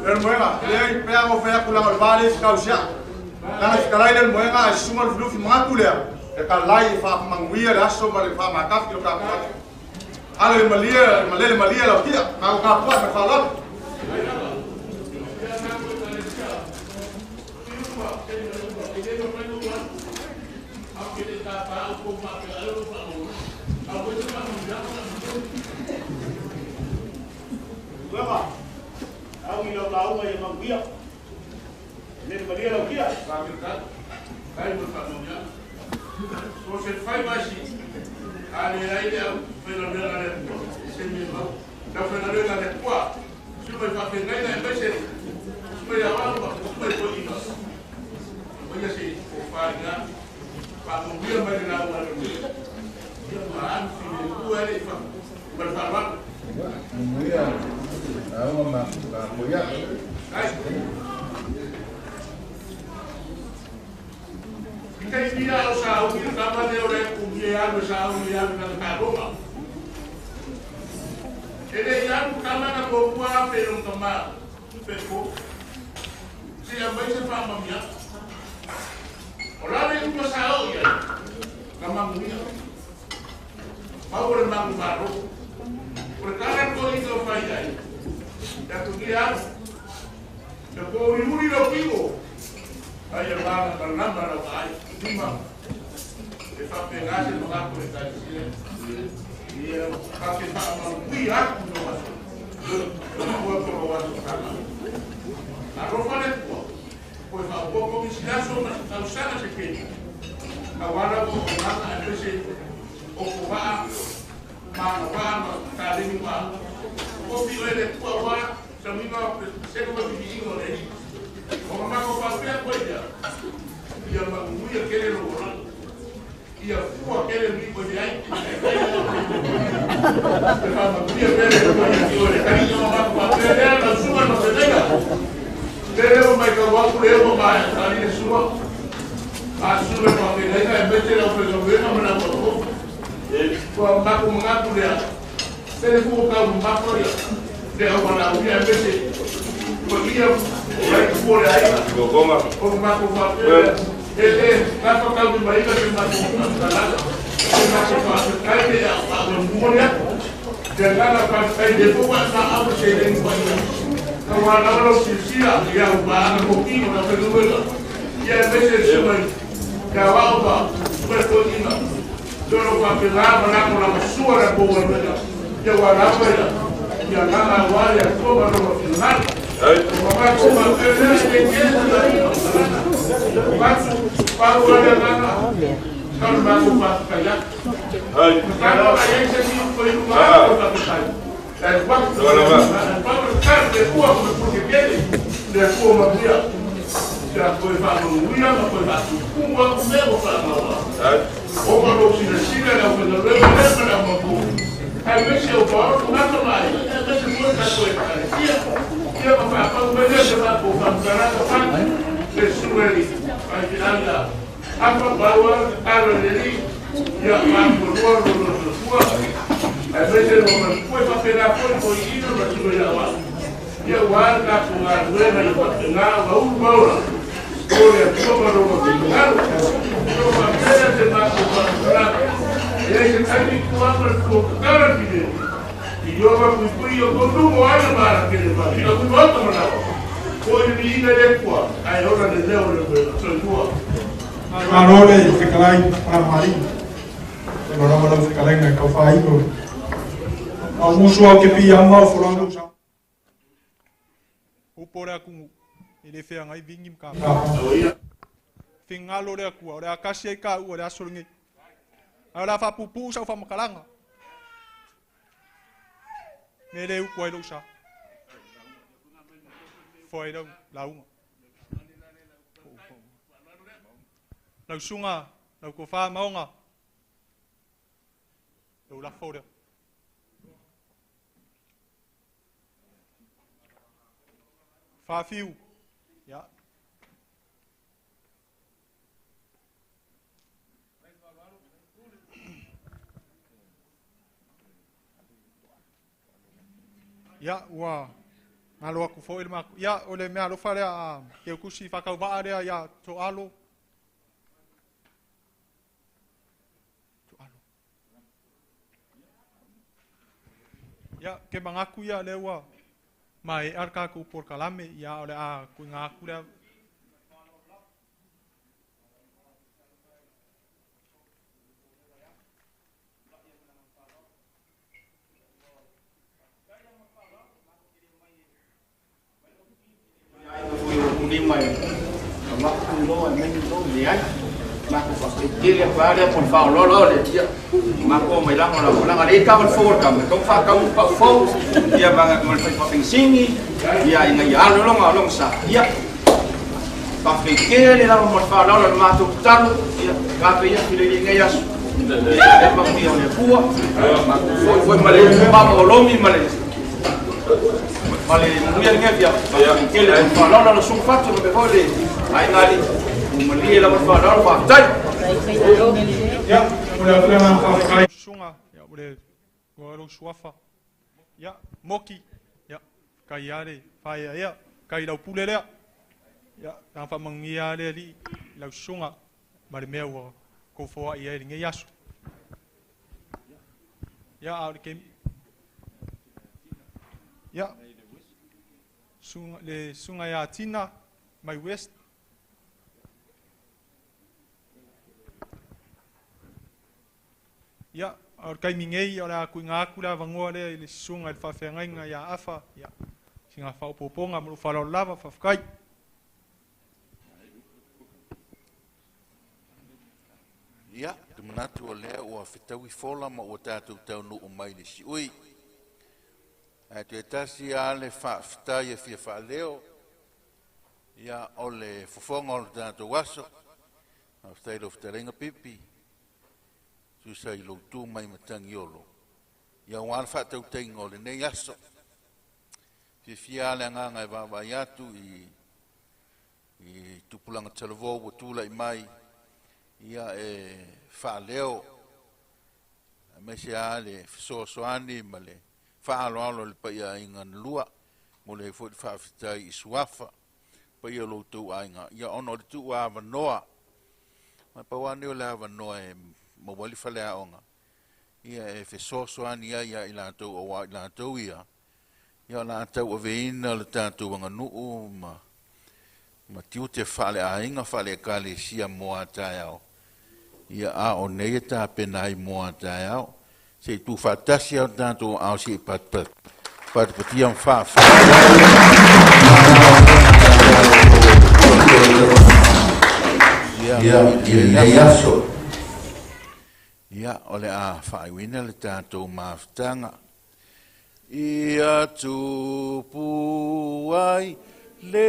El muenga, le pega o fea kula al vale causia. La fikalai del muenga es suma el flufi makulea. E kalai fa manguia la so mal fa makaf kilo ka. Ale malia la tia, ka puat ka la. Au ilo lau mai manguia. Ne maria lo kia. Kai mo fa no ya. So se fai bashi. Ale ai de fe no le la le. Se mi va. Da fe no le la le kwa. Su me fa fe ngai na mbese. Su me ya wa ba. Su me ko ino. Oye si o fa ya. Pa no via mai na wa le. Ya ma an fi le ku ele fa. Ba fa ba. Mira. Vamos a apoyar. Kita tidak usah ukir kamar dia orang ujian usah ujian dengan karoma. Jadi yang kamar nak buat pelong kamar, pelong. Siapa yang faham dia? Orang yang usah ujian, kamar dia. Mau berenang baru. Perkara kau itu faedah. Ya tukian, ya kau uri lo kibo, ayah bang bernama lo ay, cuma, kita pengasih mengaku kita sini, dia kasih sama pihak untuk masuk, buat perbuatan sama. Arrofanet kau, kau komisi nasional kalau sana sekali, kawan aku mana ada sih, okupaan, mana kali ini mana. Kopi oleh kuah seminggu saya kopi biji oleh orang makan kopi apa dia dia menguya kere orang dia kuah kere ni boleh menguya kere oleh kali orang makan kopi dia langsung nak berjaga kere orang makan kopi dia orang makan kali ni semua asal kopi dia kan betul apa yang mereka menampung kuah makan mengaku dia saya bukan makhluk dia orang dia mesti begitu orang boleh aja orang makhluk apa kalau mereka cuma makhluk kali dia orang boleh jangan apa dia bukan apa sering banyak kawan orang sisia yang banyak kopi orang berdua dia mesti semua kawan apa berkoordinasi Dulu pakai lama suara bawa mereka. Jawab apa ya? Jangan awal ya, kau baru final. Marole, fikalai, paramari. Agora vamos ficar lá na cafai. Alguns só que piama fulano. O pora com ele fez ngai vingim ka. Fingalo le ku, ora kasi ka, ora solngi. Ora fa pupu sa fa makalanga. Nele u kwai lo sa. Foi đâu, laung. Lau sunga, lau ko fa maonga. Lau la fo de. Fa fiu. Ja. Ja, wa. Ngalo aku fo ilma. Ja, ole me alo fare a ke kusi fa ka va area ya to alo. Ya, ke mangaku ya lewa. Mai arka ku por kalame ya ole a ku ngaku le. Mako may lang wala ka man forward ka kung fa ka pa fo ya mga man fa singi ya inga ya long sa ya pa fikir ni lang mo fa lo ma tu tan ya ka pe ya pili ni ya ya pa mi on kuwa foi male pa olomi male muya ngevia ya kele fa lo sum fatu me vole ai ngali umali la fa lo fa tai ya udah sunga ya boleh goro suafa ya moki ya kayare faya ya kai lau pulele ya dan fa mangia le li lau sunga mari mewa ko fo ia nge yasu ya au ke ya sunga ya tina my west. Ya, or kai mingei ora ku ngaku la vangoa le sunga fa fenga ya afa ya. Singa fa poponga mo fa lava fa kai. Ya, te manatu o lea ua whitaui fola ma ua tātou tau no o mai le si ui. E tu e tasi a le whaafitai e fia whaaleo. Ia o le fofonga o le tātou waso. Whaafitai lo whitarenga pipi. Tu sai lo tu mai matangi olo. Ia wāna whātau teingo le nei aso. Fia le nganga e wāwai atu i tupulanga talavo o tūla i mai. Ia e whaaleo. Me se a le fisoasoani ma le whaaloalo le paia inga lua. Mo le fwoi whaafitai i suafa. Paia lo tu ainga. Ia ono le tu a wanoa. Ma pawani o le a wanoa e mawali whalea onga. Ia e fisoasoani ia i lātou o wā i lātou ia. Ia lātou o veina le tātou wanga nuu ma tiu te whale a inga whale kale sia moa tai au. Ia a o nei tā penai moa tai au. Se tu whatasi au tātou au si patpat. Patia fa. Ia ole a whaewina le tātou maafutanga. Ia tupu ai le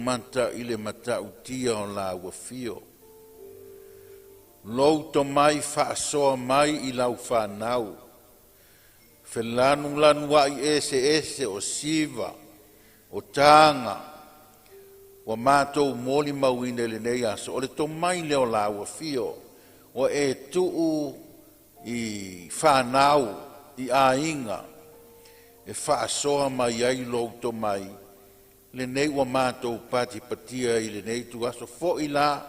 mata i le matautia o la uafio. Lou to mai whaasoa mai i lau whanau. Whelanu lanua i ese o siva, o tanga, wa mātou moli mawine le nei aso. O le to mai leo la uafio, o e tuu i whanau, i ainga, e whaasoa mai ai lou to mai. Le nei wa mātou pati patia i le nei tu aso fo i la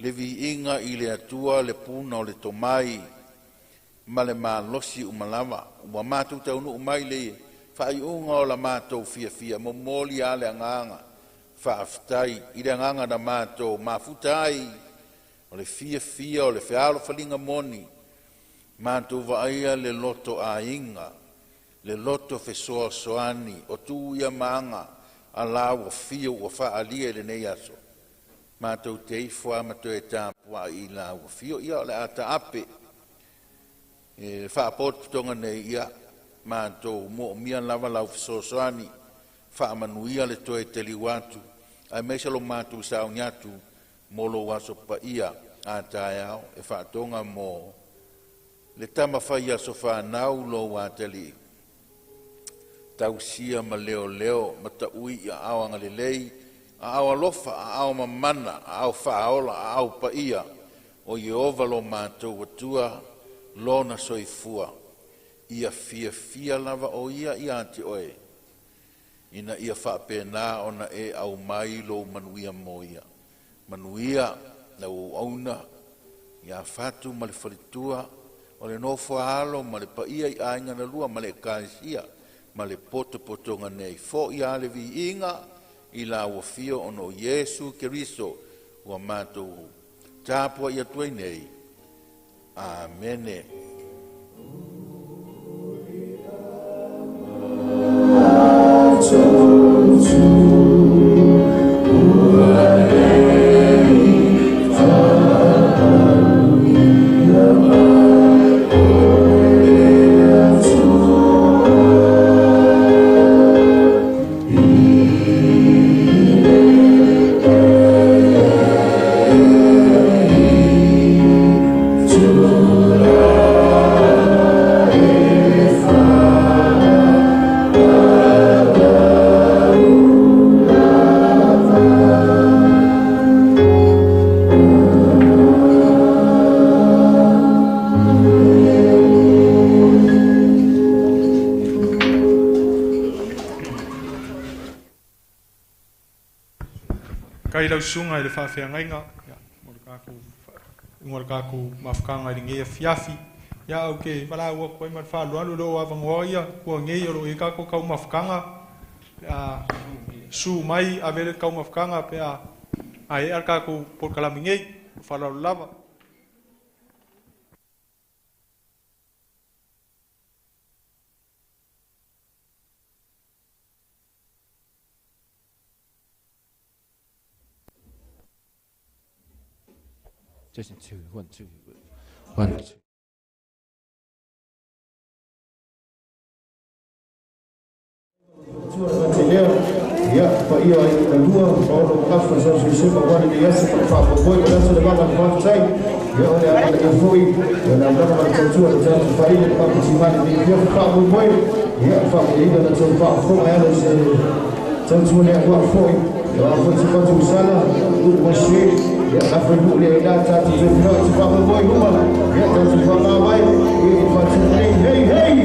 le vi inga i le atua le puna o le tomai ma le malosi umalama wa mātou tau nu umai le whai unga o la mātou fia mo moli a le anganga whaaftai i le anganga na mātou mafutai o le fia o le whialo whalinga moni mātou vaia le loto a inga le loto fesoa soani o tu ia maanga ala o fio o fa alia le nei aso ma to te fo ma to e tapua i la o fio ia le ata ape e fa pot tonga nei ia ma to mo mia lava la so soani fa manuia le to e teliwatu ai me se lo ma tu sa nyatu mo lo waso pa ia ata ia e fa tonga mo le tama fa ia so fa nau lo wa teli tausia ma leo ma taui ia awanga lelei a awa lofa a awa mamana a awa whaola a awa paia o Yehova lo mātou watua lo na soifua ia fia lava o ia ante oe ina ia whapena ona e au mai lo manuia mo ia manuia na uauna ia fatu ma le whalitua o le nofo alo ma le paia i ainga na lua ma le kaisia ma le potonga nei fo i ale vi inga i la wafio ono Yesu Keriso wa mātou tāpua i atuai nei. Amene. Sunga i le whawhiangainga, ngor kāku mawhakanga i ngea fiafi, ia au ke wala ua koe mar whaluanu lo avangoa ia, kua ngei oro e kāko kau mawhakanga, su mai a vele kau mawhakanga pe a e ar kāku por kalami ngei, whalau lava. Just 2, 1, 2, 1, 2. Ya, Pak Iyo ayat kedua, kalau lepas pasal susu bawa dia seperti Pak Boy, pada sudah bangun partai, ya oleh anak Jokowi, dan anda macam tu ada jalan supaya Pak Ciman ini dia Pak Boy, ya Pak ini dan Pak Boy ada jalan semua yang buat Boy, ya apa cepat salah, untuk masih, ya apa dulu dia dah tu juga Pak Boy rumah, ya dan Pak Boy, ini Pak Ciman, hey.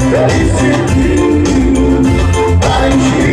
Felicidade,